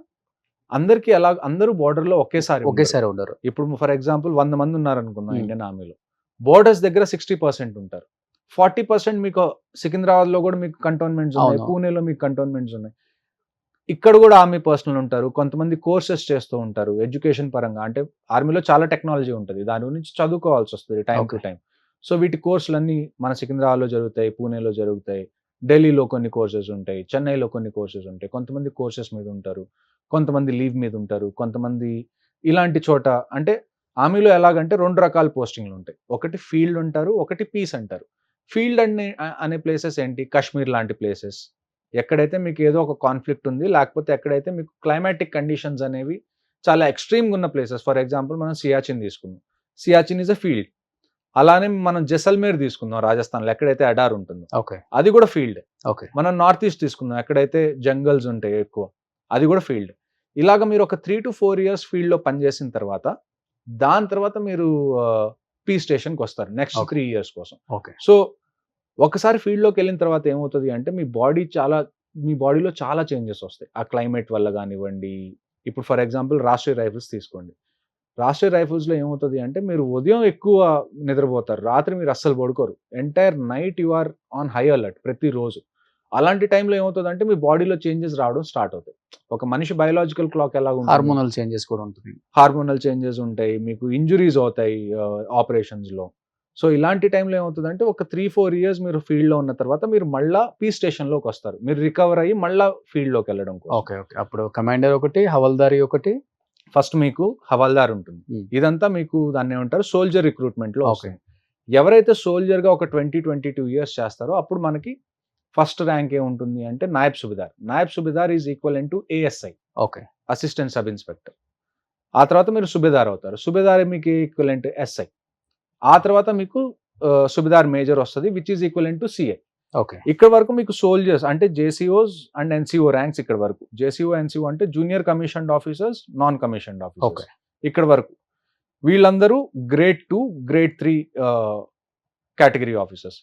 Speaker 3: అందరికి ఎలా అందరూ బోర్డర్ లో ఒకేసారి
Speaker 2: ఉండరు.
Speaker 3: ఇప్పుడు ఫర్ ఎగ్జాంపుల్ 100 మంది ఉన్నారు అనుకుందాం ఇండియన్ ఆర్మీలో. బోర్డర్స్ దగ్గర 60% ఉంటారు. 40% మీకు సికింద్రాబాద్ లో కూడా మీకు కంటోన్మెంట్స్ ఉన్నాయి, పూణేలో మీకు కంటోన్మెంట్స్ ఉన్నాయి. ఇక్కడ కూడా ఆర్మీ పర్సనల్ ఉంటారు, కొంతమంది కోర్సెస్ చేస్తూ ఉంటారు ఎడ్యుకేషన్ పరంగా. అంటే ఆర్మీలో చాలా టెక్నాలజీ ఉంటుంది, దాని గురించి చదువుకోవాల్సి వస్తుంది టైం టు టైం. సో వీటి కోర్సులన్నీ మన సికింద్రాబాద్లో జరుగుతాయి, పూణేలో జరుగుతాయి, ఢిల్లీలో కొన్ని కోర్సెస్ ఉంటాయి, చెన్నైలో కొన్ని కోర్సెస్ ఉంటాయి. కొంతమంది కోర్సెస్ మీద ఉంటారు, కొంతమంది లీవ్ మీద ఉంటారు, కొంతమంది ఇలాంటి చోట. అంటే ఆర్మీలో ఎలాగంటే 2 రకాల పోస్టింగ్లు ఉంటాయి. ఒకటి ఫీల్డ్ ఉంటారు, ఒకటి పీస్ అంటారు. ఫీల్డ్ అనే ప్లేసెస్ ఏంటి? కాశ్మీర్ లాంటి ప్లేసెస్, ఎక్కడైతే మీకు ఏదో ఒక కాన్ఫ్లిక్ట్ ఉంది, లేకపోతే ఎక్కడైతే మీకు క్లైమాటిక్ కండిషన్స్ అనేవి చాలా ఎక్స్ట్రీమ్గా ఉన్న ప్లేసెస్. ఫర్ ఎగ్జాంపుల్ మనం సియాచిన్ తీసుకుందాం, సియాచిన్ ఈజ్ అ ఫీల్డ్. అలానే మనం జైసల్మేర్ తీసుకుందాం రాజస్థాన్లో, ఎక్కడైతే అడార్ ఉంటుందో అది కూడా ఫీల్డ్. మనం నార్త్ ఈస్ట్ తీసుకుందాం, ఎక్కడైతే జంగల్స్ ఉంటాయి ఎక్కువ, అది కూడా ఫీల్డ్. ఇలాగ మీరు ఒక 3 to 4 years ఫీల్డ్లో పనిచేసిన తర్వాత దాని తర్వాత మీరు పీ స్టేషన్కి వస్తారు నెక్స్ట్ 3 years కోసం. సో ఒకసారి ఫీల్డ్లోకి వెళ్ళిన తర్వాత ఏమవుతుంది అంటే మీ బాడీలో చాలా చేంజెస్ వస్తాయి ఆ క్లైమేట్ వల్ల కానివ్వండి. ఇప్పుడు ఫర్ ఎగ్జాంపుల్ రాష్ట్రీయ రైఫిల్స్ తీసుకోండి. రాష్ట్రీయ రైఫిల్స్లో ఏమవుతుంది అంటే మీరు ఉదయం ఎక్కువ నిద్రపోతారు, రాత్రి మీరు అస్సలు పడుకోరు. Entire night you are on high alert ప్రతిరోజు. అలాంటి టైంలో ఏమవుతుంది అంటే మీ బాడీలో చేంజెస్ రావడం స్టార్ట్ అవుతాయి. ఒక మనిషి బయోలాజికల్ క్లాక్ ఎలా ఉంటుంది,
Speaker 2: హార్మోనల్ చేంజెస్ కూడా ఉంటుంది,
Speaker 3: హార్మోనల్ చేంజెస్ ఉంటాయి, మీకు ఇంజురీస్ అవుతాయి ఆపరేషన్స్లో. సో ఇలాంటి టైంలో ఏమవుతుందంటే ఒక 3-4 years మీరు ఫీల్డ్లో ఉన్న తర్వాత మీరు మళ్ళీ పీ స్టేషన్లోకి వస్తారు, మీరు రికవర్ అయ్యి మళ్ళీ ఫీల్డ్లోకి వెళ్ళడం.
Speaker 2: అప్పుడు కమాండర్ ఒకటి, హవల్దారి ఒకటి.
Speaker 3: ఫస్ట్ మీకు హవల్దార్ ఉంటుంది. ఇదంతా మీకు దాన్ని ఏమంటారు సోల్జర్ రిక్రూట్మెంట్లో వస్తుంది. ఎవరైతే సోల్జర్గా ఒక 20-22 years చేస్తారో అప్పుడు మనకి ఫస్ట్ ర్యాంక్ ఏముంటుంది అంటే Nayab subedar. Nayab subedar is equivalent to ASI, assistant sub inspector. ఆ తర్వాత మీరు సుబేదార్ అవుతారు, సుబేదార్ మీకు ఈక్వలెంట్ ఎస్ఐ. ఆ తర్వాత మీకు సుబేదార్ మేజర్ వస్తుంది which is equivalent to CI. ఇక్కడ వరకు మీకు సోల్జర్స్ అంటే జేసీఓస్ అండ్ ఎన్సీఓ ర్యాంక్స్. ఇక్కడ వరకు జేసీఓ ఎన్సీఓ అంటే junior commissioned officers, non commissioned officers. ఇక్కడ వరకు వీళ్ళందరూ grade 2, grade 3 category officers.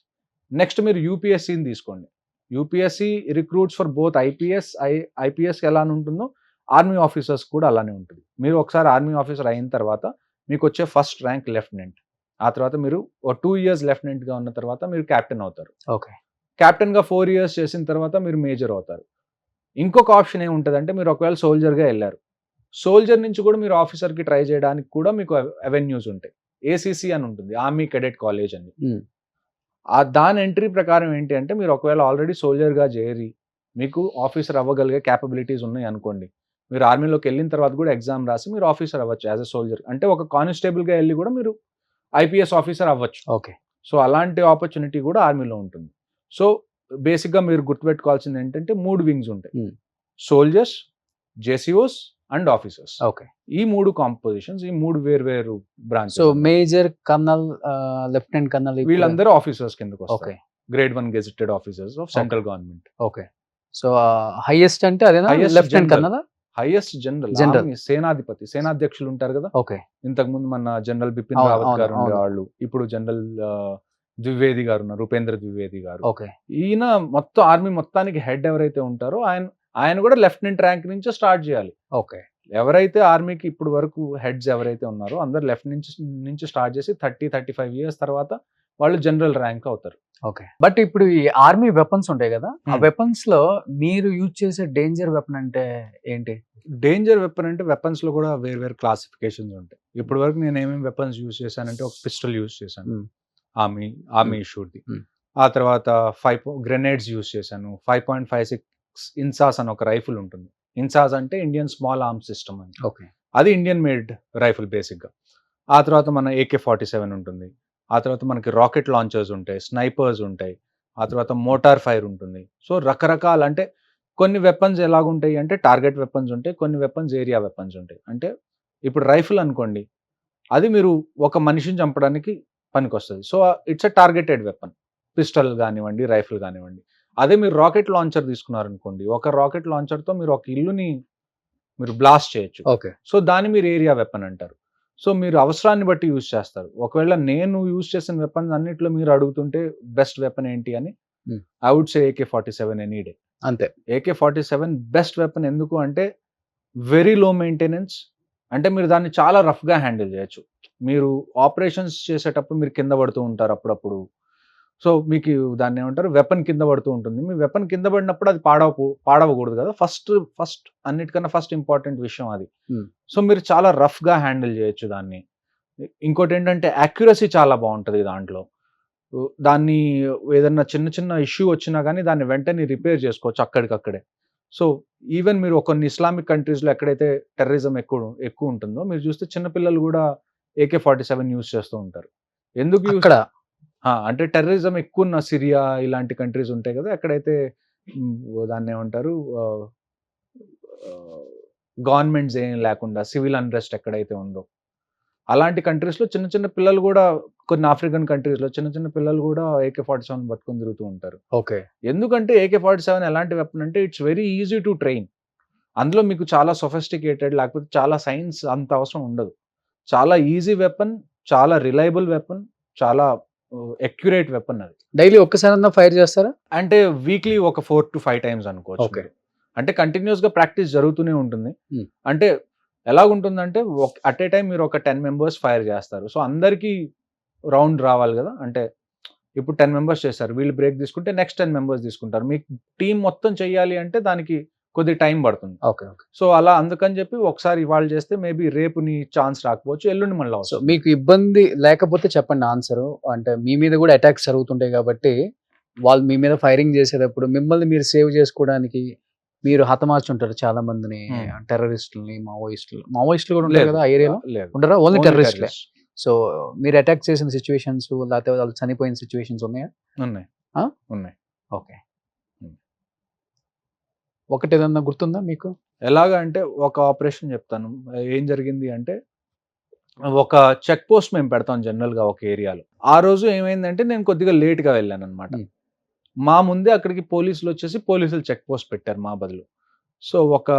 Speaker 3: Next మీరు యూపీఎస్సీని తీసుకోండి. UPSC recruits for both IPS ఎలా ఉంటుందో ఆర్మీ ఆఫీసర్స్ కూడా అలానే ఉంటుంది. మీరు ఒకసారి ఆర్మీ ఆఫీసర్ అయిన తర్వాత మీకు వచ్చే ఫస్ట్ ర్యాంక్ లెఫ్టినెంట్. ఆ తర్వాత మీరు 2 ఇయర్స్ లెఫ్టినెంట్గా ఉన్న తర్వాత మీరు క్యాప్టెన్ అవుతారు.
Speaker 2: ఓకే.
Speaker 3: క్యాప్టెన్గా 4 ఇయర్స్ చేసిన తర్వాత మీరు మేజర్ అవుతారు. ఇంకొక ఆప్షన్ ఏముంటుందంటే మీరు ఒకవేళ సోల్జర్గా వెళ్ళారు, సోల్జర్ నుంచి కూడా మీరు ఆఫీసర్కి ట్రై చేయడానికి కూడా మీకు అవెన్యూస్ ఉంటాయి. ఏసీసీ అని ఉంటుంది, ఆర్మీ కెడెట్ కాలేజ్ అని. దాని ఎంట్రీ ప్రకారం ఏంటి అంటే మీరు ఒకవేళ ఆల్రెడీ సోల్జర్గా చేరి మీకు ఆఫీసర్ అవ్వగలిగే క్యాపబిలిటీస్ ఉన్నాయి అనుకోండి, మీరు ఆర్మీలోకి వెళ్ళిన తర్వాత కూడా ఎగ్జామ్ రాసి మీరు ఆఫీసర్ అవ్వచ్చు యాజ్ ఎ సోల్జర్. అంటే ఒక కానిస్టేబుల్గా వెళ్ళి కూడా మీరు ఐపీఎస్ ఆఫీసర్ అవ్వచ్చు.
Speaker 2: ఓకే.
Speaker 3: సో అలాంటి ఆపర్చునిటీ కూడా ఆర్మీలో ఉంటుంది. సో బేసిక్గా మీరు గుర్తుపెట్టుకోవాల్సింది ఏంటంటే 3 వింగ్స్ ఉంటాయి, సోల్జర్స్, జేసీఓస్ అండ్ ఆఫీసర్స్.
Speaker 2: ఓకే.
Speaker 3: ఈ 3 కాంపోజిషన్స్, ఈ 3 వేరు branch.
Speaker 2: So major, colonel, lieutenant colonel
Speaker 3: వీళ్ళందరూ ఆఫీసర్స్ కిందకు వస్తారు.
Speaker 2: Okay.
Speaker 3: Grade 1 gazetted officers of central government.
Speaker 2: Okay. So highest అంటే అదేనా,
Speaker 3: Highest
Speaker 2: lieutenant
Speaker 3: general.
Speaker 2: Colonel?
Speaker 3: Highest general, సేనాధిపతి, సేనాధ్యక్షులు ఉంటారు కదా.
Speaker 2: ఓకే.
Speaker 3: ఇంతకు ముందు మన జనరల్ బిపిన్
Speaker 2: అవును,
Speaker 3: రావత్ గారు
Speaker 2: అవును,
Speaker 3: ఉండేవాళ్ళు, ఇప్పుడు జనరల్ ద్వివేది గారు ఉన్నారు, ఉపేంద్ర ద్వివేది గారు.
Speaker 2: ఓకే.
Speaker 3: ఈయన మొత్తం ఆర్మీ మొత్తానికి హెడ్ ఎవరైతే ఉంటారో ఆయన కూడా లెఫ్టినెంట్ ర్యాంక్ నుంచే స్టార్ట్ చేయాలి.
Speaker 2: ఓకే.
Speaker 3: ఎవరైతే ఆర్మీకి ఇప్పుడు వరకు హెడ్స్ ఎవరైతే ఉన్నారో అందరు లెఫ్టినెంట్ నుంచి స్టార్ట్ చేసి 30-35 ఇయర్స్ తర్వాత వాళ్ళు జనరల్ ర్యాంక్ అవుతారు.
Speaker 2: ఓకే. బట్ ఇప్పుడు ఈ ఆర్మీ వెపన్స్ ఉంటాయి కదా, ఆ వెపన్స్ లో మీరు యూజ్ చేసే డేంజర్ వెపన్ అంటే ఏంటి?
Speaker 3: డేంజర్ వెపన్ అంటే వెపన్స్ లో కూడా వేరు క్లాసిఫికేషన్స్ ఉంటాయి. ఇప్పటి వరకు నేను ఏమేమి వెపన్స్ యూజ్ చేశానంటే ఒక పిస్టల్ యూజ్ చేశాను, ఆర్మీ ఇష్యూడ్ది. ఆ తర్వాత 5 గ్రెనేడ్స్ యూజ్ చేశాను. 5.56 ఇన్సాస్ అని ఒక రైఫిల్ ఉంటుంది. ఇన్సాస్ అంటే ఇండియన్ స్మాల్ ఆర్మ్స్ సిస్టమ్ అని.
Speaker 2: ఓకే.
Speaker 3: అది ఇండియన్ మేడ్ రైఫిల్ బేసిక్గా. ఆ తర్వాత మన AK-47 ఉంటుంది. ఆ తర్వాత మనకి రాకెట్ లాంచర్స్ ఉంటాయి, స్నైపర్స్ ఉంటాయి, ఆ తర్వాత మోటార్ ఫైర్ ఉంటుంది. సో రకరకాల, అంటే కొన్ని వెపన్స్ ఎలాగుంటాయి అంటే టార్గెట్ వెపన్స్ ఉంటాయి, కొన్ని వెపన్స్ ఏరియా వెపన్స్ ఉంటాయి. అంటే ఇప్పుడు రైఫిల్ అనుకోండి, అది మీరు ఒక మనిషిని చంపడానికి పనికొస్తుంది. So it's a targeted weapon, pistol కానివ్వండి, రైఫిల్ కానివ్వండి. అదే మీరు రాకెట్ లాంచర్ తీసుకున్నారనుకోండి, ఒక రాకెట్ లాంచర్తో మీరు ఒక ఇల్లుని మీరు బ్లాస్ట్ చేయొచ్చు.
Speaker 2: ఓకే.
Speaker 3: సో దాన్ని మీరు ఏరియా వెపన్ అంటారు. సో మీరు అవసరాన్ని బట్టి యూజ్ చేస్తారు. ఒకవేళ నేను యూజ్ చేసిన వెపన్స్ అన్నిట్లో మీరు అడుగుతుంటే బెస్ట్ వెపన్ ఏంటి అని, I would say AK-47 any day.
Speaker 2: అంతే.
Speaker 3: AK-47 best weapon. ఎందుకు అంటే వెరీ లో మెయింటెనెన్స్, అంటే మీరు దాన్ని చాలా రఫ్గా హ్యాండిల్ చేయొచ్చు. మీరు ఆపరేషన్స్ చేసేటప్పుడు మీరు కింద పడుతూ ఉంటారు అప్పుడప్పుడు. సో మీకు దాన్ని ఏమంటారు, వెపన్ కింద పడుతూ ఉంటుంది. మీ వెపన్ కింద పడినప్పుడు అది పాడవకూడదు కదా. ఫస్ట్ అన్నిటికన్నా ఫస్ట్ ఇంపార్టెంట్ విషయం అది. సో మీరు చాలా రఫ్గా హ్యాండిల్ చేయొచ్చు దాన్ని. ఇంకోటి ఏంటంటే యాక్యురసీ చాలా బాగుంటుంది దాంట్లో. దాన్ని ఏదన్నా చిన్న ఇష్యూ వచ్చినా కానీ దాన్ని వెంటనే రిపేర్ చేసుకోవచ్చు అక్కడికక్కడే. సో ఈవెన్ మీరు కొన్ని ఇస్లామిక్ కంట్రీస్లో ఎక్కడైతే టెర్రరిజం ఎక్కువ ఉంటుందో మీరు చూస్తే చిన్నపిల్లలు కూడా AK-47 యూజ్ చేస్తూ ఉంటారు. ఎందుకు
Speaker 2: ఇక్కడ
Speaker 3: అంటే టెర్రరిజం ఎక్కువ ఉన్న సిరియా ఇలాంటి కంట్రీస్ ఉంటాయి కదా, ఎక్కడైతే దాన్ని ఏమంటారు, గవర్నమెంట్స్ ఏం లేకుండా సివిల్ అన్రెస్ట్ ఎక్కడైతే ఉందో అలాంటి కంట్రీస్లో చిన్న పిల్లలు కూడా, కొన్ని ఆఫ్రికన్ కంట్రీస్లో చిన్న పిల్లలు కూడా AK-47 పట్టుకొని తిరుగుతూ ఉంటారు.
Speaker 2: ఓకే.
Speaker 3: ఎందుకంటే AK-47 ఎలాంటి వెపన్ అంటే it's very easy to train. అందులో మీకు చాలా సొఫిస్టికేటెడ్ లేకపోతే చాలా సైన్స్ అంత అవసరం ఉండదు. చాలా ఈజీ వెపన్, చాలా రిలయబుల్ వెపన్, చాలా అక్యురేట్ వెపన్. అది
Speaker 2: డైలీ ఒక్కసారి ఫైర్ చేస్తారా?
Speaker 3: అంటే వీక్లీ ఒక 4 to 5 టైమ్స్ అనుకోవచ్చు.
Speaker 2: ఓకే.
Speaker 3: అంటే కంటిన్యూస్ గా ప్రాక్టీస్ జరుగుతూనే ఉంటుంది. అంటే ఎలాగుంటుందంటే అట్ ఏ టైం మీరు ఒక 10 మెంబర్స్ ఫైర్ చేస్తారు. సో అందరికీ రౌండ్ రావాలి కదా. అంటే ఇప్పుడు 10 మెంబర్స్ చేస్తారు, వీళ్ళు బ్రేక్ తీసుకుంటే నెక్స్ట్ 10 మెంబర్స్ తీసుకుంటారు. మీకు టీం మొత్తం చెయ్యాలి అంటే దానికి కొద్ది టైం పడుతుంది.
Speaker 2: ఓకే.
Speaker 3: సో అలా అందుకని చెప్పి ఒకసారి ఇవాళ చేస్తే మేబీ రేపు నీ ఛాన్స్ రాకపోవచ్చు, ఎల్లుండి మళ్ళీ
Speaker 2: సో
Speaker 3: వస్తుంది.
Speaker 2: మీకు ఇబ్బంది లేకపోతే చెప్పండి ఆన్సర్. అంటే మీ మీద కూడా అటాక్స్ జరుగుతుంటాయి కాబట్టి వాళ్ళు మీ మీద ఫైరింగ్ చేసేటప్పుడు మిమ్మల్ని మీరు సేవ్ చేసుకోవడానికి మీరు హతమార్చుంటారు చాలా మందిని, టెర్రరిస్టులని, మావోయిస్టులు కూడా ఉంటారు కదా ఆ ఏరియాలో.
Speaker 3: లేదు,
Speaker 2: ఉండరా? Only
Speaker 3: Only
Speaker 2: టెర్రరిస్టులే.
Speaker 3: terrorists.
Speaker 2: సో మీరు అటాక్ చేసిన సిచ్యువేషన్స్ లేకపోతే వాళ్ళు చనిపోయిన సిచ్యువేషన్స్ ఉన్నాయా?
Speaker 3: ఉన్నాయి.
Speaker 2: ఓకే. ఒకటి ఏదన్నా గుర్తుందా మీకు?
Speaker 3: ఎలాగా అంటే ఒక ఆపరేషన్ చెప్తాను. ఏం జరిగింది అంటే ఒక చెక్ పోస్ట్ మేము పెడతాం జనరల్గా ఒక ఏరియాలో. ఆ రోజు ఏమైందంటే నేను కొద్దిగా లేట్గా వెళ్ళాను అనమాట. మా ముందే అక్కడికి పోలీసులు వచ్చేసి పోలీసులు చెక్ పోస్ట్ పెట్టారు మా బదులు. సో ఒక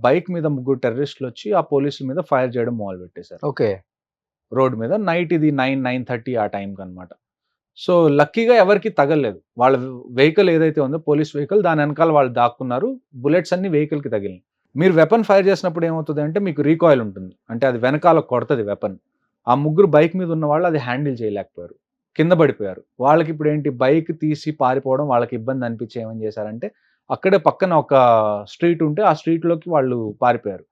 Speaker 3: బైక్ మీద 3 టెర్రరిస్టులు వచ్చి ఆ పోలీసుల మీద ఫైర్ చేయడం మొదలు పెట్టేశారు
Speaker 2: ఓకే.
Speaker 3: రోడ్ మీద. నైట్ ఇది 9-9:30 ఆ టైంకి అనమాట. సో లక్కీగా ఎవరికి తగలలేదు. వాళ్ళ వెహికల్ ఏదైతే ఉందో పోలీస్ వెహికల్ దాని వెనకాల వాళ్ళు దాక్కున్నారు. బుల్లెట్స్ అన్ని వెహికల్‌కి తగిలినాయి. మీరు వెపన్ ఫైర్ చేసినప్పుడు ఏమవుతదంటే మీకు రీకాయిల్ ఉంటుంది. అంటే అది వెనకాల కొడతది వెపన్. ఆ ముగ్గురు బైక్ మీద ఉన్న వాళ్ళు అది హ్యాండిల్ చేయలేకపోయారు. కింద పడిపోయారు. వాళ్ళకి ఇప్పుడు ఏంటి బైక్ తీసి పారిపోవడం వాళ్ళకి ఇబ్బంది అనిపించి ఏమని చేశారంటే అక్కడే పక్కన ఒక స్ట్రీట్ ఉంటే ఆ స్ట్రీట్‌లోకి వాళ్ళు పారిపోయారు.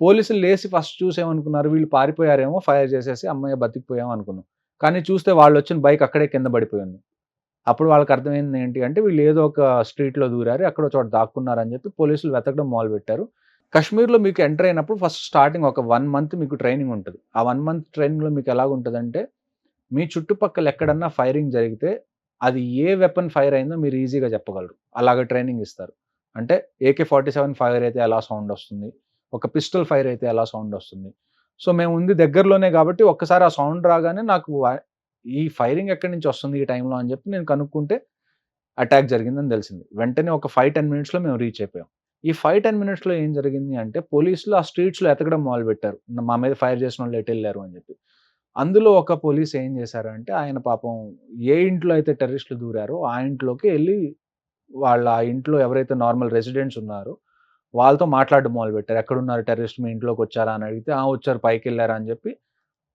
Speaker 3: పోలీసులు లేసి ఫస్ట్ చూసి ఏమనుకున్నారు వీళ్ళు పారిపోయారేమో ఫైర్ చేసేసి అమ్మయ్య బతికిపోయాం అనుకున్నాం. కానీ చూస్తే వాళ్ళొచ్చిన బైక్ అక్కడే కింద పడిపోయింది. అప్పుడు వాళ్ళకి అర్థమైంది ఏంటి అంటే వీళ్ళు ఏదో ఒక స్ట్రీట్‌లో దూరారు. ఎక్కడో చోట దాక్కున్నారని చెప్పి పోలీసులు వెతకడం మొదలుపెట్టారు. కాశ్మీర్‌లో మీకు ఎంటర్ అయినప్పుడు ఫస్ట్ స్టార్టింగ్ ఒక 1 మంత్ మీకు ట్రైనింగ్ ఉంటది. ఆ 1 మంత్ ట్రైనింగ్‌లో మీకు ఎలాగుంటదంటే మీ చుట్టుపక్కల ఎక్కడన్నా ఫైరింగ్ జరిగితే అది ఏ వెపన్ ఫైర్ అయిందో మీరు ఈజీగా చెప్పగలరు. అలాగ ట్రైనింగ్ ఇస్తారు. అంటే AK-47 ఫైర్ అయితే ఎలా సౌండ్ వస్తుంది? ఒక పిస్టల్ ఫైర్ అయితే ఎలా సౌండ్ వస్తుంది? సో మేము ఉంది దగ్గరలోనే కాబట్టి ఒక్కసారి ఆ సౌండ్ రాగానే నాకు ఈ ఫైరింగ్ ఎక్కడి నుంచి వస్తుంది ఈ టైంలో అని చెప్పి నేను కనుక్కుంటే అటాక్ జరిగిందని తెలిసింది. వెంటనే ఒక 5-10 మినిట్స్‌లో మేము రీచ్ అయిపోయాం. ఈ 5-10 మినిట్స్‌లో ఏం జరిగింది అంటే పోలీసులు ఆ స్ట్రీట్స్‌లో ఎతకడం మొదలుపెట్టారు. మా మీద ఫైర్ చేసినోళ్ళు ఎటెళ్లారు అని చెప్పి. అందులో ఒక పోలీస్ ఏం చేశారంటే ఆయన పాపం ఏ ఇంట్లో అయితే టెర్రరిస్టులు దూరారో ఆ ఇంట్లోకి ఎళ్లి వాళ్ళ ఆ ఇంట్లో ఎవరైతే నార్మల్ రెసిడెంట్స్ ఉన్నారో వాళ్ళతో మాట్లాడడం మొదలుపెట్టారు. ఎక్కడున్నారు టెర్రరిస్ట్ మీ ఇంట్లోకొచ్చారా అని అడిగితే, ఆ! వచ్చారు పైకెళ్లారా అని చెప్పి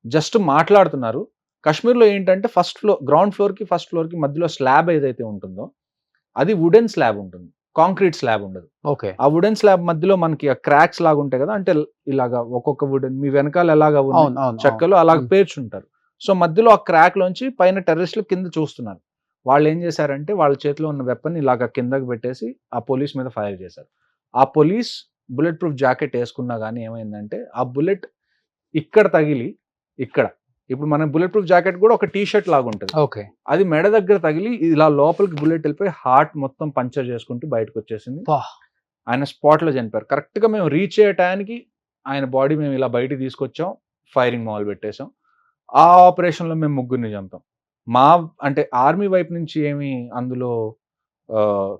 Speaker 3: జస్ట్ మాట్లాడుతున్నారు. కాశ్మీర్‌లో ఏంటంటే గ్రౌండ్ ఫ్లోర్‌కి, ఫస్ట్ ఫ్లోర్‌కి మధ్యలో స్లాబ్ ఏదైతే ఉంటుందో అది వుడెన్ స్లాబ్ ఉంటుంది. కాంక్రీట్ స్లాబ్ ఉండదు.
Speaker 2: ఓకే.
Speaker 3: ఆ వుడెన్ స్లాబ్ మధ్యలో మనకి క్రాక్స్ లాగా ఉంటాయి కదా! అంటే ఇలాగా ఒక్కొక్క వుడెన్ మీ వెనకాల ఎలాగా ఉన్నాయి
Speaker 2: అవును. అవును.
Speaker 3: చెక్కలు అలాగ
Speaker 2: హ్మ్.
Speaker 3: పేర్చుంటారు. సో, మధ్యలో ఆ క్రాక్‌లోంచి పైన టెర్రరిస్టులు కింద చూస్తున్నారు. వాళ్ళేం చేశారంటే వాళ్ళ చేతిలో ఉన్న వెపన్ ఇలాగ కిందకి పెట్టేసి ఆ పోలీస్ మీద ఫైర్ చేశారు. ఆ పోలీస్ బుల్లెట్ ప్రూఫ్ జాకెట్ యేసుకున్నా గాని ఏమైందంటే ఆ బుల్లెట్ ఇక్కడ తగిలి ఇక్కడ ఇప్పుడు మన బుల్లెట్ ప్రూఫ్ జాకెట్ కూడా ఒక టీ షర్ట్ లాగుంటది.
Speaker 2: ఓకే.
Speaker 3: అది మెడ దగ్గర తగిలి ఇలా లోపలికి బుల్లెట్ వెళ్ళిపోయి హార్ట్ మొత్తం పంక్చర్ చేసుకుంటూ బయటకొచ్చేసింది.
Speaker 2: అబ్బా!
Speaker 3: ఆయన స్పాట్‌లో చనిపోయారు. కరెక్ట్‌గా మేము రీచ్ అయ్యే టయానికి ఆయన బాడీ మేము ఇలా బయటికి తీసుకొచ్చాం. ఫైరింగ్ మొదలుపెట్టేసాం. ఆ ఆపరేషన్‌లో మేము ముగ్గురిని చంపాం. మా అంటే ఆర్మీ వైపు నుంచి ఏమి అందులో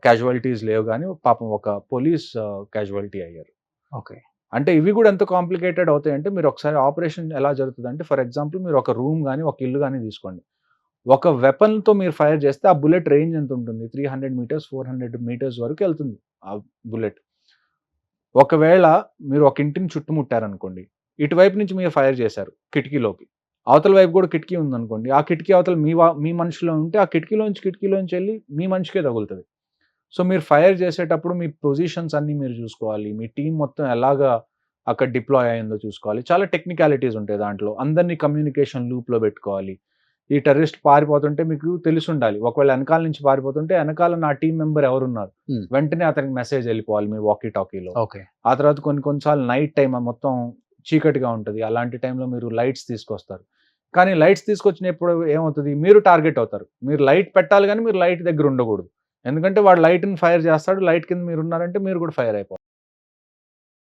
Speaker 3: క్యాజువాలిటీస్ లేవు గానీ పాపం ఒక పోలీస్ క్యాజువాలిటీ అయ్యారు.
Speaker 2: ఓకే.
Speaker 3: అంటే ఇవి గూడా ఎంత కాంప్లికేటెడ్ అవుతాయంటే మీరు ఒకసారి ఆపరేషన్ ఎలా జరుగుతదంటే ఫర్ ఎగ్జాంపుల్ మీరు ఒక రూమ్ గాని, ఒక ఇల్లు గాని తీసుకోండి. ఒక వెపన్‌తో మీరు ఫైర్ చేస్తే ఆ బుల్లెట్ రేంజ్ ఎంత ఉంటుంది? 300 మీటర్స్, 400 మీటర్స్ వరకు ఎళ్తుంది ఆ బుల్లెట్. ఒకవేళ మీరు ఒక ఇంటిని చుట్టుముట్టారనుకోండి. ఇటువైపు నుంచి మీరు ఫైర్ చేశారు కిటికీలోకి. అవతల వైపు గూడా కిటికీ ఉందనుకోండి. ఆ కిటికీ అవతల మీ మనిషిలో ఉంటే ఆ కిటికీలోంచి ఎళ్లి మీ మనిషికే తగులుతది. సో, మీరు ఫైర్ చేసేటప్పుడు మీ పొజిషన్స్ అన్నీ మీరు చూసుకోవాలి. మీ టీమ్ మొత్తం ఎలాగా అక్కడ డిప్లాయ్ అయిందో చూసుకోవాలి. చాలా టెక్నికాలిటీస్ ఉంటాయి దాంట్లో. అందరిని కమ్యూనికేషన్ లూప్‌లో పెట్టుకోవాలి. ఈ టెర్రరిస్ట్ పారిపోతుంటే మీకు తెలిసుండాలి. ఒకవేళ ఎనకాల నుంచి పారిపోతుంటే ఎనకాల నా టీమ్ మెంబర్ ఎవరున్నారు?
Speaker 2: హ్మ్.
Speaker 3: వెంటనే అతనికి మెసేజ్ ఎళ్ళిపోవాలి మీ వాకీ టాకీలో.
Speaker 2: ఓకే.
Speaker 3: ఆ తర్వాత కొన్ని సార్లు నైట్ టైమ్ మొత్తం చీకటిగా ఉంటది. అలాంటి టైంలో మీరు లైట్స్ తీసుకొస్తారు. కానీ లైట్స్ తీసుకొచ్చినప్పుడు ఏమవుతది? మీరు టార్గెట్ అవుతారు. మీరు లైట్ పెట్టాలి గానీ మీరు లైట్ దగ్గర ఉండకూడదు. ఎందుకంటే వాడు లైట్‌ని ఫైర్ చేస్తాడు. లైట్ కింద మీరున్నారంటే మీరు కూడా ఫైర్ అయిపోతారు.